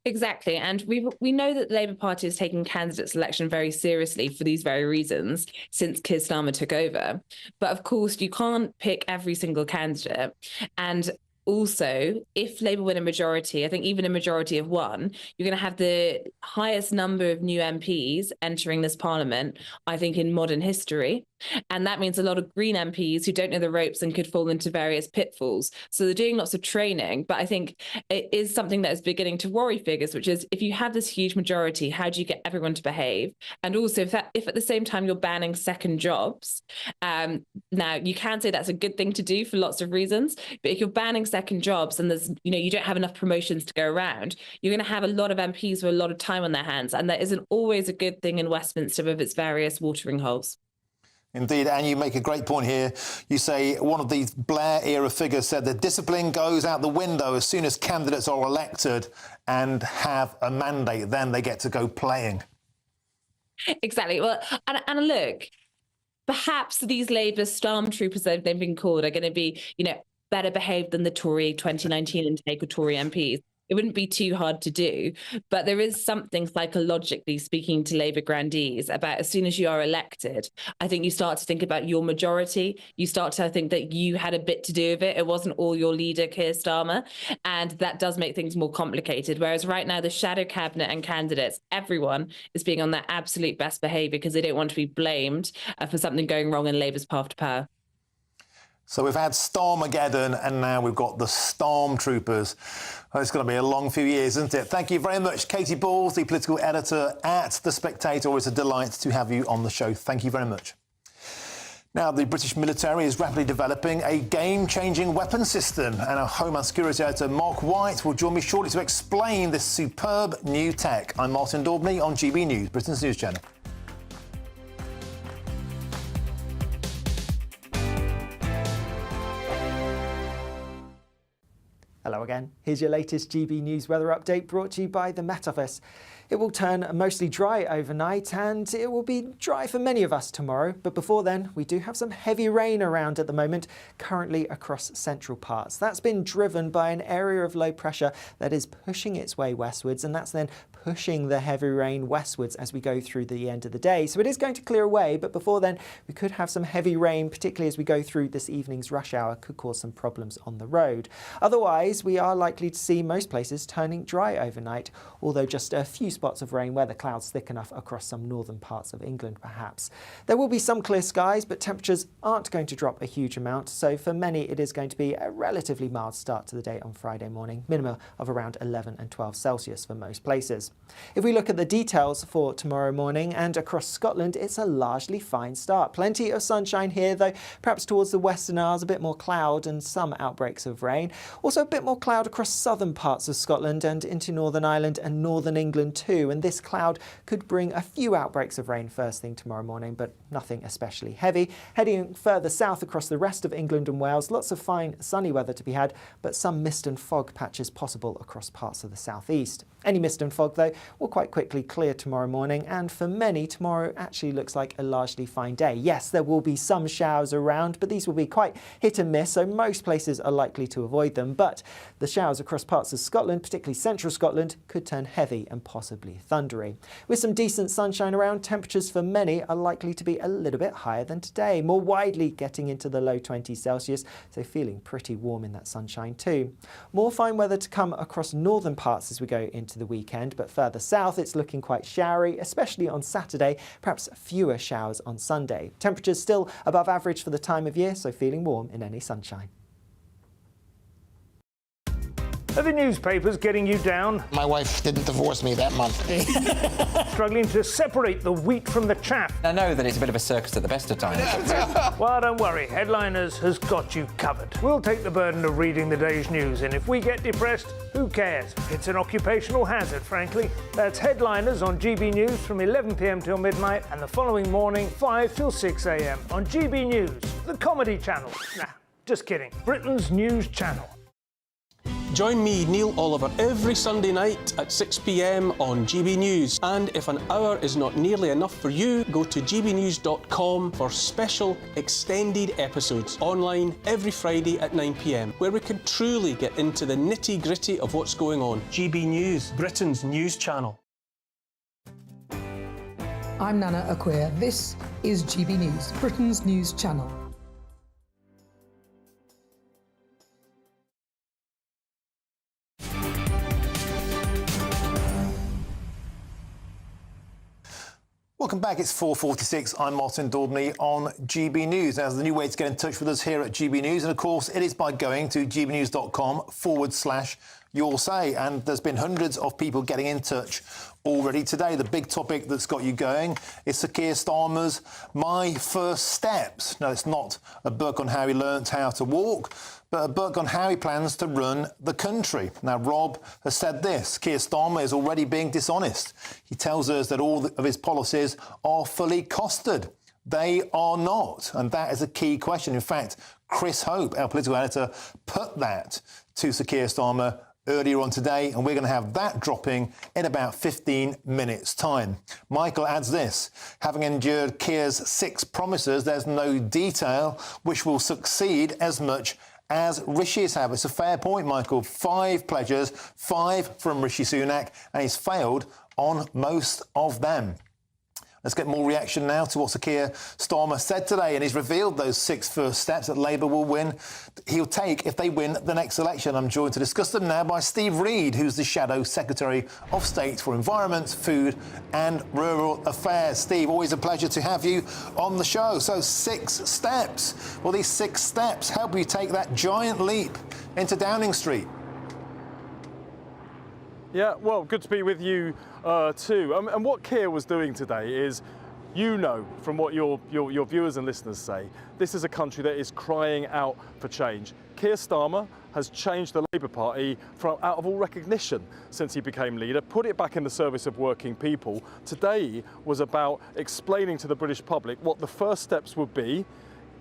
Exactly. And we know that the Labour Party has taken candidate selection very seriously for these very reasons since Keir Starmer took over. But of course, you can't pick every single candidate. And also, if Labour win a majority, I think even a majority of one, you're going to have the highest number of new MPs entering this parliament, I think, in modern history. And that means a lot of Green MPs who don't know the ropes and could fall into various pitfalls. So they're doing lots of training. But I think it is something that is beginning to worry figures, which is if you have this huge majority, how do you get everyone to behave? And also, if at the same time you're banning second jobs, now you can say that's a good thing to do for lots of reasons. But if you're banning second jobs and there's, you don't have enough promotions to go around, you're going to have a lot of MPs with a lot of time on their hands. And that isn't always a good thing in Westminster with its various watering holes. Indeed, and you make a great point here. You say one of these Blair-era figures said that discipline goes out the window as soon as candidates are elected and have a mandate. Then they get to go playing. Exactly. Well, and look, perhaps these Labour stormtroopers, they've been called, are going to be, better behaved than the Tory 2019 intake of Tory MPs. It wouldn't be too hard to do, but there is something psychologically speaking to Labour grandees about as soon as you are elected, I think you start to think about your majority. You start to think that you had a bit to do with it. It wasn't all your leader, Keir Starmer, and that does make things more complicated. Whereas right now, the shadow cabinet and candidates, everyone is being on their absolute best behaviour because they don't want to be blamed for something going wrong in Labour's path to power. So we've had Stormageddon and now we've got the Stormtroopers. Well, it's going to be a long few years, isn't it? Thank you very much, Katie Balls, the political editor at The Spectator. It's a delight to have you on the show. Thank you very much. Now, the British military is rapidly developing a game-changing weapon system, and our Homeland Security editor Mark White will join me shortly to explain this superb new tech. I'm Martin Daubney on GB News, Britain's news channel. Hello again. Here's your latest GB News weather update brought to you by the Met Office. It will turn mostly dry overnight and it will be dry for many of us tomorrow. But before then, we do have some heavy rain around at the moment, currently across central parts. That's been driven by an area of low pressure that is pushing its way westwards, and that's then pushing the heavy rain westwards as we go through the end of the day. So it is going to clear away, but before then we could have some heavy rain, particularly as we go through this evening's rush hour, could cause some problems on the road. Otherwise, we are likely to see most places turning dry overnight, although just a few spots of rain where the clouds thick enough across some northern parts of England perhaps. There will be some clear skies, but temperatures aren't going to drop a huge amount, so for many it is going to be a relatively mild start to the day on Friday morning, minimum of around 11 and 12 Celsius for most places. If we look at the details for tomorrow morning and across Scotland, it's a largely fine start. Plenty of sunshine here, though perhaps towards the Western Isles a bit more cloud and some outbreaks of rain. Also a bit more cloud across southern parts of Scotland and into Northern Ireland and Northern England too, and this cloud could bring a few outbreaks of rain first thing tomorrow morning, but nothing especially heavy. Heading further south across the rest of England and Wales, lots of fine sunny weather to be had, but some mist and fog patches possible across parts of the southeast. Any mist and fog, though, will quite quickly clear tomorrow morning, and for many, tomorrow actually looks like a largely fine day. Yes, there will be some showers around, but these will be quite hit and miss, so most places are likely to avoid them. But the showers across parts of Scotland, particularly central Scotland, could turn heavy and possibly thundery. With some decent sunshine around, temperatures for many are likely to be a little bit higher than today, more widely getting into the low 20s Celsius, so feeling pretty warm in that sunshine too. More fine weather to come across northern parts as we go into the weekend, but further south it's looking quite showery, especially on Saturday, perhaps fewer showers on Sunday. Temperatures still above average for the time of year, so feeling warm in any sunshine. Are the newspapers getting you down? My wife didn't divorce me that month. Struggling to separate the wheat from the chaff? I know that it's a bit of a circus at the best of times. Well, don't worry, Headliners has got you covered. We'll take the burden of reading the day's news, and if we get depressed, who cares? It's an occupational hazard, frankly. That's Headliners on GB News from 11 p.m. till midnight, and the following morning, 5 till 6 a.m. on GB News, the comedy channel. Nah, just kidding. Britain's news channel. Join me, Neil Oliver, every Sunday night at 6 p.m. on GB News. And if an hour is not nearly enough for you, go to gbnews.com for special extended episodes online every Friday at 9 p.m, where we can truly get into the nitty-gritty of what's going on. GB News, Britain's news channel. I'm Nana Acquia. This is GB News, Britain's news channel. Welcome back, it's 4:46. I'm Martin Daubney on GB News. Now, there's a new way to get in touch with us here at GB News, and of course it is by going to gbnews.com/your say. And there's been hundreds of people getting in touch already today. The big topic that's got you going is Sir Keir Starmer's My First Steps. Now, it's not a book on how he learnt how to walk, but a book on how he plans to run the country. Now, Rob has said this: Keir Starmer is already being dishonest. He tells us that all of his policies are fully costed. They are not, and that is a key question. In fact, Chris Hope, our political editor, put that to Sir Keir Starmer earlier on today, and we're going to have that dropping in about 15 minutes' time. Michael adds this: having endured Keir's 6 promises, there's no detail which will succeed as much as Rishi's have. It's a fair point, Michael. 5 pledges, 5 from Rishi Sunak, and he's failed on most of them. Let's get more reaction now to what Sir Keir Starmer said today, and he's revealed those 6 first steps that Labour will win. He'll take if they win the next election. I'm joined to discuss them now by Steve Reid, who's the Shadow Secretary of State for Environment, Food and Rural Affairs. Steve, always a pleasure to have you on the show. So 6 steps. Will these 6 steps help you take that giant leap into Downing Street? Yeah, well, good to be with you too. And what Keir was doing today is, you know, from what your viewers and listeners say, this is a country that is crying out for change. Keir Starmer has changed the Labour Party out of all recognition since he became leader, put it back in the service of working people. Today was about explaining to the British public what the first steps would be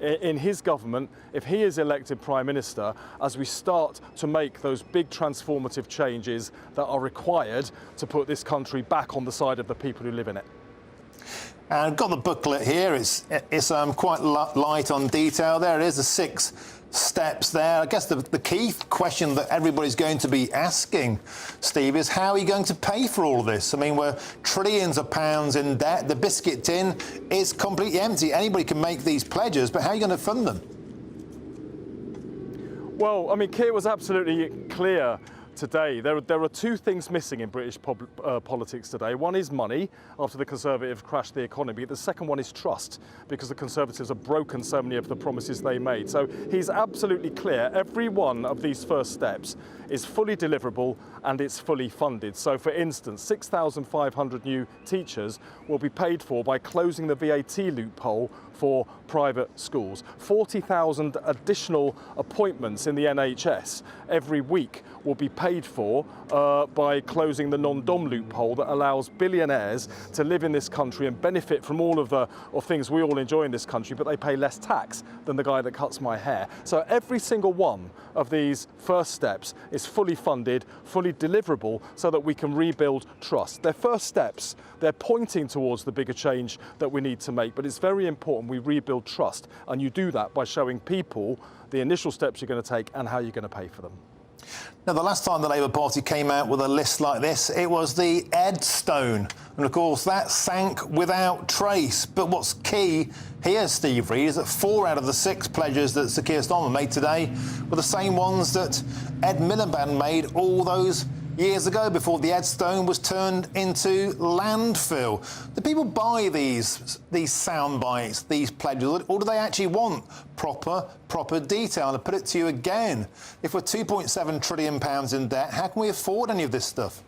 in his government, if he is elected Prime Minister, as we start to make those big transformative changes that are required to put this country back on the side of the people who live in it. And I've got the booklet here. It's quite light on detail. There it is, the 6 steps there. I guess the key question that everybody's going to be asking, Steve, is how are you going to pay for all of this? I mean, we're trillions of pounds in debt. The biscuit tin is completely empty. Anybody can make these pledges, but how are you going to fund them? Well, I mean, Keir was absolutely clear today. There are 2 things missing in British politics today. One is money, after the Conservatives crashed the economy. The second one is trust, because the Conservatives have broken so many of the promises they made. So he's absolutely clear. Every one of these first steps is fully deliverable and it's fully funded. So, for instance, 6,500 new teachers will be paid for by closing the VAT loophole for private schools. 40,000 additional appointments in the NHS every week will be paid for by closing the non-dom loophole that allows billionaires to live in this country and benefit from all of the things we all enjoy in this country, but they pay less tax than the guy that cuts my hair. So every single one of these first steps is fully funded, fully deliverable, so that we can rebuild trust. They're first steps. They're pointing towards the bigger change that we need to make, but it's very important we rebuild trust, and you do that by showing people the initial steps you're going to take and how you're going to pay for them. Now, the last time the Labour Party came out with a list like this, it was the Ed Stone. And, of course, that sank without trace. But what's key here, Steve Reid, is that 4 out of the 6 pledges that Sir Keir Starmer made today were the same ones that Ed Miliband made all those years ago, before the Ed Stone was turned into landfill. Do people buy these sound bites, these pledges, or do they actually want proper detail? And I put it to you again, if we're £2.7 trillion in debt, how can we afford any of this stuff?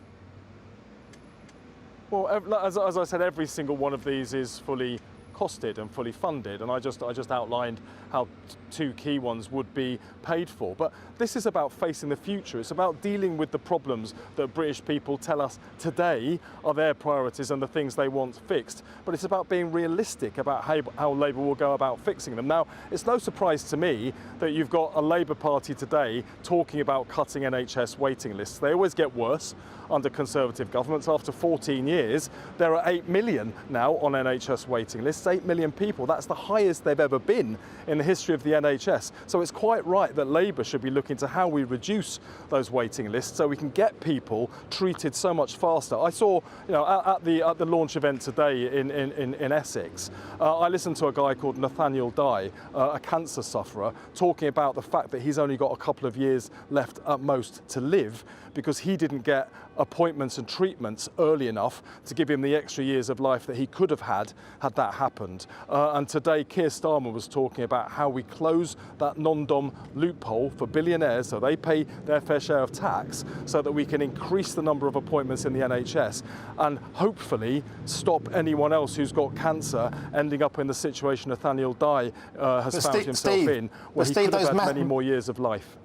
Well, as I said, every single one of these is fully costed and fully funded, and I just outlined how 2 key ones would be paid for. But this is about facing the future. It's about dealing with the problems that British people tell us today are their priorities and the things they want fixed. But it's about being realistic about how Labour will go about fixing them. Now, it's no surprise to me that you've got a Labour Party today talking about cutting NHS waiting lists. They always get worse under Conservative governments. After 14 years, there are 8 million now on NHS waiting lists, 8 million people. That's the highest they've ever been in the history of the NHS. So it's quite right that Labour should be looking to how we reduce those waiting lists so we can get people treated so much faster. I saw, at the launch event today in Essex, I listened to a guy called Nathaniel Dye, a cancer sufferer, talking about the fact that he's only got a couple of years left at most to live because he didn't get appointments and treatments early enough to give him the extra years of life that he could have had that happened. And today Keir Starmer was talking about how we close that non-dom loophole for billionaires so they pay their fair share of tax, so that we can increase the number of appointments in the NHS and hopefully stop anyone else who's got cancer ending up in the situation Nathaniel Dye has found himself in, where he could have had many more years of life.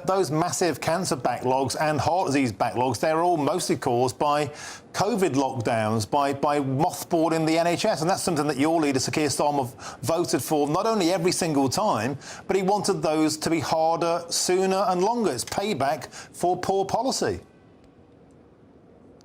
Those massive cancer backlogs and heart disease backlogs, they're all mostly caused by COVID lockdowns, by mothballing the NHS. And that's something that your leader, Sir Keir Starmer, voted for not only every single time, but he wanted those to be harder, sooner and longer. It's payback for poor policy.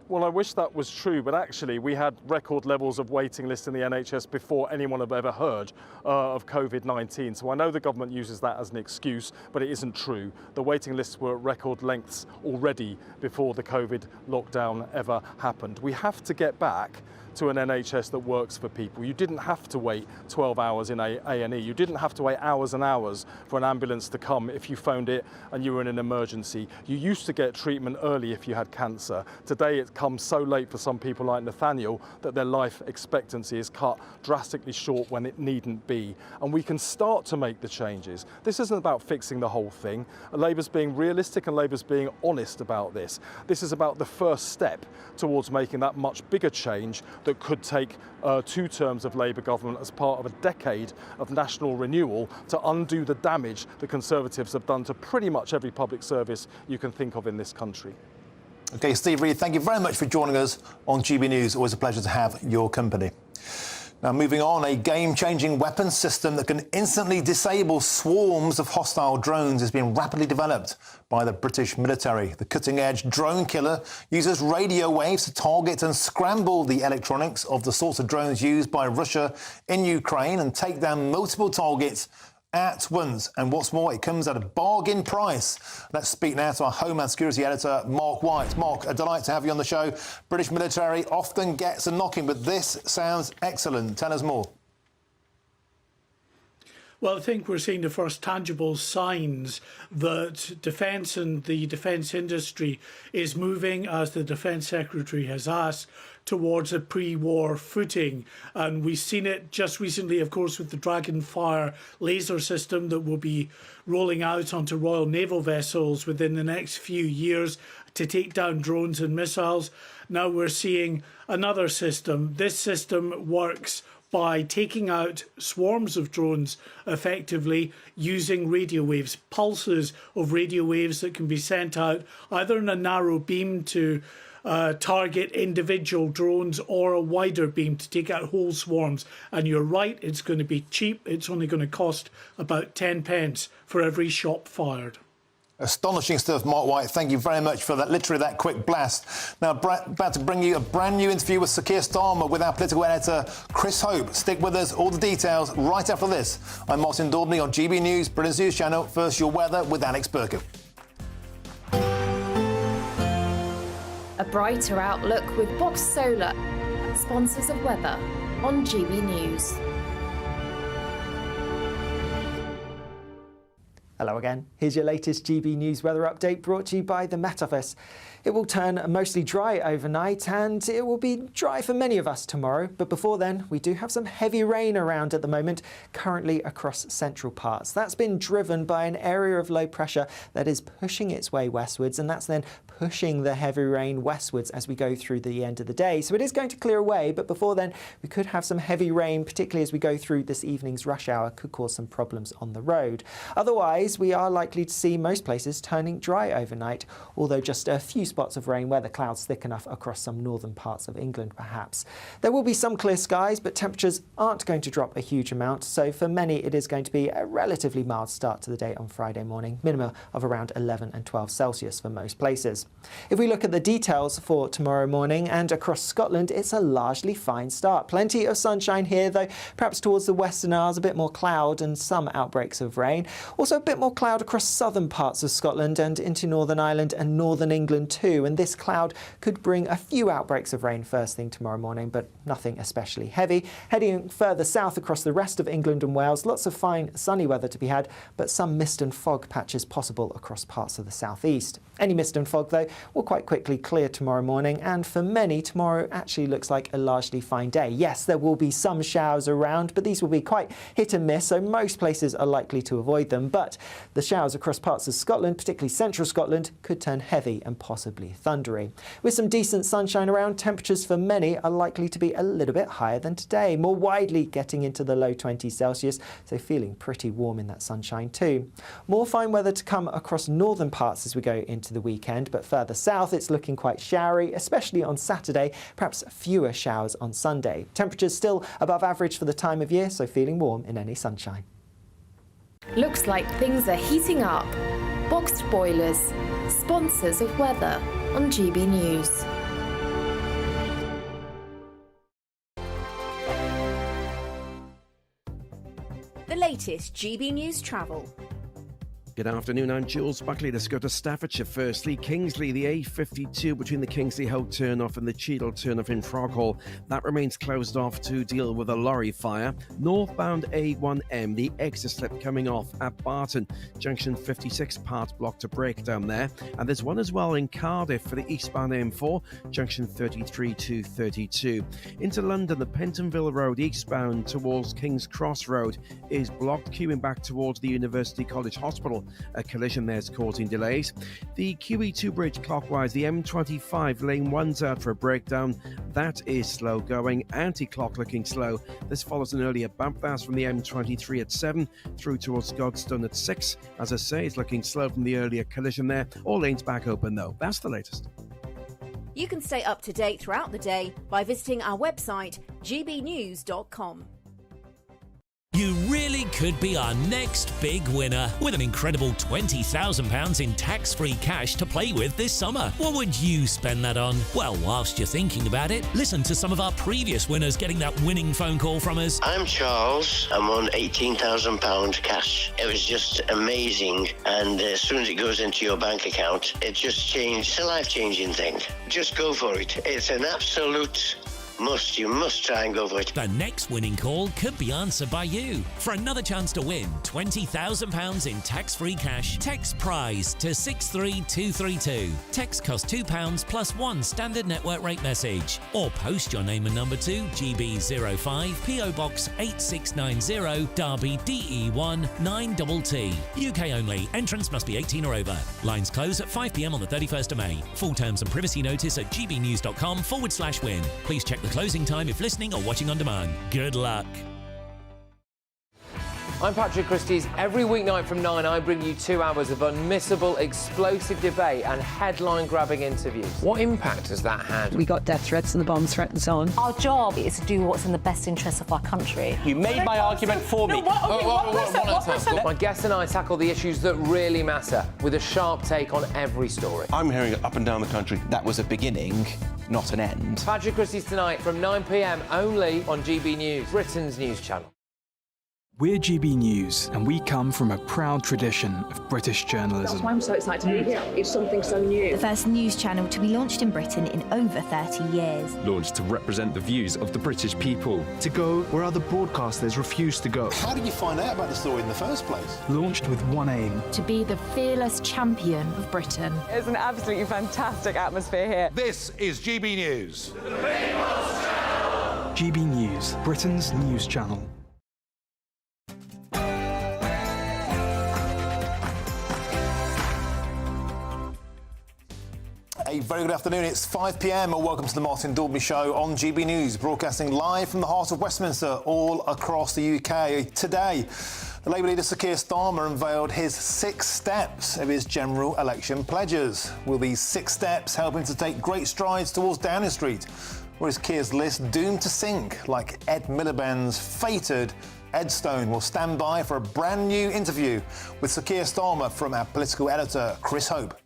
Well, I wish that was true, but actually we had record levels of waiting lists in the NHS before anyone had ever heard of COVID-19. So I know the government uses that as an excuse, but it isn't true. The waiting lists were at record lengths already before the COVID lockdown ever happened. We have to get back to an NHS that works for people. You didn't have to wait 12 hours in A&E. You didn't have to wait hours and hours for an ambulance to come if you phoned it and you were in an emergency. You used to get treatment early if you had cancer. Today it comes so late for some people like Nathaniel that their life expectancy is cut drastically short when it needn't be. And we can start to make the changes. This isn't about fixing the whole thing. Labour's being realistic and Labour's being honest about this. This is about the first step towards making that much bigger change that could take 2 terms of Labour government as part of a decade of national renewal to undo the damage the Conservatives have done to pretty much every public service you can think of in this country. OK, Steve Reid, thank you very much for joining us on GB News. Always a pleasure to have your company. Now, moving on, a game-changing weapons system that can instantly disable swarms of hostile drones is being rapidly developed by the British military. The cutting-edge drone killer uses radio waves to target and scramble the electronics of the sorts of drones used by Russia in Ukraine and take down multiple targets at once. And what's more, it comes at a bargain price. Let's speak now to our Homeland Security editor, Mark White. Mark, a delight to have you on the show. British military often gets a knocking, but this sounds excellent. Tell us more. Well, I think we're seeing the first tangible signs that defence and the defence industry is moving, as the Defence Secretary has asked, towards a pre-war footing. And we've seen it just recently, of course, with the Dragonfire laser system that will be rolling out onto Royal Naval vessels within the next few years to take down drones and missiles. Now we're seeing another system. This system works by taking out swarms of drones effectively using radio waves, pulses of radio waves that can be sent out either in a narrow beam to target individual drones or a wider beam to take out whole swarms. And you're right, it's going to be cheap. It's only going to cost about 10 pence for every shot fired. Astonishing stuff, Mark White. Thank you very much for that, literally that quick blast. Now, about to bring you a brand new interview with Sir Keir Starmer with our political editor, Chris Hope. Stick with us, all the details right after this. I'm Martin Daubney on GB News, Britain's News Channel. First, your weather with Alex Burkham. A brighter outlook with Box Solar, sponsors of weather on GB News. Hello again. Here's your latest GB News weather update brought to you by the Met Office. It will turn mostly dry overnight and it will be dry for many of us tomorrow. But before then, we do have some heavy rain around at the moment, currently across central parts. That's been driven by an area of low pressure that is pushing its way westwards, and that's then pushing the heavy rain westwards as we go through the end of the day. So it is going to clear away, but before then, we could have some heavy rain, particularly as we go through this evening's rush hour, could cause some problems on the road. Otherwise, we are likely to see most places turning dry overnight, although just a few spots of rain where the clouds thick enough across some northern parts of England perhaps. There will be some clear skies, but temperatures aren't going to drop a huge amount, so for many it is going to be a relatively mild start to the day on Friday morning, minimum of around 11 and 12 Celsius for most places. If we look at the details for tomorrow morning and across Scotland, it's a largely fine start. Plenty of sunshine here, though perhaps towards the Western Isles a bit more cloud and some outbreaks of rain. Also a bit more cloud across southern parts of Scotland and into Northern Ireland and Northern England too, and this cloud could bring a few outbreaks of rain first thing tomorrow morning, but nothing especially heavy. Heading further south across the rest of England and Wales, lots of fine sunny weather to be had, but some mist and fog patches possible across parts of the southeast. Any mist and fog, though, will quite quickly clear tomorrow morning, and for many, tomorrow actually looks like a largely fine day. Yes, there will be some showers around, but these will be quite hit and miss, so most places are likely to avoid them. But the showers across parts of Scotland, particularly central Scotland, could turn heavy and possibly thundery. With some decent sunshine around, temperatures for many are likely to be a little bit higher than today, more widely getting into the low 20s Celsius, so feeling pretty warm in that sunshine too. More fine weather to come across northern parts as we go into the weekend, but further south it's looking quite showery, especially on Saturday, perhaps fewer showers on Sunday. Temperatures still above average for the time of year, so feeling warm in any sunshine. Looks like things are heating up. Boxed boilers, sponsors of weather on GB News. The latest GB News travel. Good afternoon, I'm Jules Buckley. Let's go to Staffordshire firstly. Kingsley, the A52 between the Kingsley Hope turnoff and the Cheadle turnoff in Froghall, that remains closed off to deal with a lorry fire. Northbound A1M, the exit slip coming off at Barton. Junction 56 part blocked to breakdown there. And there's one as well in Cardiff for the eastbound M4, junction 33 to 32. Into London, the Pentonville Road eastbound towards King's Cross Road is blocked, queuing back towards the University College Hospital. A collision there is causing delays. The QE2 bridge clockwise, the M25 lane 1's out for a breakdown. That is slow going, anti-clock looking slow. This follows an earlier bump. That's from the M23 at 7 through towards Godstone at 6. As I say, it's looking slow from the earlier collision there. All lanes back open though. That's the latest. You can stay up to date throughout the day by visiting our website, gbnews.com. You really could be our next big winner with an incredible £20,000 in tax-free cash to play with this summer. What would you spend that on? Well, whilst you're thinking about it, listen to some of our previous winners getting that winning phone call from us. I'm Charles. I'm on £18,000 cash. It was just amazing, and as soon as it goes into your bank account, it just changed. It's a life-changing thing. Just go for it. It's an absolute must. You must try and go for it. The next winning call could be answered by you. For another chance to win £20,000 in tax-free cash, text PRIZE to 63232. Text costs £2 plus one standard network rate message. Or post your name and number to GB05 PO Box 8690 Derby DE1 9TT. UK only. Entrance must be 18 or over. Lines close at 5 p.m. on the 31st of May. Full terms and privacy notice at gbnews.com/win. Please check the closing time if listening or watching on demand. Good luck. I'm Patrick Christys. Every weeknight from 9, I bring you 2 hours of unmissable, explosive debate and headline-grabbing interviews. What impact has that had? We got death threats and the bomb threats on. Our job is to do what's in the best interest of our country. You made my argument for me. My guests and I tackle the issues that really matter with a sharp take on every story. I'm hearing it up and down the country. That was a beginning, not an end. Patrick Christys tonight from 9 p.m. only on GB News, Britain's news channel. We're GB News, and we come from a proud tradition of British journalism. That's why I'm so excited to be here. It's something so new. The first news channel to be launched in Britain in over 30 years. Launched to represent the views of the British people. To go where other broadcasters refuse to go. How did you find out about the story in the first place? Launched with one aim. To be the fearless champion of Britain. It's an absolutely fantastic atmosphere here. This is GB News. GB News, Britain's news channel. A very good afternoon. It's 5 p.m. and welcome to the Martin Daubney Show on GB News, broadcasting live from the heart of Westminster, all across the UK. Today, the Labour leader Sir Keir Starmer unveiled his 6 steps of his general election pledges. Will these 6 steps help him to take great strides towards Downing Street? Or is Keir's list doomed to sink like Ed Miliband's fated Ed Stone? Will stand by for a brand new interview with Sir Keir Starmer from our political editor, Chris Hope.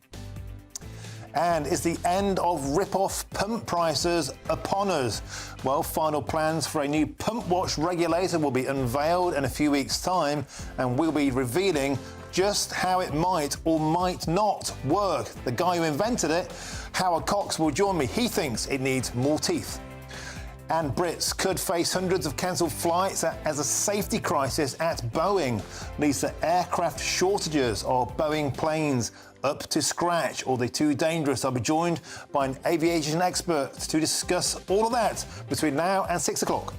And is the end of rip-off pump prices upon us? Well, final plans for a new pump watch regulator will be unveiled in a few weeks' time, and we'll be revealing just how it might or might not work. The guy who invented it, Howard Cox, will join me. He thinks it needs more teeth. And Brits could face hundreds of cancelled flights as a safety crisis at Boeing leads to aircraft shortages. Are Boeing planes up to scratch, or are they too dangerous? I'll be joined by an aviation expert to discuss all of that between now and 6 o'clock.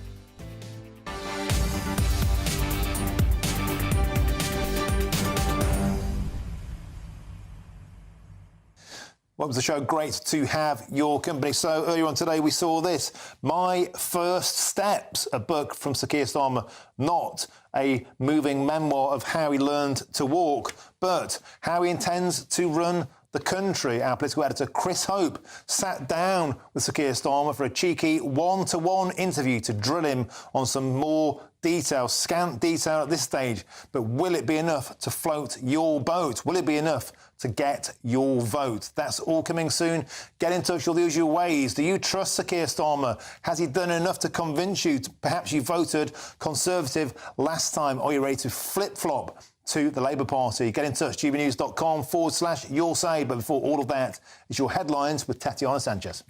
Welcome to the show. Great to have your company. So earlier on today, we saw this, My First Steps, a book from Sir Keir Starmer, not a moving memoir of how he learned to walk, but how he intends to run the country. Our political editor, Chris Hope, sat down with Sir Keir Starmer for a cheeky one-to-one interview to drill him on some more detail, scant detail at this stage. But will it be enough to float your boat? Will it be enough to get your vote? That's all coming soon. Get in touch all the usual ways. Do you trust Sir Keir Starmer? Has he done enough to convince you? Perhaps you voted Conservative last time. Are you ready to flip-flop to the Labour Party? Get in touch, gbnews.com/your say. But before all of that, it's your headlines with Tatiana Sanchez.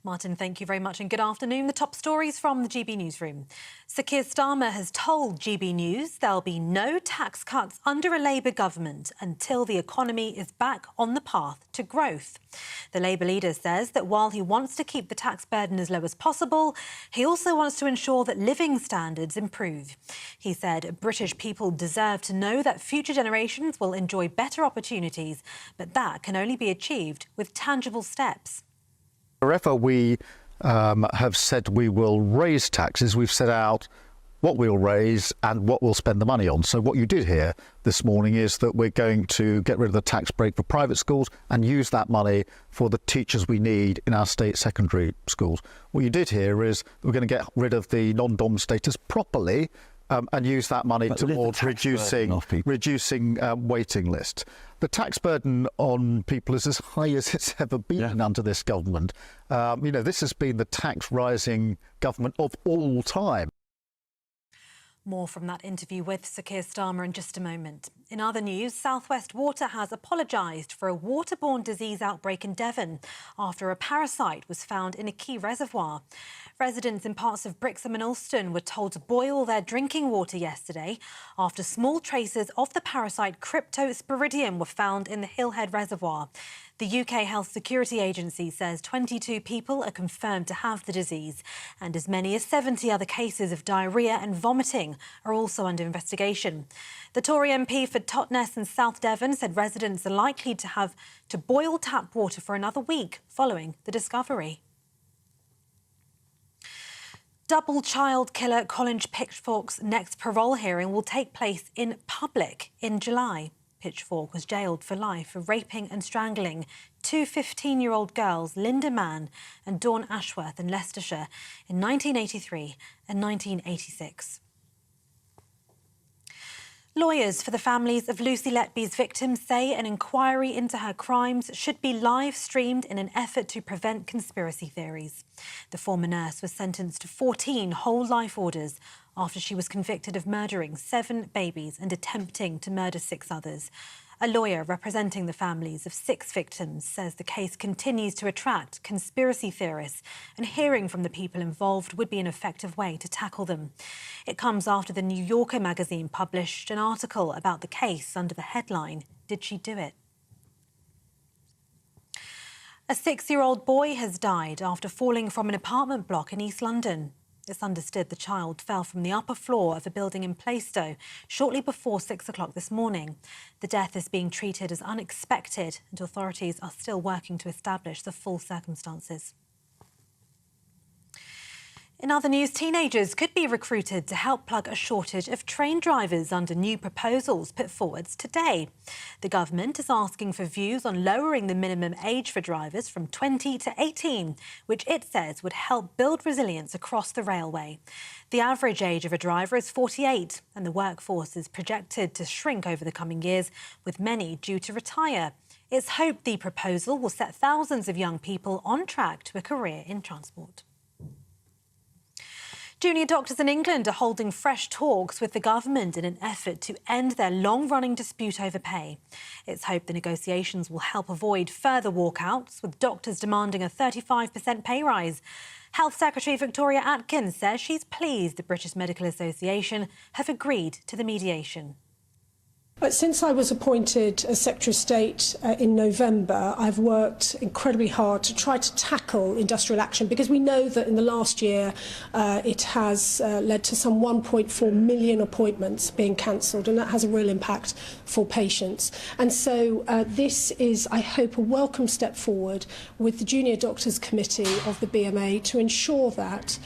Martin, thank you very much and good afternoon. The top stories from the GB Newsroom. Sir Keir Starmer has told GB News there'll be no tax cuts under a Labour government until the economy is back on the path to growth. The Labour leader says that while he wants to keep the tax burden as low as possible, he also wants to ensure that living standards improve. He said British people deserve to know that future generations will enjoy better opportunities, but that can only be achieved with tangible steps. Wherever we have said we will raise taxes, we've set out what we'll raise and what we'll spend the money on. So what you did hear this morning is that we're going to get rid of the tax break for private schools and use that money for the teachers we need in our state secondary schools. What you did hear is we're going to get rid of the non-dom status properly and use that money towards reducing waiting lists. The tax burden on people is as high as it's ever been under this government. This has been the tax rising government of all time. More from that interview with Sir Keir Starmer in just a moment. In other news, South West Water has apologised for a waterborne disease outbreak in Devon after a parasite was found in a key reservoir. Residents in parts of Brixham and Ulston were told to boil their drinking water yesterday after small traces of the parasite Cryptosporidium were found in the Hillhead Reservoir. The UK Health Security Agency says 22 people are confirmed to have the disease, and as many as 70 other cases of diarrhoea and vomiting are also under investigation. The Tory MP for Totnes and South Devon said residents are likely to have to boil tap water for another week following the discovery. Double child killer Colin Pitchfork's next parole hearing will take place in public in July. Pitchfork was jailed for life for raping and strangling two 15-year-old girls, Linda Mann and Dawn Ashworth, in Leicestershire in 1983 and 1986. Lawyers for the families of Lucy Letby's victims say an inquiry into her crimes should be live-streamed in an effort to prevent conspiracy theories. The former nurse was sentenced to 14 whole life orders after she was convicted of murdering 7 babies and attempting to murder 6 others. A lawyer representing the families of 6 victims says the case continues to attract conspiracy theorists, and hearing from the people involved would be an effective way to tackle them. It comes after the New Yorker magazine published an article about the case under the headline, "Did She Do It?" A 6-year-old boy has died after falling from an apartment block in East London. It's understood the child fell from the upper floor of a building in Plaistow shortly before 6 o'clock this morning. The death is being treated as unexpected, and authorities are still working to establish the full circumstances. In other news, teenagers could be recruited to help plug a shortage of train drivers under new proposals put forward today. The government is asking for views on lowering the minimum age for drivers from 20 to 18, which it says would help build resilience across the railway. The average age of a driver is 48, and the workforce is projected to shrink over the coming years, with many due to retire. It's hoped the proposal will set thousands of young people on track to a career in transport. Junior doctors in England are holding fresh talks with the government in an effort to end their long-running dispute over pay. It's hoped the negotiations will help avoid further walkouts, with doctors demanding a 35% pay rise. Health Secretary Victoria Atkins says she's pleased the British Medical Association have agreed to the mediation. Since I was appointed as Secretary of State in November, I've worked incredibly hard to try to tackle industrial action, because we know that in the last year it has led to some 1.4 million appointments being cancelled, and that has a real impact for patients. And so this is, I hope, a welcome step forward with the Junior Doctors Committee of the BMA to ensure that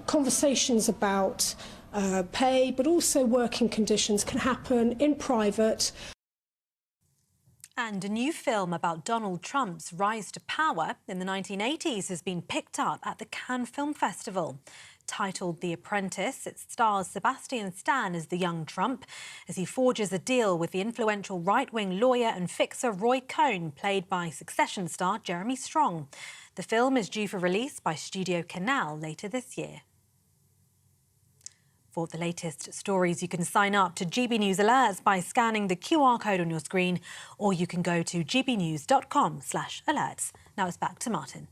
conversations about pay, but also working conditions, can happen in private. And a new film about Donald Trump's rise to power in the 1980s has been picked up at the Cannes Film Festival. Titled The Apprentice, it stars Sebastian Stan as the young Trump as he forges a deal with the influential right-wing lawyer and fixer Roy Cohn, played by Succession star Jeremy Strong. The film is due for release by Studio Canal later this year. For the latest stories, you can sign up to GB News Alerts by scanning the QR code on your screen, or you can go to gbnews.com/alerts. Now it's back to Martin.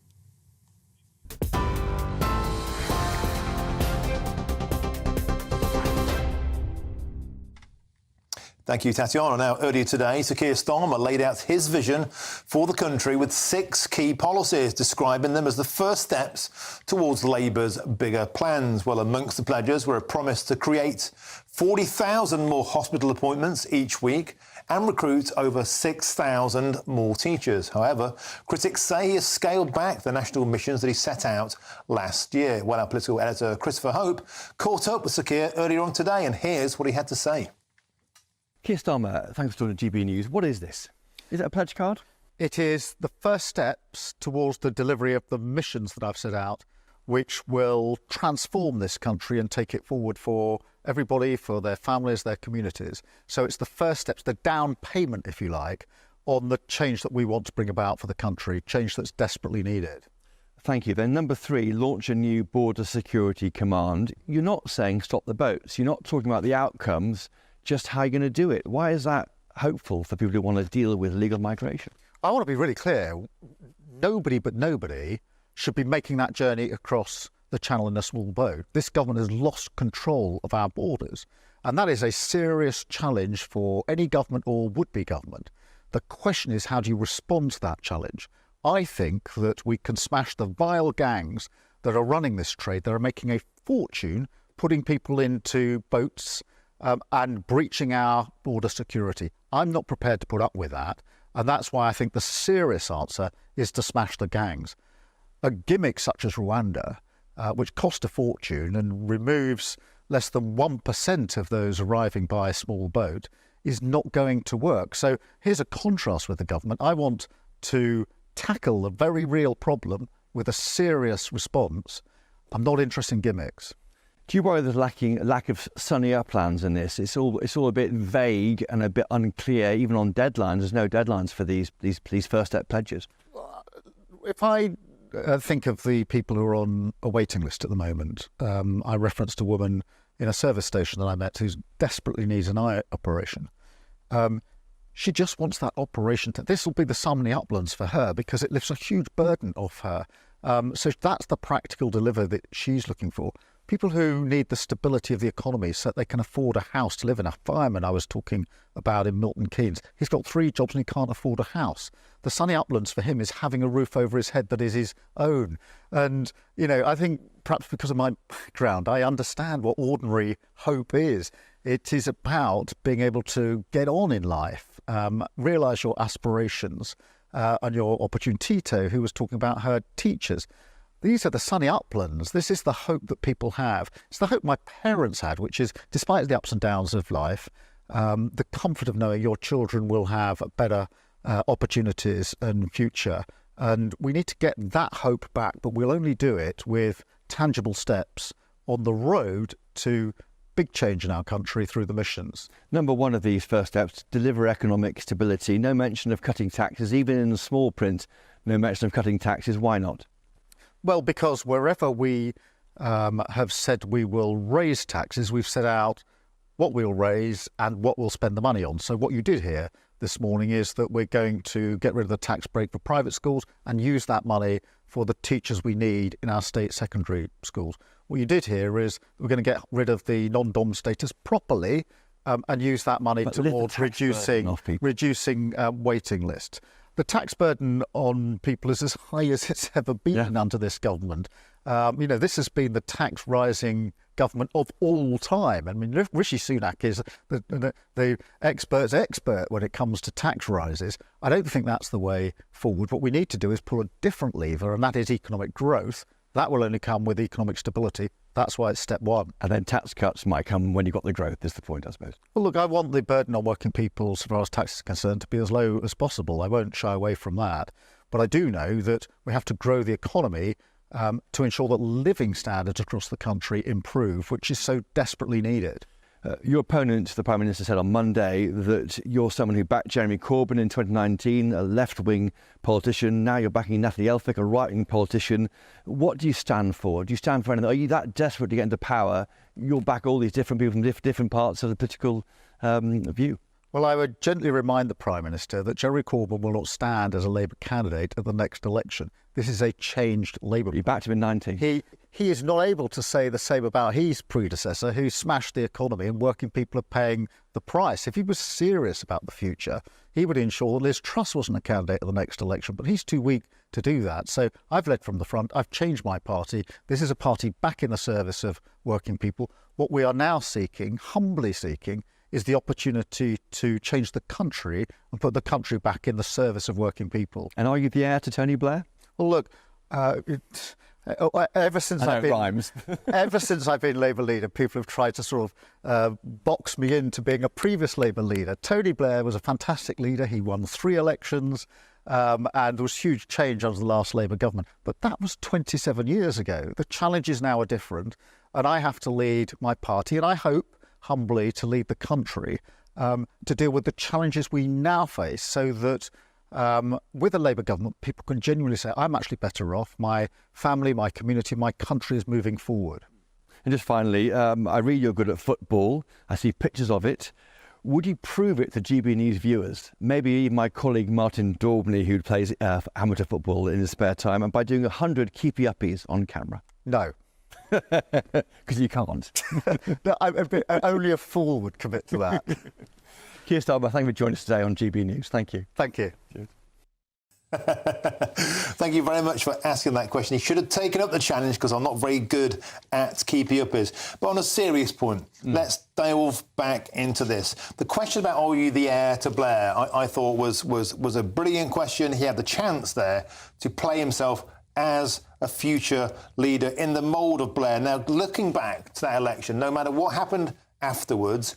Thank you, Tatiana. Now, earlier today, Sir Keir Starmer laid out his vision for the country with 6 key policies, describing them as the first steps towards Labour's bigger plans. Well, amongst the pledges were a promise to create 40,000 more hospital appointments each week and recruit over 6,000 more teachers. However, critics say he has scaled back the national missions that he set out last year. Well, our political editor, Christopher Hope, caught up with Sir Keir earlier on today, and here's what he had to say. Keir Starmer, thanks for talking to GB News. What is this? Is it a pledge card? It is the first steps towards the delivery of the missions that I've set out, which will transform this country and take it forward for everybody, for their families, their communities. So it's the first steps, the down payment, if you like, on the change that we want to bring about for the country, change that's desperately needed. Thank you. Then number 3, launch a new border security command. You're not saying stop the boats. You're not talking about the outcomes, just how you're going to do it. Why is that hopeful for people who want to deal with legal migration? I want to be really clear. Nobody but nobody should be making that journey across the channel in a small boat. This government has lost control of our borders, and that is a serious challenge for any government or would-be government. The question is, how do you respond to that challenge? I think that we can smash the vile gangs that are running this trade, that are making a fortune putting people into boats and breaching our border security. I'm not prepared to put up with that, and that's why I think the serious answer is to smash the gangs. A gimmick such as Rwanda, which cost a fortune and removes less than 1% of those arriving by a small boat, is not going to work. So here's a contrast with the government. I want to tackle a very real problem with a serious response. I'm not interested in gimmicks. Do you worry there's lack of sunny-up plans in this? It's all a bit vague and a bit unclear, even on deadlines. There's no deadlines for these first step pledges. If I think of the people who are on a waiting list at the moment, I referenced a woman in a service station that I met who desperately needs an eye operation. She just wants that operation. This will be the sunny uplands for her because it lifts a huge burden off her. So that's the practical delivery that she's looking for. People who need the stability of the economy so that they can afford a house to live in. A fireman I was talking about in Milton Keynes, he's got 3 jobs and he can't afford a house. The sunny uplands for him is having a roof over his head that is his own. And, you know, I think perhaps because of my background, I understand what ordinary hope is. It is about being able to get on in life, realise your aspirations and your opportunity. Tito, who was talking about her teachers. These are the sunny uplands. This is the hope that people have. It's the hope my parents had, which is, despite the ups and downs of life, the comfort of knowing your children will have better opportunities and future. And we need to get that hope back, but we'll only do it with tangible steps on the road to big change in our country through the missions. Number 1 of these first steps, deliver economic stability. No mention of cutting taxes, even in the small print, no mention of cutting taxes. Why not? Well, because wherever we have said we will raise taxes, we've set out what we'll raise and what we'll spend the money on. So what you did hear this morning is that we're going to get rid of the tax break for private schools and use that money for the teachers we need in our state secondary schools. What you did hear is we're going to get rid of the non-dom status properly and use that money towards reducing waiting lists. The tax burden on people is as high as it's ever been under this government. This has been the tax rising government of all time. I mean, Rishi Sunak is the expert's expert when it comes to tax rises. I don't think that's the way forward. What we need to do is pull a different lever, and that is economic growth. That will only come with economic stability. That's why it's step 1. And then tax cuts might come when you've got the growth, is the point, I suppose. Well, look, I want the burden on working people, as far as tax is concerned, to be as low as possible. I won't shy away from that. But I do know that we have to grow the economy to ensure that living standards across the country improve, which is so desperately needed. Your opponent, the Prime Minister, said on Monday that you're someone who backed Jeremy Corbyn in 2019, a left-wing politician. Now you're backing Natalie Elphicke, a right-wing politician. What do you stand for? Do you stand for anything? Are you that desperate to get into power, you'll back all these different people from different parts of the political view? Well, I would gently remind the Prime Minister that Jeremy Corbyn will not stand as a Labour candidate at the next election. This is a changed Labour. You backed him in 19. He is not able to say the same about his predecessor, who smashed the economy, and working people are paying the price. If he was serious about the future, he would ensure that Liz Truss wasn't a candidate at the next election, but he's too weak to do that. So I've led from the front. I've changed my party. This is a party back in the service of working people. What we are now seeking, humbly seeking, is the opportunity to change the country and put the country back in the service of working people. And are you the heir to Tony Blair? Well, look, ever since I've been Labour leader, people have tried to sort of box me into being a previous Labour leader. Tony Blair was a fantastic leader. He won 3 elections. And there was huge change under the last Labour government. But that was 27 years ago. The challenges now are different. And I have to lead my party, and I hope, humbly, to lead the country to deal with the challenges we now face, so that with a Labour government, people can genuinely say, I'm actually better off. My family, my community, my country is moving forward. And just finally, I read you're good at football. I see pictures of it. Would you prove it to GBNews viewers? Maybe my colleague Martin Daubney, who plays amateur football in his spare time, and by doing 100 keepy-uppies on camera? No. Because you can't. No, only a fool would commit to that. Keir Starmer, thank you for joining us today on GB News. Thank you. Thank you. Cheers. Thank you very much for asking that question. He should have taken up the challenge, because I'm not very good at keepy-uppies. But on a serious point, let's delve back into this. The question about are you the heir to Blair, I thought was a brilliant question. He had the chance there to play himself as a future leader in the mould of Blair. Now, looking back to that election, no matter what happened afterwards,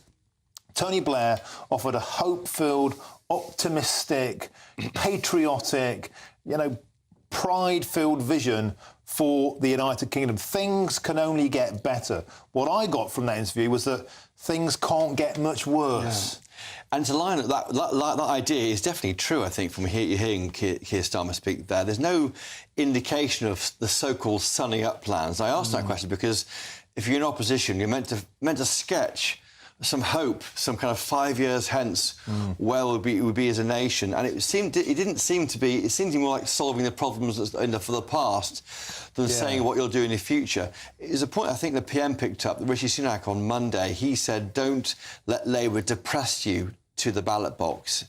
Tony Blair offered a hope-filled, optimistic, patriotic, pride-filled vision for the United Kingdom. Things can only get better. What I got from that interview was that things can't get much worse. Yeah. And to line up that idea is definitely true, I think, from hearing Keir Starmer speak there. There's no indication of the so-called sunning up plans. I asked that question because if you're in opposition, you're meant to sketch some hope, some kind of 5 years hence where we would be as a nation. And it seemed more like solving the problems for the past than saying what you'll do in the future. It's a point I think the PM picked up, Rishi Sunak on Monday. He said, don't let Labour depress you to the ballot box.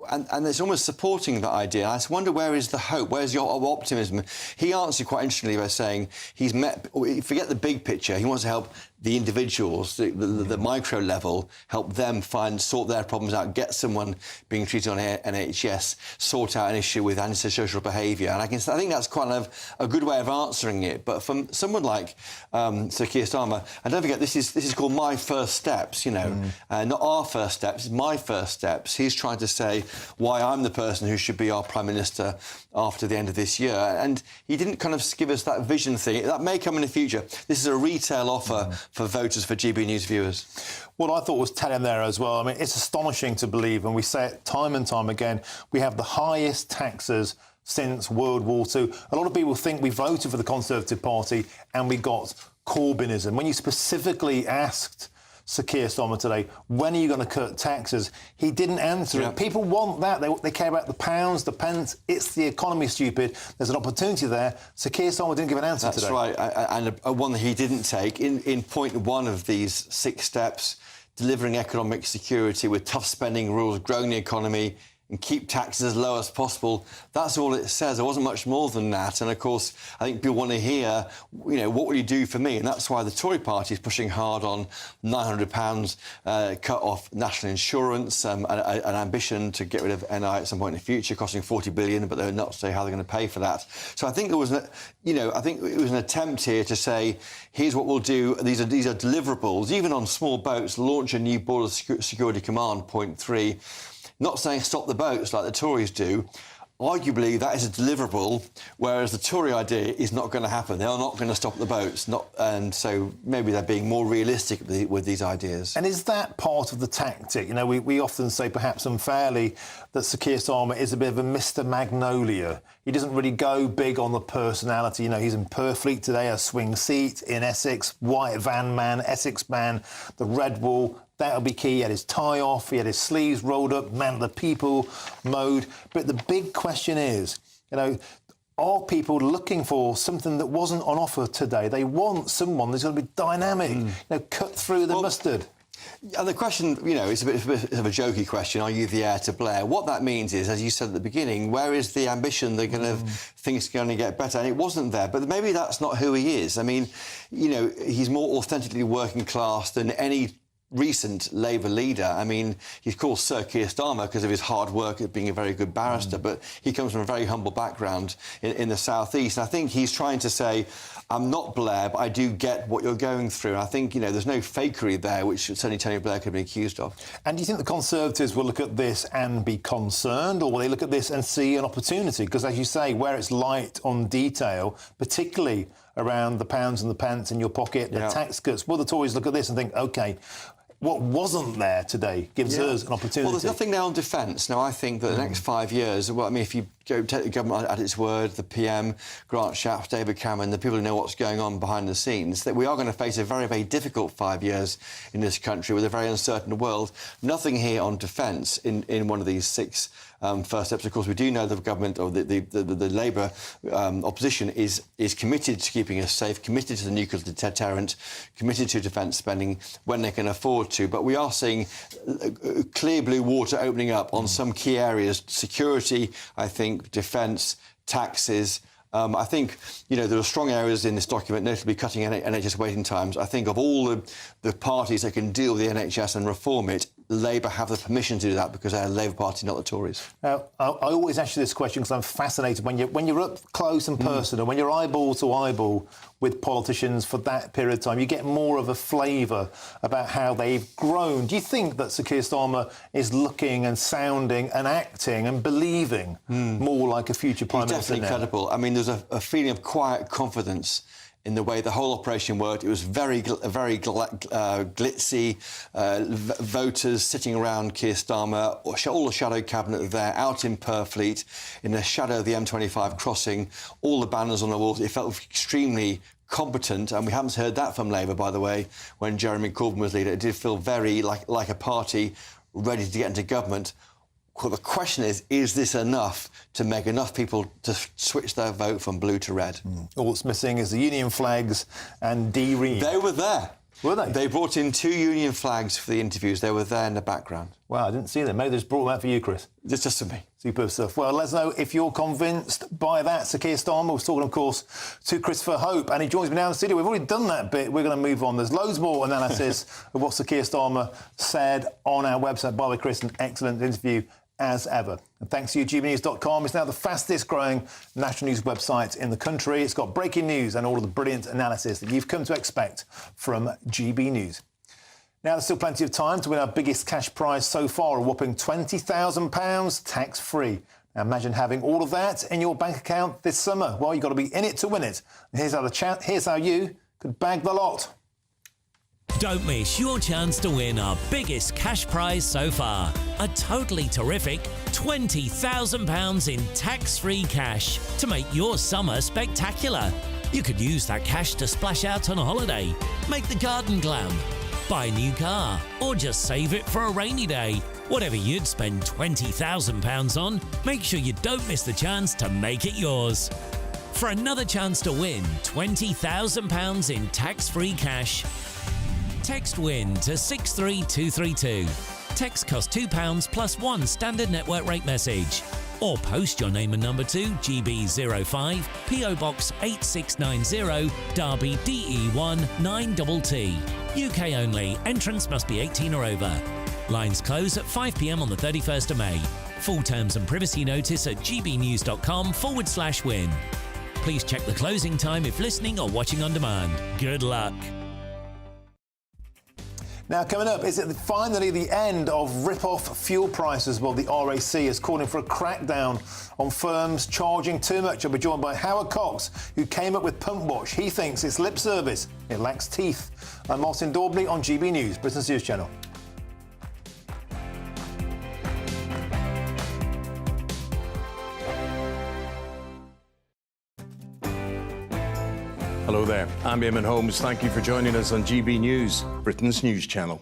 And it's almost supporting that idea. I just wonder, where is the hope? Where's your optimism? He answered quite interestingly by saying forget the big picture, he wants to help the individuals, the micro level, help them sort their problems out, get someone being treated on NHS, sort out an issue with antisocial behaviour. And I think that's quite a good way of answering it. But from someone like Sir Keir Starmer, and don't forget, this is called My First Steps, not our first steps, it's my first steps. He's trying to say why I'm the person who should be our Prime Minister after the end of this year. And he didn't kind of give us that vision thing. That may come in the future. This is a retail offer for voters, for GB News viewers. What I thought was telling there as well, I mean, it's astonishing to believe, and we say it time and time again, we have the highest taxes since World War II. A lot of people think we voted for the Conservative Party and we got Corbynism. When you specifically asked Sir Keir Starmer today, when are you going to cut taxes? He didn't answer it. People want that. They care about the pounds, the pence. It's the economy, stupid. There's an opportunity there. Sir Keir Starmer didn't give an answer today. That's right. And one that he didn't take. In point 1 of these 6 steps, delivering economic security with tough spending rules, growing the economy, and keep taxes as low as possible. That's all it says. There wasn't much more than that. And, of course, I think people want to hear, what will you do for me? And that's why the Tory party is pushing hard on £900 cut off national insurance, an ambition to get rid of NI at some point in the future, costing $40 billion, but they're not saying how they're going to pay for that. So I think there was, I think it was an attempt here to say, here's what we'll do. These are deliverables. Even on small boats, launch a new border security command, point 3. Not saying stop the boats like the Tories do. Arguably, that is a deliverable, whereas the Tory idea is not going to happen. They are not going to stop the boats. And so maybe they're being more realistic with these ideas. And is that part of the tactic? We often say, perhaps unfairly, that Sir Keir Starmer is a bit of a Mr Magnolia. He doesn't really go big on the personality. He's in Purfleet today, a swing seat in Essex, white van man, Essex man, the Red Wall. That'll be key. He had his tie off, he had his sleeves rolled up, man of the people mode. But the big question is, you know, are people looking for something that wasn't on offer today? They want someone that's going to be dynamic, you know, cut through the mustard. And the question, you know, it's a bit of a jokey question. Are you the heir to Blair? What that means is, as you said at the beginning, where is the ambition? They're going to things are going to get better, and it wasn't there. But maybe that's not who he is. I mean, you know, he's more authentically working class than any recent Labour leader. I mean, he's called Sir Keir Starmer because of his hard work at being a very good barrister, but he comes from a very humble background in the South East. And I think he's trying to say, I'm not Blair, but I do get what you're going through. And I think, you know, there's no fakery there, which certainly Tony Blair could have been accused of. And do you think the Conservatives will look at this and be concerned, or will they look at this and see an opportunity? Because, as you say, where it's light on detail, particularly around the pounds and the pence in your pocket, the tax cuts, will the Tories look at this and think, OK, what wasn't there today gives us an opportunity? Well, there's nothing there on defence. Now, I think that the next 5 years, well, I mean, if you go take the government at its word, the PM, Grant Shapps, David Cameron, the people who know what's going on behind the scenes, that we are going to face a very, very difficult 5 years in this country with a very uncertain world. Nothing here on defence in one of these six first steps. Of course, we do know the government, or the Labour opposition is committed to keeping us safe, committed to the nuclear deterrent, committed to defence spending when they can afford to. But we are seeing clear blue water opening up on some key areas: security, I think, defence, taxes. I think, you know, there are strong areas in this document, notably cutting NHS waiting times. I think of all the parties that can deal with the NHS and reform it, Labour have the permission to do that because they're the Labour Party, not the Tories. Now, I always ask you this question because I'm fascinated when you're up close and personal, when you're eyeball to eyeball with politicians for that period of time, you get more of a flavour about how they've grown. Do you think that Sir Keir Starmer is looking and sounding and acting and believing more like a future Prime Minister now? He's definitely credible. I mean, there's a feeling of quiet confidence in the way the whole operation worked. It was very glitzy, voters sitting around Keir Starmer, all the shadow cabinet there, out in Purfleet, in the shadow of the M25 crossing, all the banners on the walls. It felt extremely competent, and we haven't heard that from Labour, by the way, when Jeremy Corbyn was leader. It did feel very like a party ready to get into government. Well, the question is this enough to make enough people to switch their vote from blue to red? All that's missing is the union flags and D-Ream. They were there. Were they? They brought in 2 union flags for the interviews. They were there in the background. Wow, I didn't see them. Maybe they just brought them out for you, Chris. Just for me. Superb stuff. Well, let us know if you're convinced by that. Sir Keir Starmer was talking, of course, to Christopher Hope, and he joins me now in the studio. We've already done that bit. We're going to move on. There's loads more analysis of what Sir Keir Starmer said on our website. By the way, Chris, an excellent interview as ever. And thanks to you, GBNews.com. It's now the fastest growing national news website in the country. It's got breaking news and all of the brilliant analysis that you've come to expect from GB News. Now, there's still plenty of time to win our biggest cash prize so far, a whopping £20,000 tax-free. Now, imagine having all of that in your bank account this summer. Well, you've got to be in it to win it. And here's how you could bag the lot. Don't miss your chance to win our biggest cash prize so far. A totally terrific £20,000 in tax-free cash to make your summer spectacular. You could use that cash to splash out on a holiday, make the garden glam, buy a new car, or just save it for a rainy day. Whatever you'd spend £20,000 on, make sure you don't miss the chance to make it yours. For another chance to win £20,000 in tax-free cash, text WIN to 63232. Text costs £2 plus 1 standard network rate message. Or post your name and number to GB05 PO Box 8690 Derby DE1 9TT. UK only. Entrance must be 18 or over. Lines close at 5 p.m. on the 31st of May. Full terms and privacy notice at gbnews.com/win. Please check the closing time if listening or watching on demand. Good luck. Now, coming up, is it finally the end of rip-off fuel prices? Well, the RAC is calling for a crackdown on firms charging too much. I'll be joined by Howard Cox, who came up with Pump Watch. He thinks it's lip service. It lacks teeth. I'm Martin Daubney on GB News, Britain's News Channel. Hello there, I'm Eamon Holmes. Thank you for joining us on GB News, Britain's news channel.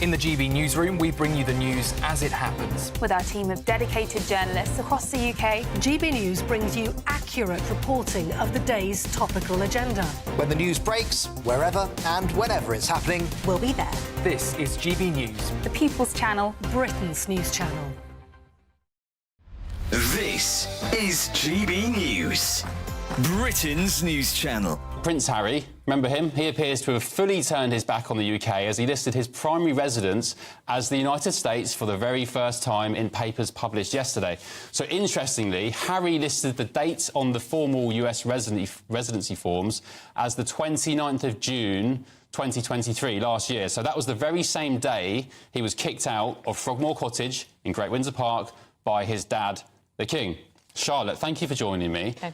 In the GB newsroom, we bring you the news as it happens. With our team of dedicated journalists across the UK, GB News brings you accurate reporting of the day's topical agenda. When the news breaks, wherever and whenever it's happening, we'll be there. This is GB News, the People's Channel, Britain's news channel. This is GB News, Britain's news channel. Prince Harry, remember him? He appears to have fully turned his back on the UK as he listed his primary residence as the United States for the very first time in papers published yesterday. So interestingly, Harry listed the date on the formal US residency forms as the 29th of June 2023, last year. So that was the very same day he was kicked out of Frogmore Cottage in Great Windsor Park by his dad, the King. Charlotte, thank you for joining me. Okay.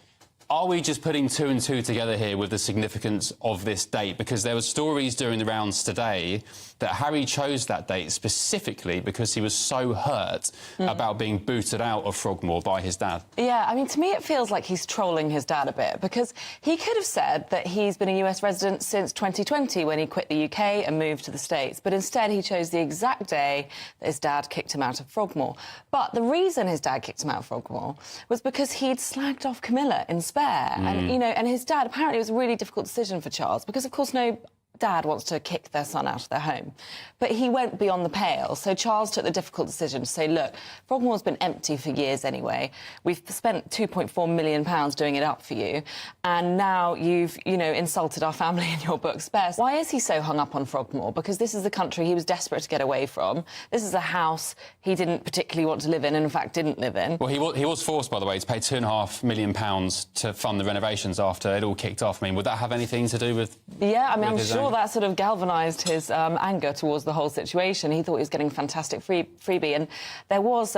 Are we just putting two and two together here with the significance of this date? Because there were stories during the rounds today that Harry chose that date specifically because he was so hurt about being booted out of Frogmore by his dad. Yeah, I mean, to me it feels like he's trolling his dad a bit, because he could have said that he's been a US resident since 2020 when he quit the UK and moved to the States, but instead he chose the exact day that his dad kicked him out of Frogmore. But the reason his dad kicked him out of Frogmore was because he'd slagged off Camilla in Spare. And, you know, and his dad, apparently it was a really difficult decision for Charles, because, of course, no dad wants to kick their son out of their home. But he went beyond the pale. So Charles took the difficult decision to say, look, Frogmore's been empty for years anyway. We've spent £2.4 million doing it up for you. And now you've, you know, insulted our family in your book, Spare. Why is he so hung up on Frogmore? Because this is the country he was desperate to get away from. This is a house he didn't particularly want to live in and, in fact, didn't live in. Well, he was forced, by the way, to pay £2.5 million to fund the renovations after it all kicked off. I mean, would that have anything to do with... Yeah, I mean, I'm sure that sort of galvanised his anger towards the whole situation. He thought he was getting a fantastic freebie. And there was,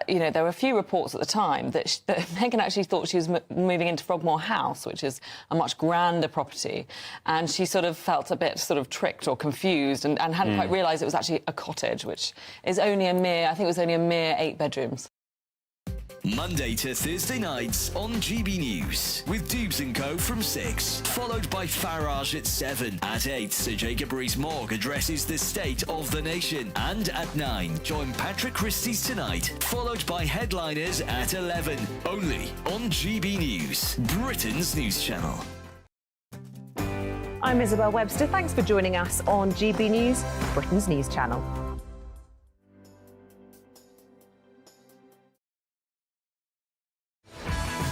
you know, there were a few reports at the time that Meghan actually thought she was moving into Frogmore House, which is a much grander property. And she sort of felt a bit sort of tricked or confused and hadn't quite realised it was actually a cottage, which is only a mere, I think it was only a mere 8 bedrooms. Monday to Thursday nights on GB News with Dubes & Co from 6, followed by Farage at 7. At 8, Sir Jacob Rees-Mogg addresses the state of the nation. And at 9, join Patrick Christys Tonight, followed by Headliners at 11. Only on GB News, Britain's news channel. I'm Isabel Webster. Thanks for joining us on GB News, Britain's news channel.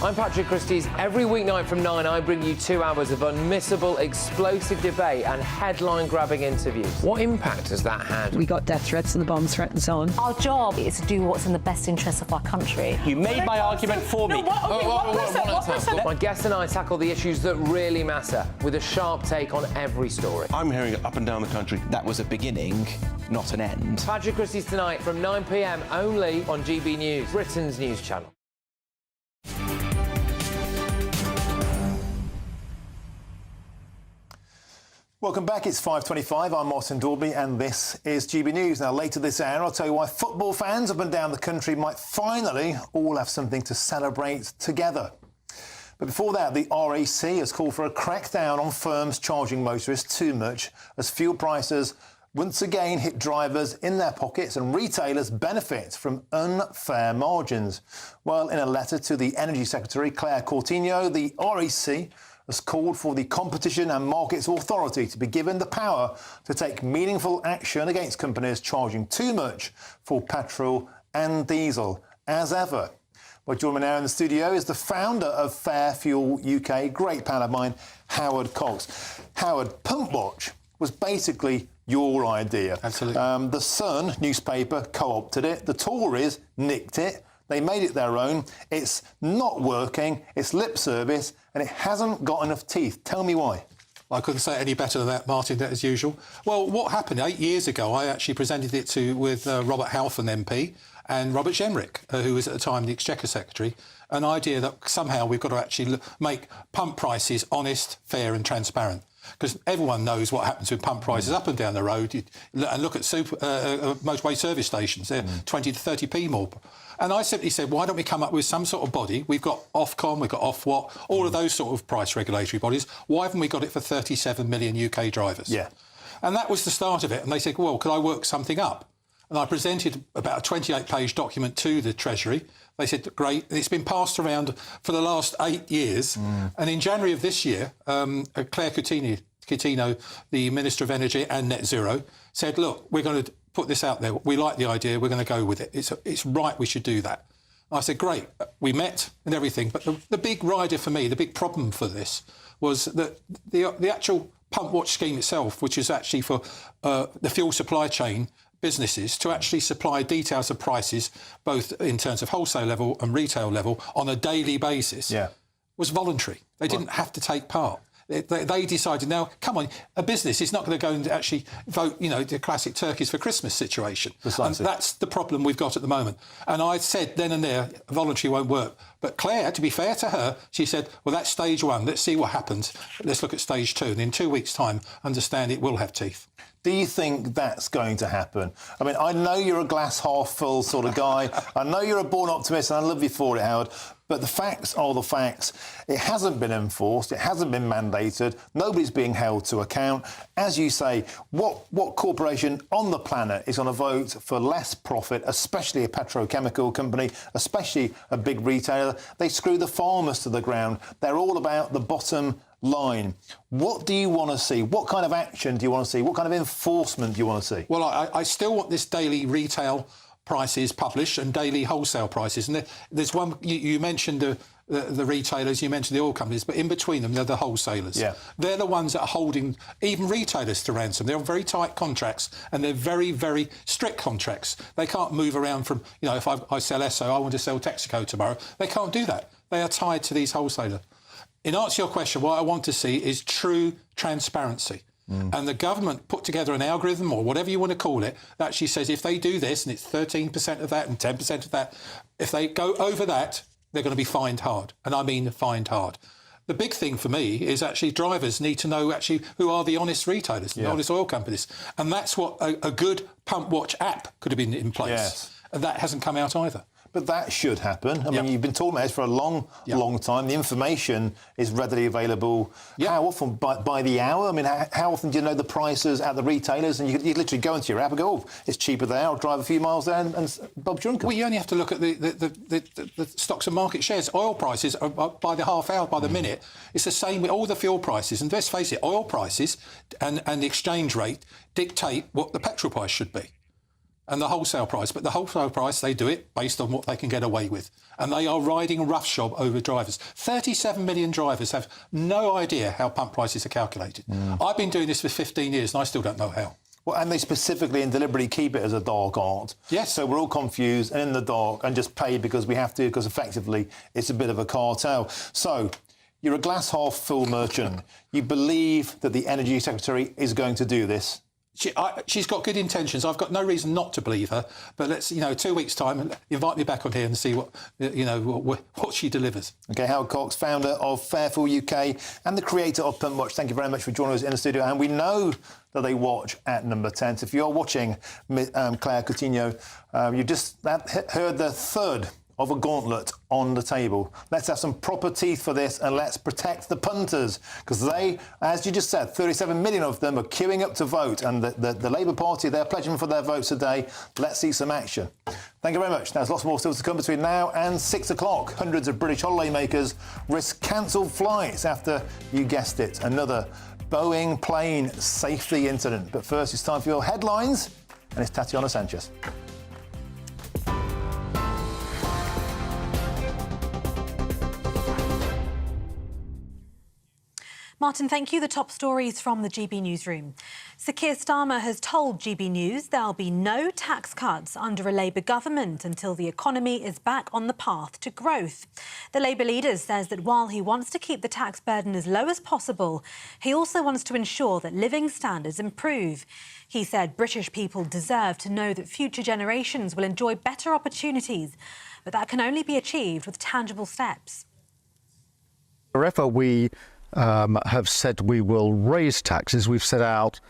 I'm Patrick Christys. Every weeknight from 9, I bring you 2 hours of unmissable, explosive debate and headline-grabbing interviews. What impact has that had? We got death threats and the bomb threats on. Our job is to do what's in the best interest of our country. You made my argument for me. My guest and I tackle the issues that really matter, with a sharp take on every story. I'm hearing it up and down the country. That was a beginning, not an end. Patrick Christys Tonight from 9 p.m. only on GB News, Britain's news channel. Welcome back. It's 5:25. I'm Martin Daubney and this is GB News. Now, later this hour, I'll tell you why football fans up and down the country might finally all have something to celebrate together. But before that, the RAC has called for a crackdown on firms charging motorists too much as fuel prices once again hit drivers in their pockets and retailers benefit from unfair margins. Well, in a letter to the Energy Secretary, Claire Coutinho, the RAC has called for the Competition and Markets Authority to be given the power to take meaningful action against companies charging too much for petrol and diesel, as ever. Well, joining me now in the studio is the founder of Fair Fuel UK, great pal of mine, Howard Cox. Howard, Pump Watch was basically your idea. Absolutely. The Sun newspaper co-opted it, the Tories nicked it, they made it their own. It's not working, it's lip service, and it hasn't got enough teeth. Tell me why. I couldn't say it any better than that, Martin, as usual. Well, what happened 8 years ago, I actually presented it with Robert Halfon MP and Robert Jenrick, who was at the time the Exchequer Secretary, an idea that somehow we've got to actually make pump prices honest, fair and transparent. Because everyone knows what happens with pump prices up and down the road. And look at motorway service stations, they're 20 to 30p more. And I simply said, why don't we come up with some sort of body? We've got Ofcom, we've got Ofwat, all of those sort of price regulatory bodies. Why haven't we got it for 37 million UK drivers? Yeah. And that was the start of it. And they said, well, could I work something up? And I presented about a 28-page document to the Treasury. They said, great. And it's been passed around for the last 8 years. And in January of this year, Claire Coutinho, the Minister of Energy and Net Zero, said, look, we're going to put this out there. We like the idea. We're going to go with it. It's right. We should do that. I said, great. We met and everything. But the big rider for me, the big problem for this was that the actual pump watch scheme itself, which is actually for the fuel supply chain businesses to actually supply details of prices, both in terms of wholesale level and retail level, on a daily basis, was voluntary. They didn't have to take part. They decided, now, come on, a business is not going to go and actually vote, the classic turkeys for Christmas situation. And that's the problem we've got at the moment. And I said then and there, voluntary won't work. But Claire, to be fair to her, she said, well, that's stage one. Let's see what happens. Let's look at stage two. And in 2 weeks' time, understand it will have teeth. Do you think that's going to happen? I mean, I know you're a glass half full sort of guy. I know you're a born optimist, and I love you for it, Howard. But the facts are the facts. It hasn't been enforced. It hasn't been mandated. Nobody's being held to account. As you say, what corporation on the planet is going to vote for less profit, especially a petrochemical company, especially a big retailer? They screw the farmers to the ground. They're all about the bottom line. What do you want to see? What kind of action do you want to see? What kind of enforcement do you want to see? Well, I still want this daily retail prices published and daily wholesale prices. And there's one, you mentioned the retailers, you mentioned the oil companies, but in between them, they're the wholesalers. Yeah. They're the ones that are holding even retailers to ransom. They're on very tight contracts, and they're very, very strict contracts. They can't move around from, if I sell Esso, I want to sell Texaco tomorrow. They can't do that. They are tied to these wholesalers. In answer to your question, what I want to see is true transparency. And the government put together an algorithm, or whatever you want to call it, that actually says if they do this and it's 13% of that and 10% of that, if they go over that, they're going to be fined hard. And I mean fined hard. The big thing for me is actually drivers need to know actually who are the honest retailers, the honest oil companies. And that's what a good pump watch app could have been in place. Yes. And that hasn't come out either. But that should happen. I mean, you've been talking about this for a long time. The information is readily available. How often? By the hour? I mean, how often do you know the prices at the retailers? And you literally go into your app and go, oh, it's cheaper there. I'll drive a few miles there and Bob's your income. Well, you only have to look at the stocks and market shares. Oil prices are by the half hour, by the minute. It's the same with all the fuel prices. And let's face it, oil prices and the exchange rate dictate what the petrol price should be. And the wholesale price. But the wholesale price, they do it based on what they can get away with. And they are riding roughshod over drivers. 37 million drivers have no idea how pump prices are calculated. I've been doing this for 15 years and I still don't know how. Well, and they specifically and deliberately keep it as a dark art. Yes. So we're all confused and in the dark and just paid because we have to, because effectively it's a bit of a cartel. So you're a glass half full merchant. You believe that the Energy Secretary is going to do this? She's got good intentions. I've got no reason not to believe her. But let's, 2 weeks' time, invite me back on here and see what she delivers. OK, Howard Cox, founder of Fairfield UK and the creator of Pump Watch. Thank you very much for joining us in the studio. And we know that they watch at number 10. So if you're watching Claire Coutinho, you just heard the third of a gauntlet on the table. Let's have some proper teeth for this and let's protect the punters, because they, as you just said, 37 million of them are queuing up to vote, and the Labour Party, they're pledging for their votes today. Let's see some action. Thank you very much. There's lots more still to come between now and 6 o'clock. Hundreds of British holidaymakers risk cancelled flights after, you guessed it, another Boeing plane safety incident. But first, it's time for your headlines, and it's Tatiana Sanchez. Martin, thank you. The top stories from the GB newsroom. Sir Keir Starmer has told GB News there'll be no tax cuts under a Labour government until the economy is back on the path to growth. The Labour leader says that while he wants to keep the tax burden as low as possible, he also wants to ensure that living standards improve. He said British people deserve to know that future generations will enjoy better opportunities, but that can only be achieved with tangible steps. Wherever we have said we will raise taxes, we've set out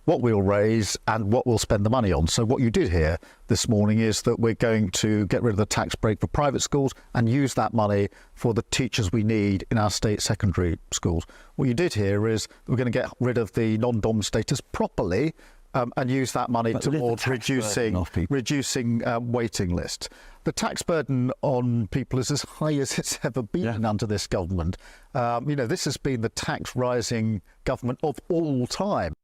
what we'll raise and what we'll spend the money on. So what you did hear this morning is that we're going to get rid of the tax break for private schools and use that money for the teachers we need in our state secondary schools. What you did hear is we're going to get rid of the non-dom status properly and use that money towards reducing waiting lists. The tax burden on people is as high as it's ever been under this government. This has been the tax rising government of all time.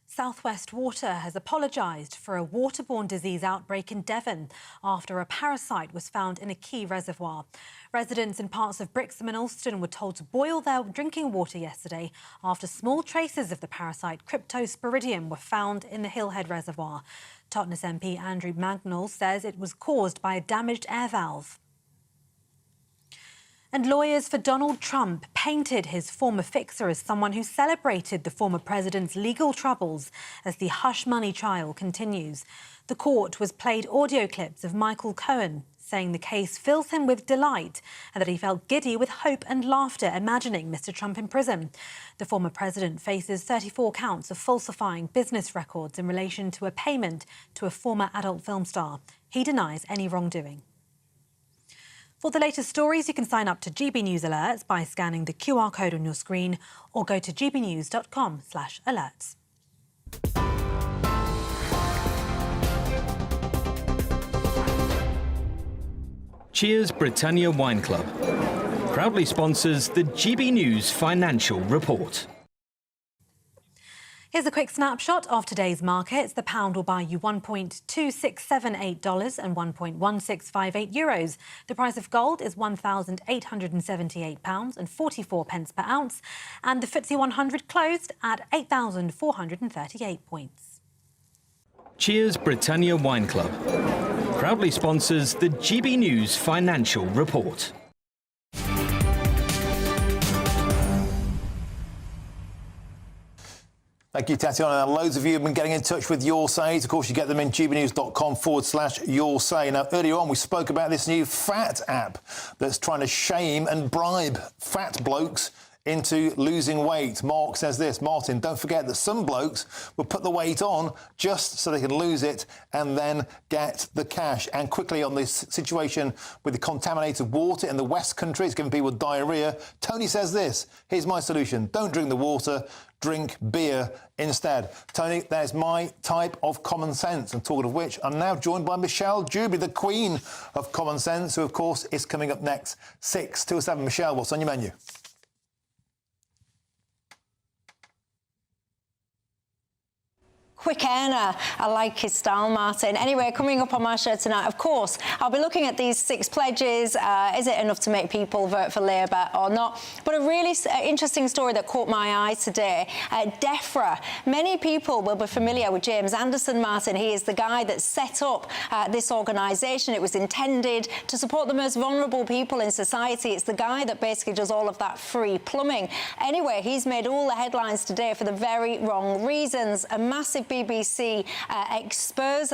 South West Water has apologised for a waterborne disease outbreak in Devon after a parasite was found in a key reservoir. Residents in parts of Brixham and Alston were told to boil their drinking water yesterday after small traces of the parasite Cryptosporidium were found in the Hillhead Reservoir. Totnes MP Andrea Jenkins says it was caused by a damaged air valve. And lawyers for Donald Trump painted his former fixer as someone who celebrated the former president's legal troubles as the hush money trial continues. The court was played audio clips of Michael Cohen saying the case fills him with delight and that he felt giddy with hope and laughter imagining Mr. Trump in prison. The former president faces 34 counts of falsifying business records in relation to a payment to a former adult film star. He denies any wrongdoing. For the latest stories, you can sign up to GB News Alerts by scanning the QR code on your screen or go to gbnews.com/alerts. Cheers Britannia Wine Club proudly sponsors the GB News Financial Report. Here's a quick snapshot of today's markets. The pound will buy you $1.2678 and €1.1658. The price of gold is £1,878 and 44 pence per ounce. And the FTSE 100 closed at 8,438 points. Cheers Britannia Wine Club proudly sponsors the GB News Financial Report. Thank you, Tatiana. Now, loads of you have been getting in touch with Your Says. Of course, you get them in gbnews.com/Your Say. Now, earlier on, we spoke about this new fat app that's trying to shame and bribe fat blokes into losing weight. Mark says this, Martin, don't forget that some blokes will put the weight on just so they can lose it and then get the cash. And quickly on this situation with the contaminated water in the West Country, it's giving people diarrhoea. Tony says this, here's my solution. Don't drink the water, drink beer instead. Tony, that is my type of common sense. And talking of which, I'm now joined by Michelle Dewberry, the queen of common sense, who, of course, is coming up next, 6 till 7. Michelle, what's on your menu? Quick earner. I like his style, Martin. Anyway, coming up on my show tonight, of course, I'll be looking at these 6 pledges. Is it enough to make people vote for Labour or not? But a really interesting story that caught my eye today. DEFRA. Many people will be familiar with James Anderson, Martin. He is the guy that set up this organisation. It was intended to support the most vulnerable people in society. It's the guy that basically does all of that free plumbing. Anyway, he's made all the headlines today for the very wrong reasons. A massive BBC expose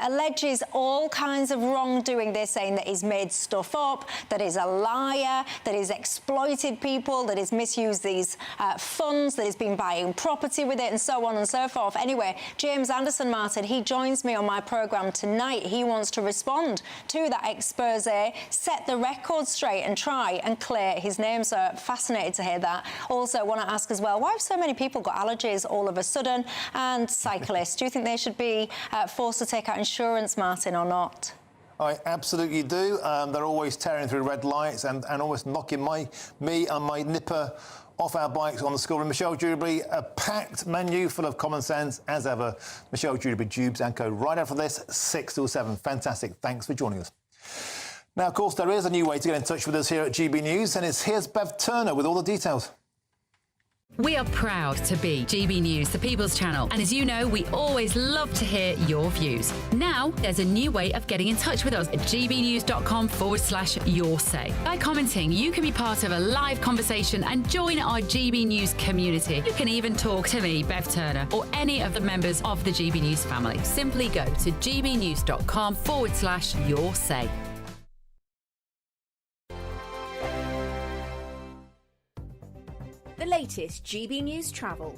alleges all kinds of wrongdoing. They're saying that he's made stuff up, that he's a liar, that he's exploited people, that he's misused these funds, that he's been buying property with it, and so on and so forth. Anyway, James Anderson, Martin, he joins me on my programme tonight. He wants to respond to that expose, set the record straight and try and clear his name. So fascinated to hear that. Also want to ask as well, why have so many people got allergies all of a sudden? And cyclists, do you think they should be forced to take out insurance, Martin, or not? I absolutely do. They're always tearing through red lights and almost knocking me and my nipper off our bikes on the school run. Michelle Dewberry, a packed menu full of common sense as ever. Michelle Dewberry, Dubes and Co. Right after this, 6 till 7. Fantastic. Thanks for joining us. Now, of course, there is a new way to get in touch with us here at GB News, and here's Bev Turner with all the details. We are proud to be GB News, the People's Channel. And as you know, we always love to hear your views. Now, there's a new way of getting in touch with us at gbnews.com/your say. By commenting, you can be part of a live conversation and join our GB News community. You can even talk to me, Bev Turner, or any of the members of the GB News family. Simply go to gbnews.com/your say. The latest GB News travel.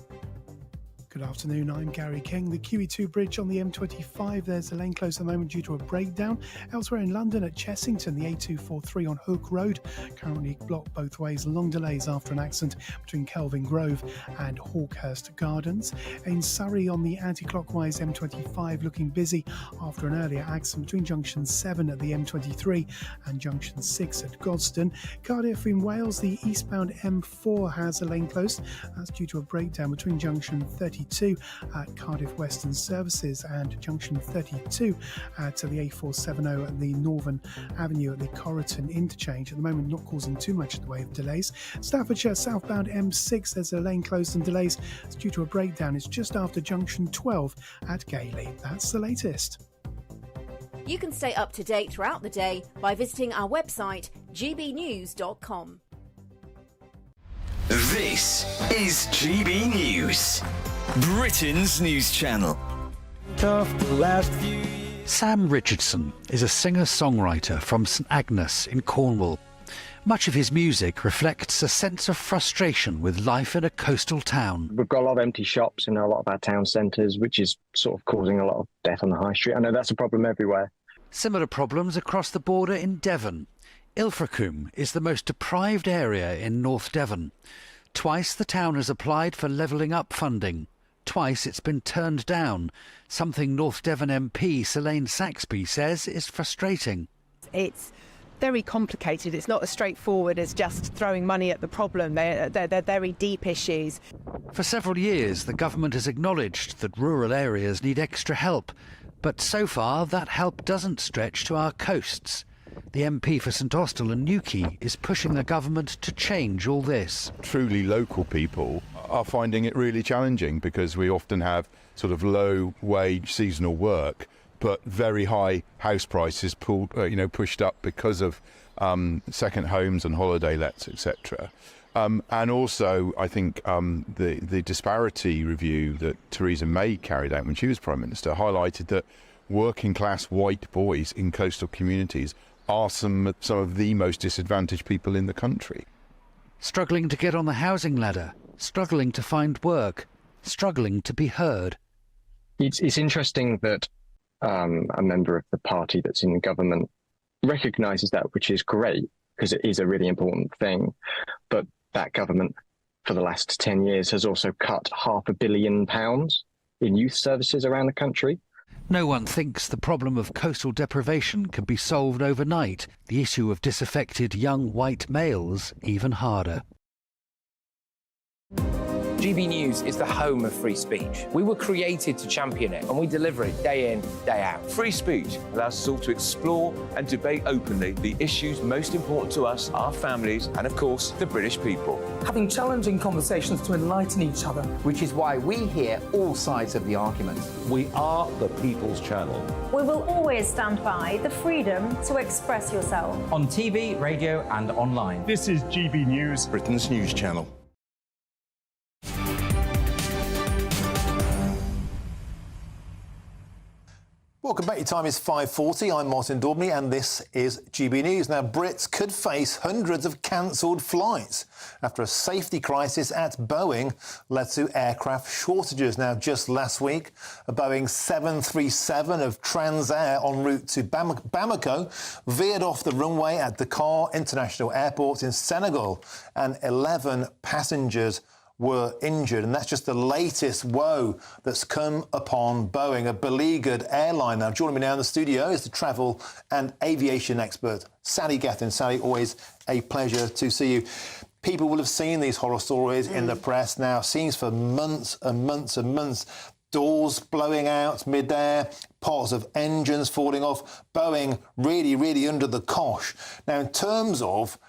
Good afternoon, I'm Gary King. The QE2 bridge on the M25, there's a lane closed at the moment due to a breakdown. Elsewhere in London at Chessington, the A243 on Hook Road, currently blocked both ways. Long delays after an accident between Kelvin Grove and Hawkhurst Gardens. In Surrey on the anti-clockwise M25, looking busy after an earlier accident between junction 7 at the M23 and junction 6 at Godstone. Cardiff in Wales, the eastbound M4 has a lane closed. That's due to a breakdown between junction 32 at Cardiff Western Services and junction 32 to the A470 at the Northern Avenue at the Corriton interchange. At the moment, not causing too much in the way of delays. Staffordshire southbound M6, there's a lane closed and delays. It's due to a breakdown. It's just after junction 12 at Gailey. That's the latest. You can stay up to date throughout the day by visiting our website, gbnews.com. This is GB News, Britain's news channel. Sam Richardson is a singer-songwriter from St Agnes in Cornwall. Much of his music reflects a sense of frustration with life in a coastal town. We've got a lot of empty shops in a lot of our town centres, which is sort of causing a lot of death on the high street. I know that's a problem everywhere. Similar problems across the border in Devon. Ilfracombe is the most deprived area in North Devon. Twice the town has applied for levelling up funding. Twice it's been turned down, something North Devon MP Selene Saxby says is frustrating. It's very complicated. It's not as straightforward as just throwing money at the problem. They're very deep issues. For several years, the government has acknowledged that rural areas need extra help, but so far that help doesn't stretch to our coasts. The MP for St Austell and Newquay is pushing the government to change all this. Truly local people are finding it really challenging because we often have sort of low-wage seasonal work, but very high house prices pushed up because of second homes and holiday lets, etc. And also, I think the disparity review that Theresa May carried out when she was Prime Minister highlighted that working-class white boys in coastal communities are some of the most disadvantaged people in the country. Struggling to get on the housing ladder, struggling to find work, struggling to be heard. It's interesting that a member of the party that's in government recognises that, which is great, because it is a really important thing. But that government, for the last 10 years, has also cut £500 million in youth services around the country. No one thinks the problem of coastal deprivation can be solved overnight. The issue of disaffected young white males even harder. GB News is the home of free speech. We were created to champion it, and we deliver it day in, day out. Free speech allows us all to explore and debate openly the issues most important to us, our families, and of course, the British people. Having challenging conversations to enlighten each other. Which is why we hear all sides of the argument. We are the People's Channel. We will always stand by the freedom to express yourself. On TV, radio and online. This is GB News, Britain's news channel. Welcome back. Your time is 5:40. I'm Martin Daubney and this is GB News. Now, Brits could face hundreds of cancelled flights after a safety crisis at Boeing led to aircraft shortages. Now, just last week, a Boeing 737 of Transair en route to Bamako veered off the runway at Dakar International Airport in Senegal, and 11 passengers were injured, and that's just the latest woe that's come upon Boeing, a beleaguered airline. Now, joining me now in the studio is the travel and aviation expert, Sadiq. Sadiq, always a pleasure to see you. People will have seen these horror stories in the press now, scenes for months and months and months. Doors blowing out mid-air, parts of engines falling off, Boeing really, really under the cosh. Now, in terms of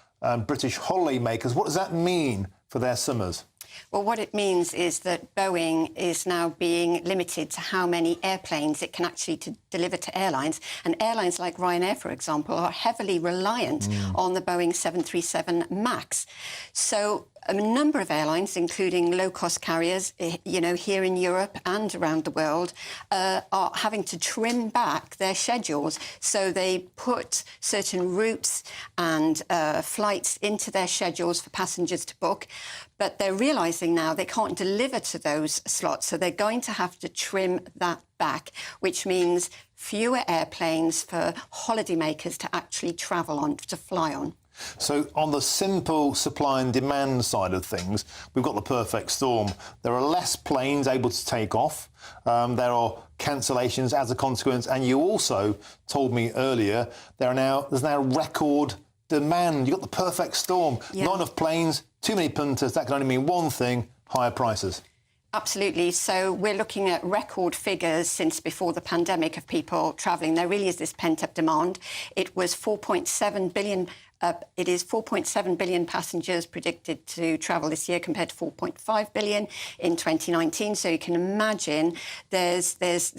British holidaymakers, what does that mean for their summers? Well, what it means is that Boeing is now being limited to how many airplanes it can actually deliver to airlines. And airlines like Ryanair, for example, are heavily reliant on the Boeing 737 MAX. So a number of airlines, including low-cost carriers, here in Europe and around the world, are having to trim back their schedules. So they put certain routes and flights into their schedules for passengers to book, but they're realising now they can't deliver to those slots, so they're going to have to trim that back, which means fewer airplanes for holidaymakers to actually travel on, to fly on. So on the simple supply and demand side of things, we've got the perfect storm. There are less planes able to take off. There are cancellations as a consequence. And you also told me earlier there's now record demand. You've got the perfect storm. Yeah. Not enough planes, too many punters. That can only mean one thing: higher prices. Absolutely. So we're looking at record figures since before the pandemic of people travelling. There really is this pent-up demand. It was 4.7 billion. It is 4.7 billion passengers predicted to travel this year compared to 4.5 billion in 2019. So you can imagine there's this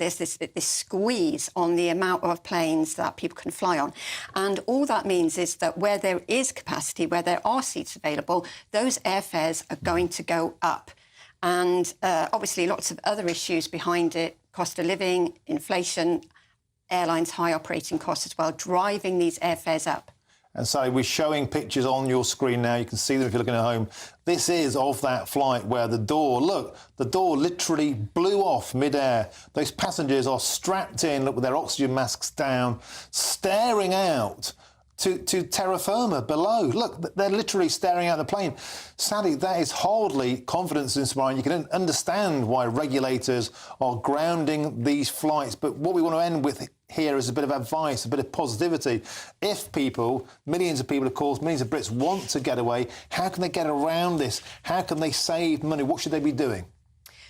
squeeze on the amount of planes that people can fly on. And all that means is that where there is capacity, where there are seats available, those airfares are going to go up. And obviously lots of other issues behind it: cost of living, inflation, airlines' high operating costs as well, driving these airfares up. And so we're showing pictures on your screen now. You can see them if you're looking at home. This is of that flight where the door literally blew off mid-air. Those passengers are strapped in, look, with their oxygen masks down, staring out to terra firma below. Look, they're literally staring at the plane. Sadiq, that is hardly confidence inspiring. You can understand why regulators are grounding these flights. But what we want to end with here is a bit of advice, a bit of positivity. If people, millions of people, of course, millions of Brits want to get away, how can they get around this? How can they save money? What should they be doing?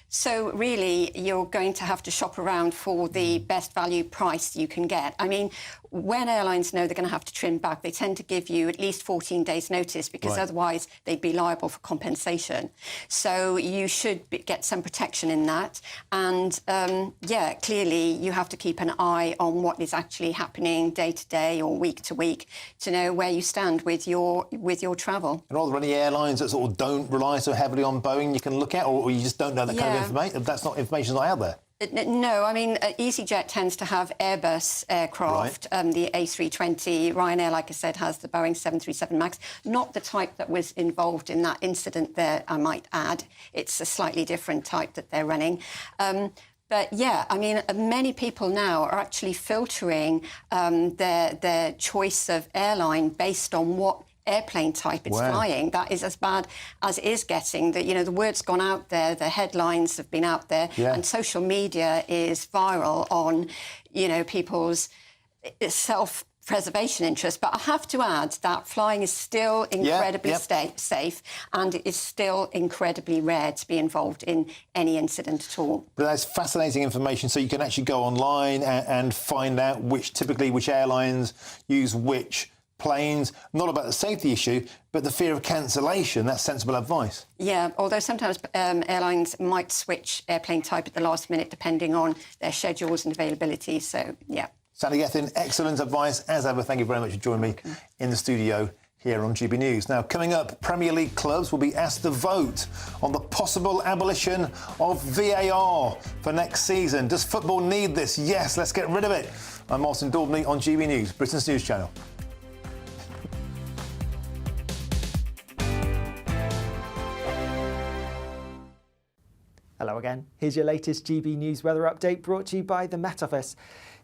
So really, you're going to have to shop around for the best value price you can get. I mean, when airlines know they're going to have to trim back, they tend to give you at least 14 days notice, because otherwise they'd be liable for compensation. So you should get some protection in that. And clearly you have to keep an eye on what is actually happening day to day or week to week to know where you stand with your travel. And are there any airlines that sort of don't rely so heavily on Boeing you can look at, or you just don't know that kind of information? That's not information's not out there. No, I mean, EasyJet tends to have Airbus aircraft, the A320. Ryanair, like I said, has the Boeing 737 MAX, not the type that was involved in that incident there, I might add. It's a slightly different type that they're running. But yeah, I mean, many people now are actually filtering their choice of airline based on what airplane type it's flying. That is as bad as it is getting. The word's gone out there, the headlines have been out there, and social media is viral on, people's self-preservation interest. But I have to add that flying is still incredibly safe, and it is still incredibly rare to be involved in any incident at all. But that's fascinating information. So you can actually go online and find out which airlines use which planes, not about the safety issue, but the fear of cancellation. That's sensible advice. Yeah, although sometimes airlines might switch airplane type at the last minute depending on their schedules and availability. So, yeah. Sadiq, excellent advice as ever. Thank you very much for joining me in the studio here on GB News. Now, coming up, Premier League clubs will be asked to vote on the possible abolition of VAR for next season. Does football need this? Yes, let's get rid of it. I'm Martin Daubney on GB News, Britain's news channel. Hello again. Here's your latest GB News weather update brought to you by the Met Office.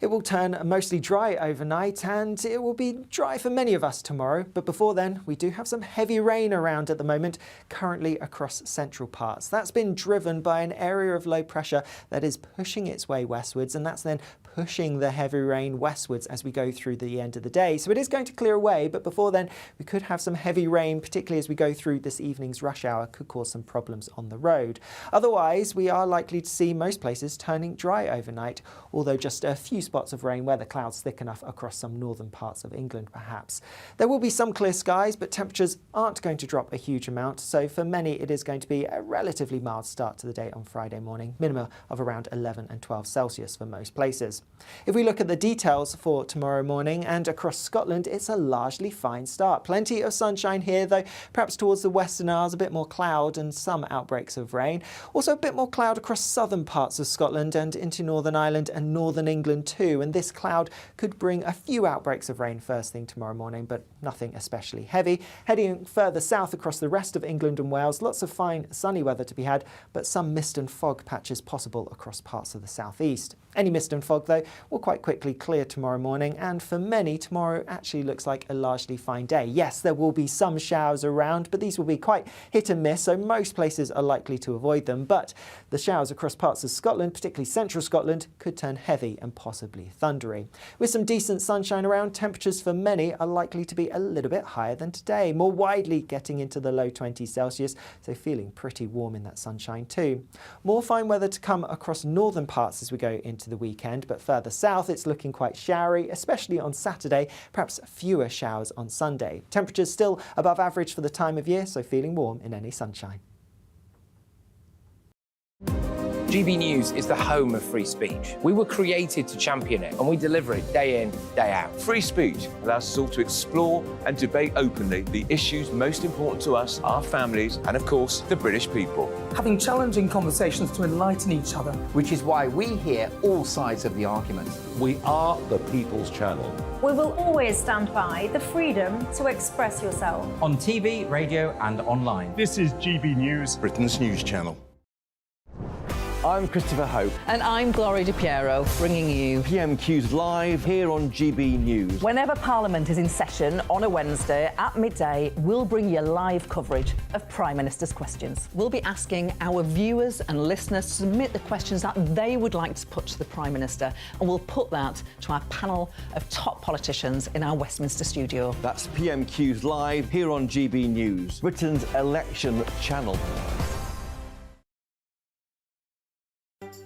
It will turn mostly dry overnight and it will be dry for many of us tomorrow. But before then, we do have some heavy rain around at the moment, currently across central parts. That's been driven by an area of low pressure that is pushing its way westwards, and that's then pushing the heavy rain westwards as we go through the end of the day. So it is going to clear away, but before then we could have some heavy rain, particularly as we go through this evening's rush hour, could cause some problems on the road. Otherwise, days, we are likely to see most places turning dry overnight, although just a few spots of rain where the clouds thick enough across some northern parts of England perhaps. There will be some clear skies, but temperatures aren't going to drop a huge amount, so for many it is going to be a relatively mild start to the day on Friday morning, minima of around 11 and 12 Celsius for most places. If we look at the details for tomorrow morning and across Scotland, it's a largely fine start. Plenty of sunshine here, though perhaps towards the Western Isles a bit more cloud and some outbreaks of rain. Also a bit more cloud across southern parts of Scotland and into Northern Ireland and Northern England too, and this cloud could bring a few outbreaks of rain first thing tomorrow morning, but nothing especially heavy. Heading further south across the rest of England and Wales, lots of fine sunny weather to be had, but some mist and fog patches possible across parts of the southeast. Any mist and fog, though, will quite quickly clear tomorrow morning, and for many, tomorrow actually looks like a largely fine day. Yes, there will be some showers around, but these will be quite hit and miss, so most places are likely to avoid them. But the showers across parts of Scotland, particularly central Scotland, could turn heavy and possibly thundery. With some decent sunshine around, temperatures for many are likely to be a little bit higher than today, more widely getting into the low 20s Celsius, so feeling pretty warm in that sunshine too. More fine weather to come across northern parts as we go into the weekend, but further south it's looking quite showery, especially on Saturday, perhaps fewer showers on Sunday. Temperatures still above average for the time of year, so feeling warm in any sunshine. GB News is the home of free speech. We were created to champion it, and we deliver it day in, day out. Free speech allows us all to explore and debate openly the issues most important to us, our families, and of course, the British people. Having challenging conversations to enlighten each other. Which is why we hear all sides of the argument. We are the People's Channel. We will always stand by the freedom to express yourself. On TV, radio and online. This is GB News, Britain's news channel. I'm Christopher Hope. And I'm Gloria Di Piero, bringing you PMQs live here on GB News. Whenever Parliament is in session on a Wednesday at midday, we'll bring you live coverage of Prime Minister's questions. We'll be asking our viewers and listeners to submit the questions that they would like to put to the Prime Minister, and we'll put that to our panel of top politicians in our Westminster studio. That's PMQs live here on GB News, Britain's election channel.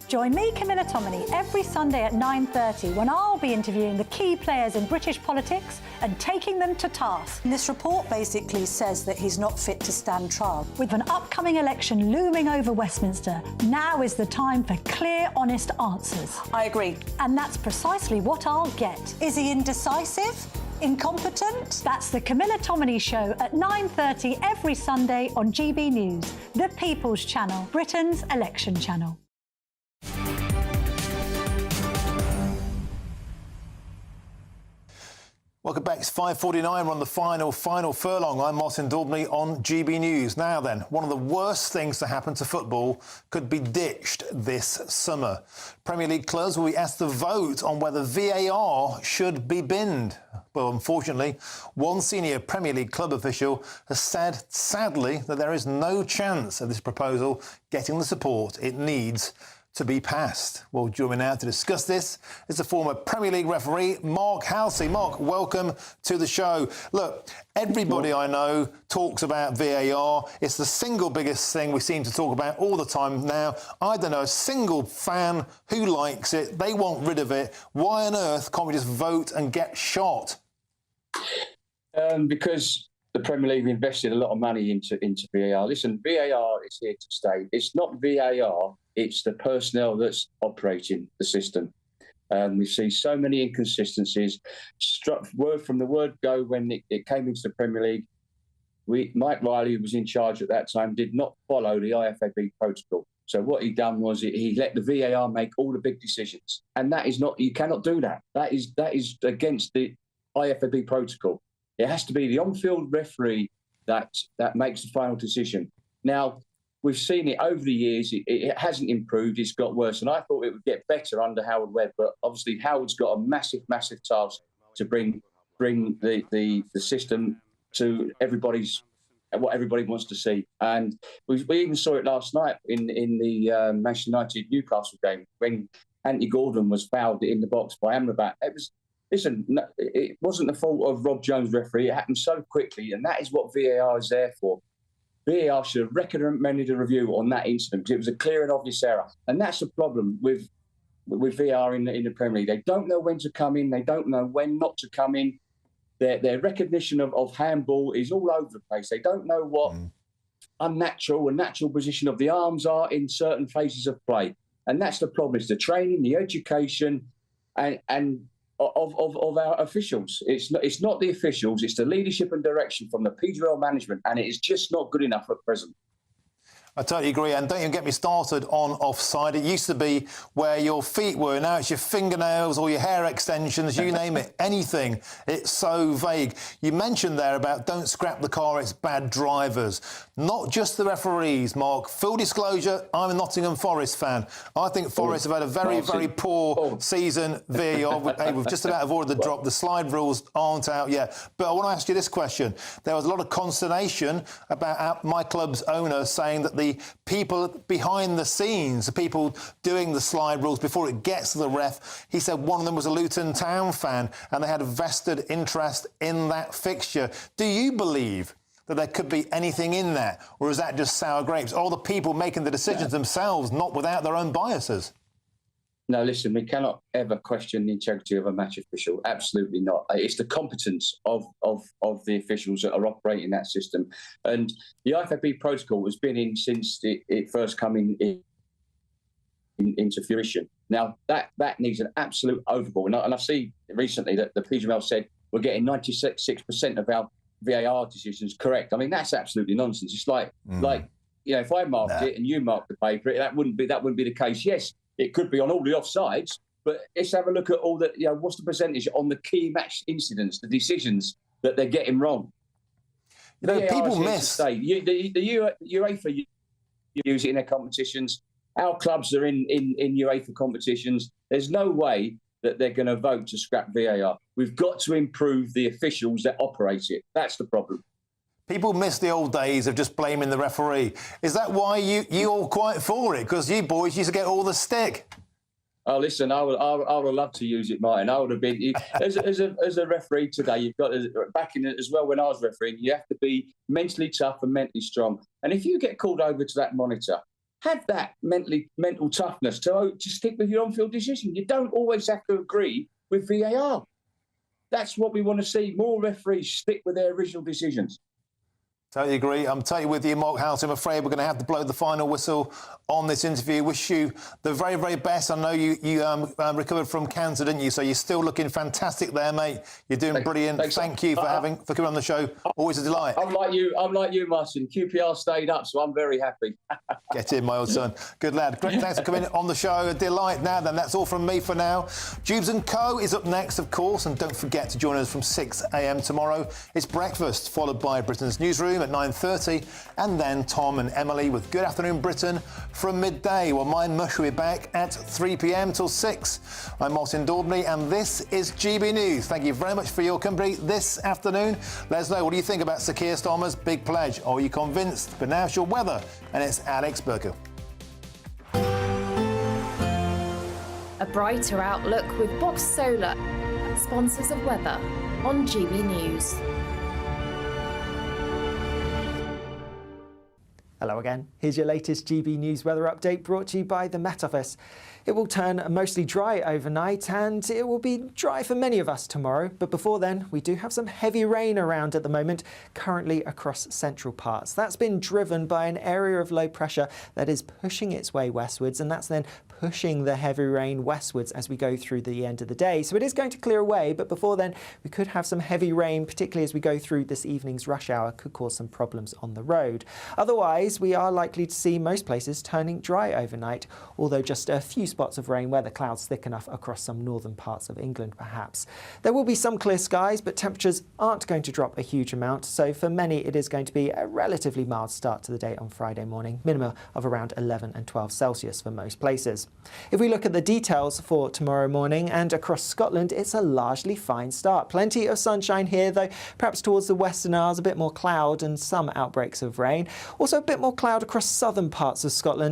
Join me, Camilla Tominey, every Sunday at 9:30 when I'll be interviewing the key players in British politics and taking them to task. This report basically says that he's not fit to stand trial. With an upcoming election looming over Westminster, now is the time for clear, honest answers. I agree. And that's precisely what I'll get. Is he indecisive? Incompetent? That's the Camilla Tominey Show at 9:30 every Sunday on GB News, the People's Channel, Britain's election channel. Welcome back. It's 5:49. We're on the final furlong. I'm Martin Daubney on GB News. Now then, one of the worst things to happen to football could be ditched this summer. Premier League clubs will be asked to vote on whether VAR should be binned. Well, unfortunately, one senior Premier League club official has said, sadly, that there is no chance of this proposal getting the support it needs to be passed. Well, joining me now to discuss this is the former Premier League referee, Mark Halsey. Mark, welcome to the show. Look, everybody I know talks about VAR. It's the single biggest thing we seem to talk about all the time now. I don't know a single fan who likes it. They want rid of it. Why on earth can't we just vote and get shot? Because the Premier League invested a lot of money into VAR. Listen, VAR is here to stay. It's not VAR. It's the personnel that's operating the system. We see so many inconsistencies. Word from the word go when it came into the Premier League, Mike Riley, who was in charge at that time, did not follow the IFAB protocol. So what he done was he let the VAR make all the big decisions, and that is not. You cannot do that. That is against the IFAB protocol. It has to be the on-field referee that makes the final decision. Now, we've seen it over the years. It hasn't improved. It's got worse. And I thought it would get better under Howard Webb. But obviously, Howard's got a massive, massive task to bring the system to what everybody wants to see. And we even saw it last night in the Manchester United Newcastle game when Anthony Gordon was fouled in the box by Amrabat. It wasn't the fault of Rob Jones, referee. It happened so quickly. And that is what VAR is there for. VAR should have recommended a review on that incident because it was a clear and obvious error. And that's the problem with VAR in the Premier League. They don't know when to come in. They don't know when not to come in. Their recognition of handball is all over the place. They don't know what unnatural and natural position of the arms are in certain phases of play. And that's the problem. It's the training, the education, and of our officials. It's not the officials. It's the leadership and direction from the PGL management, and it is just not good enough at present. I totally agree, and don't even get me started on offside. It used to be where your feet were, now it's your fingernails or your hair extensions, you name it, anything. It's so vague. You mentioned there about don't scrap the car, it's bad drivers. Not just the referees, Mark. Full disclosure, I'm a Nottingham Forest fan. I think Forest have had a very, very poor season. We've just about avoided the drop. The slide rules aren't out yet. But I want to ask you this question. There was a lot of consternation about my club's owner saying that the people behind the scenes, the people doing the slide rules before it gets to the ref, he said one of them was a Luton Town fan and they had a vested interest in that fixture. Do you believe that there could be anything in that, or is that just sour grapes? Or the people making the decisions themselves, not without their own biases? No, listen, we cannot ever question the integrity of a match official. Absolutely not. It's the competence of the officials that are operating that system. And the IFAB protocol has been in since it first came into fruition. Now, that needs an absolute overhaul. And I see recently that the PGML said we're getting 96% of our VAR decisions correct. I mean, that's absolutely nonsense. It's like if I marked it and you marked the paper, that wouldn't be the case. Yes, it could be on all the offsides, but let's have a look at all the, what's the percentage on the key match incidents, the decisions that they're getting wrong. People miss. The UEFA use it in their competitions. Our clubs are in UEFA competitions. There's no way that they're going to vote to scrap VAR. We've got to improve the officials that operate it. That's the problem. People miss the old days of just blaming the referee. Is that why you all quite for it? Because you boys used to get all the stick. Oh, listen, I would have loved to use it, Martin. I would have been as a referee today. You've got back in it as well. When I was refereeing, you have to be mentally tough and mentally strong. And if you get called over to that monitor, have that mental toughness to stick with your on-field decision. You don't always have to agree with VAR. That's what we want to see. More referees stick with their original decisions. Totally agree. I'm totally with you, Mark House. I'm afraid we're going to have to blow the final whistle on this interview. Wish you the very, very best. I know you recovered from cancer, didn't you? So you're still looking fantastic there, mate. You're doing brilliant. Thank you for coming on the show. Always a delight. I'm like you, Martin. QPR stayed up, so I'm very happy. Get in, my old son. Good lad. Great. Thanks for coming on the show. A delight. Now then, that's all from me for now. Dubes & Co. is up next, of course, and don't forget to join us from 6 a.m. tomorrow. It's breakfast, followed by Britain's newsroom at 9:30, and then Tom and Emily with Good Afternoon Britain from midday. Well, my mush will be back at 3 p.m. till 6. I'm Martin Daubney, and this is GB News. Thank you very much for your company this afternoon. Let us know, what do you think about Sir Keir Starmer's big pledge? Are you convinced? But now it's your weather, and it's Alex Burker. A brighter outlook with Box Solar, sponsors of weather on GB News. Hello again. Here's your latest GB News weather update brought to you by the Met Office. It will turn mostly dry overnight and it will be dry for many of us tomorrow. But before then, we do have some heavy rain around at the moment, currently across central parts. That's been driven by an area of low pressure that is pushing its way westwards, and that's then pushing the heavy rain westwards as we go through the end of the day. So it is going to clear away, but before then, we could have some heavy rain, particularly as we go through this evening's rush hour, could cause some problems on the road. Otherwise, we are likely to see most places turning dry overnight, although just a few spots of rain where the clouds thick enough across some northern parts of England perhaps. There will be some clear skies, but temperatures aren't going to drop a huge amount, so for many it is going to be a relatively mild start to the day on Friday morning, minimum of around 11 and 12 Celsius for most places. If we look at the details for tomorrow morning and across Scotland, it's a largely fine start. Plenty of sunshine here, though perhaps towards the Western Isles a bit more cloud and some outbreaks of rain. Also a bit more cloud across southern parts of Scotland,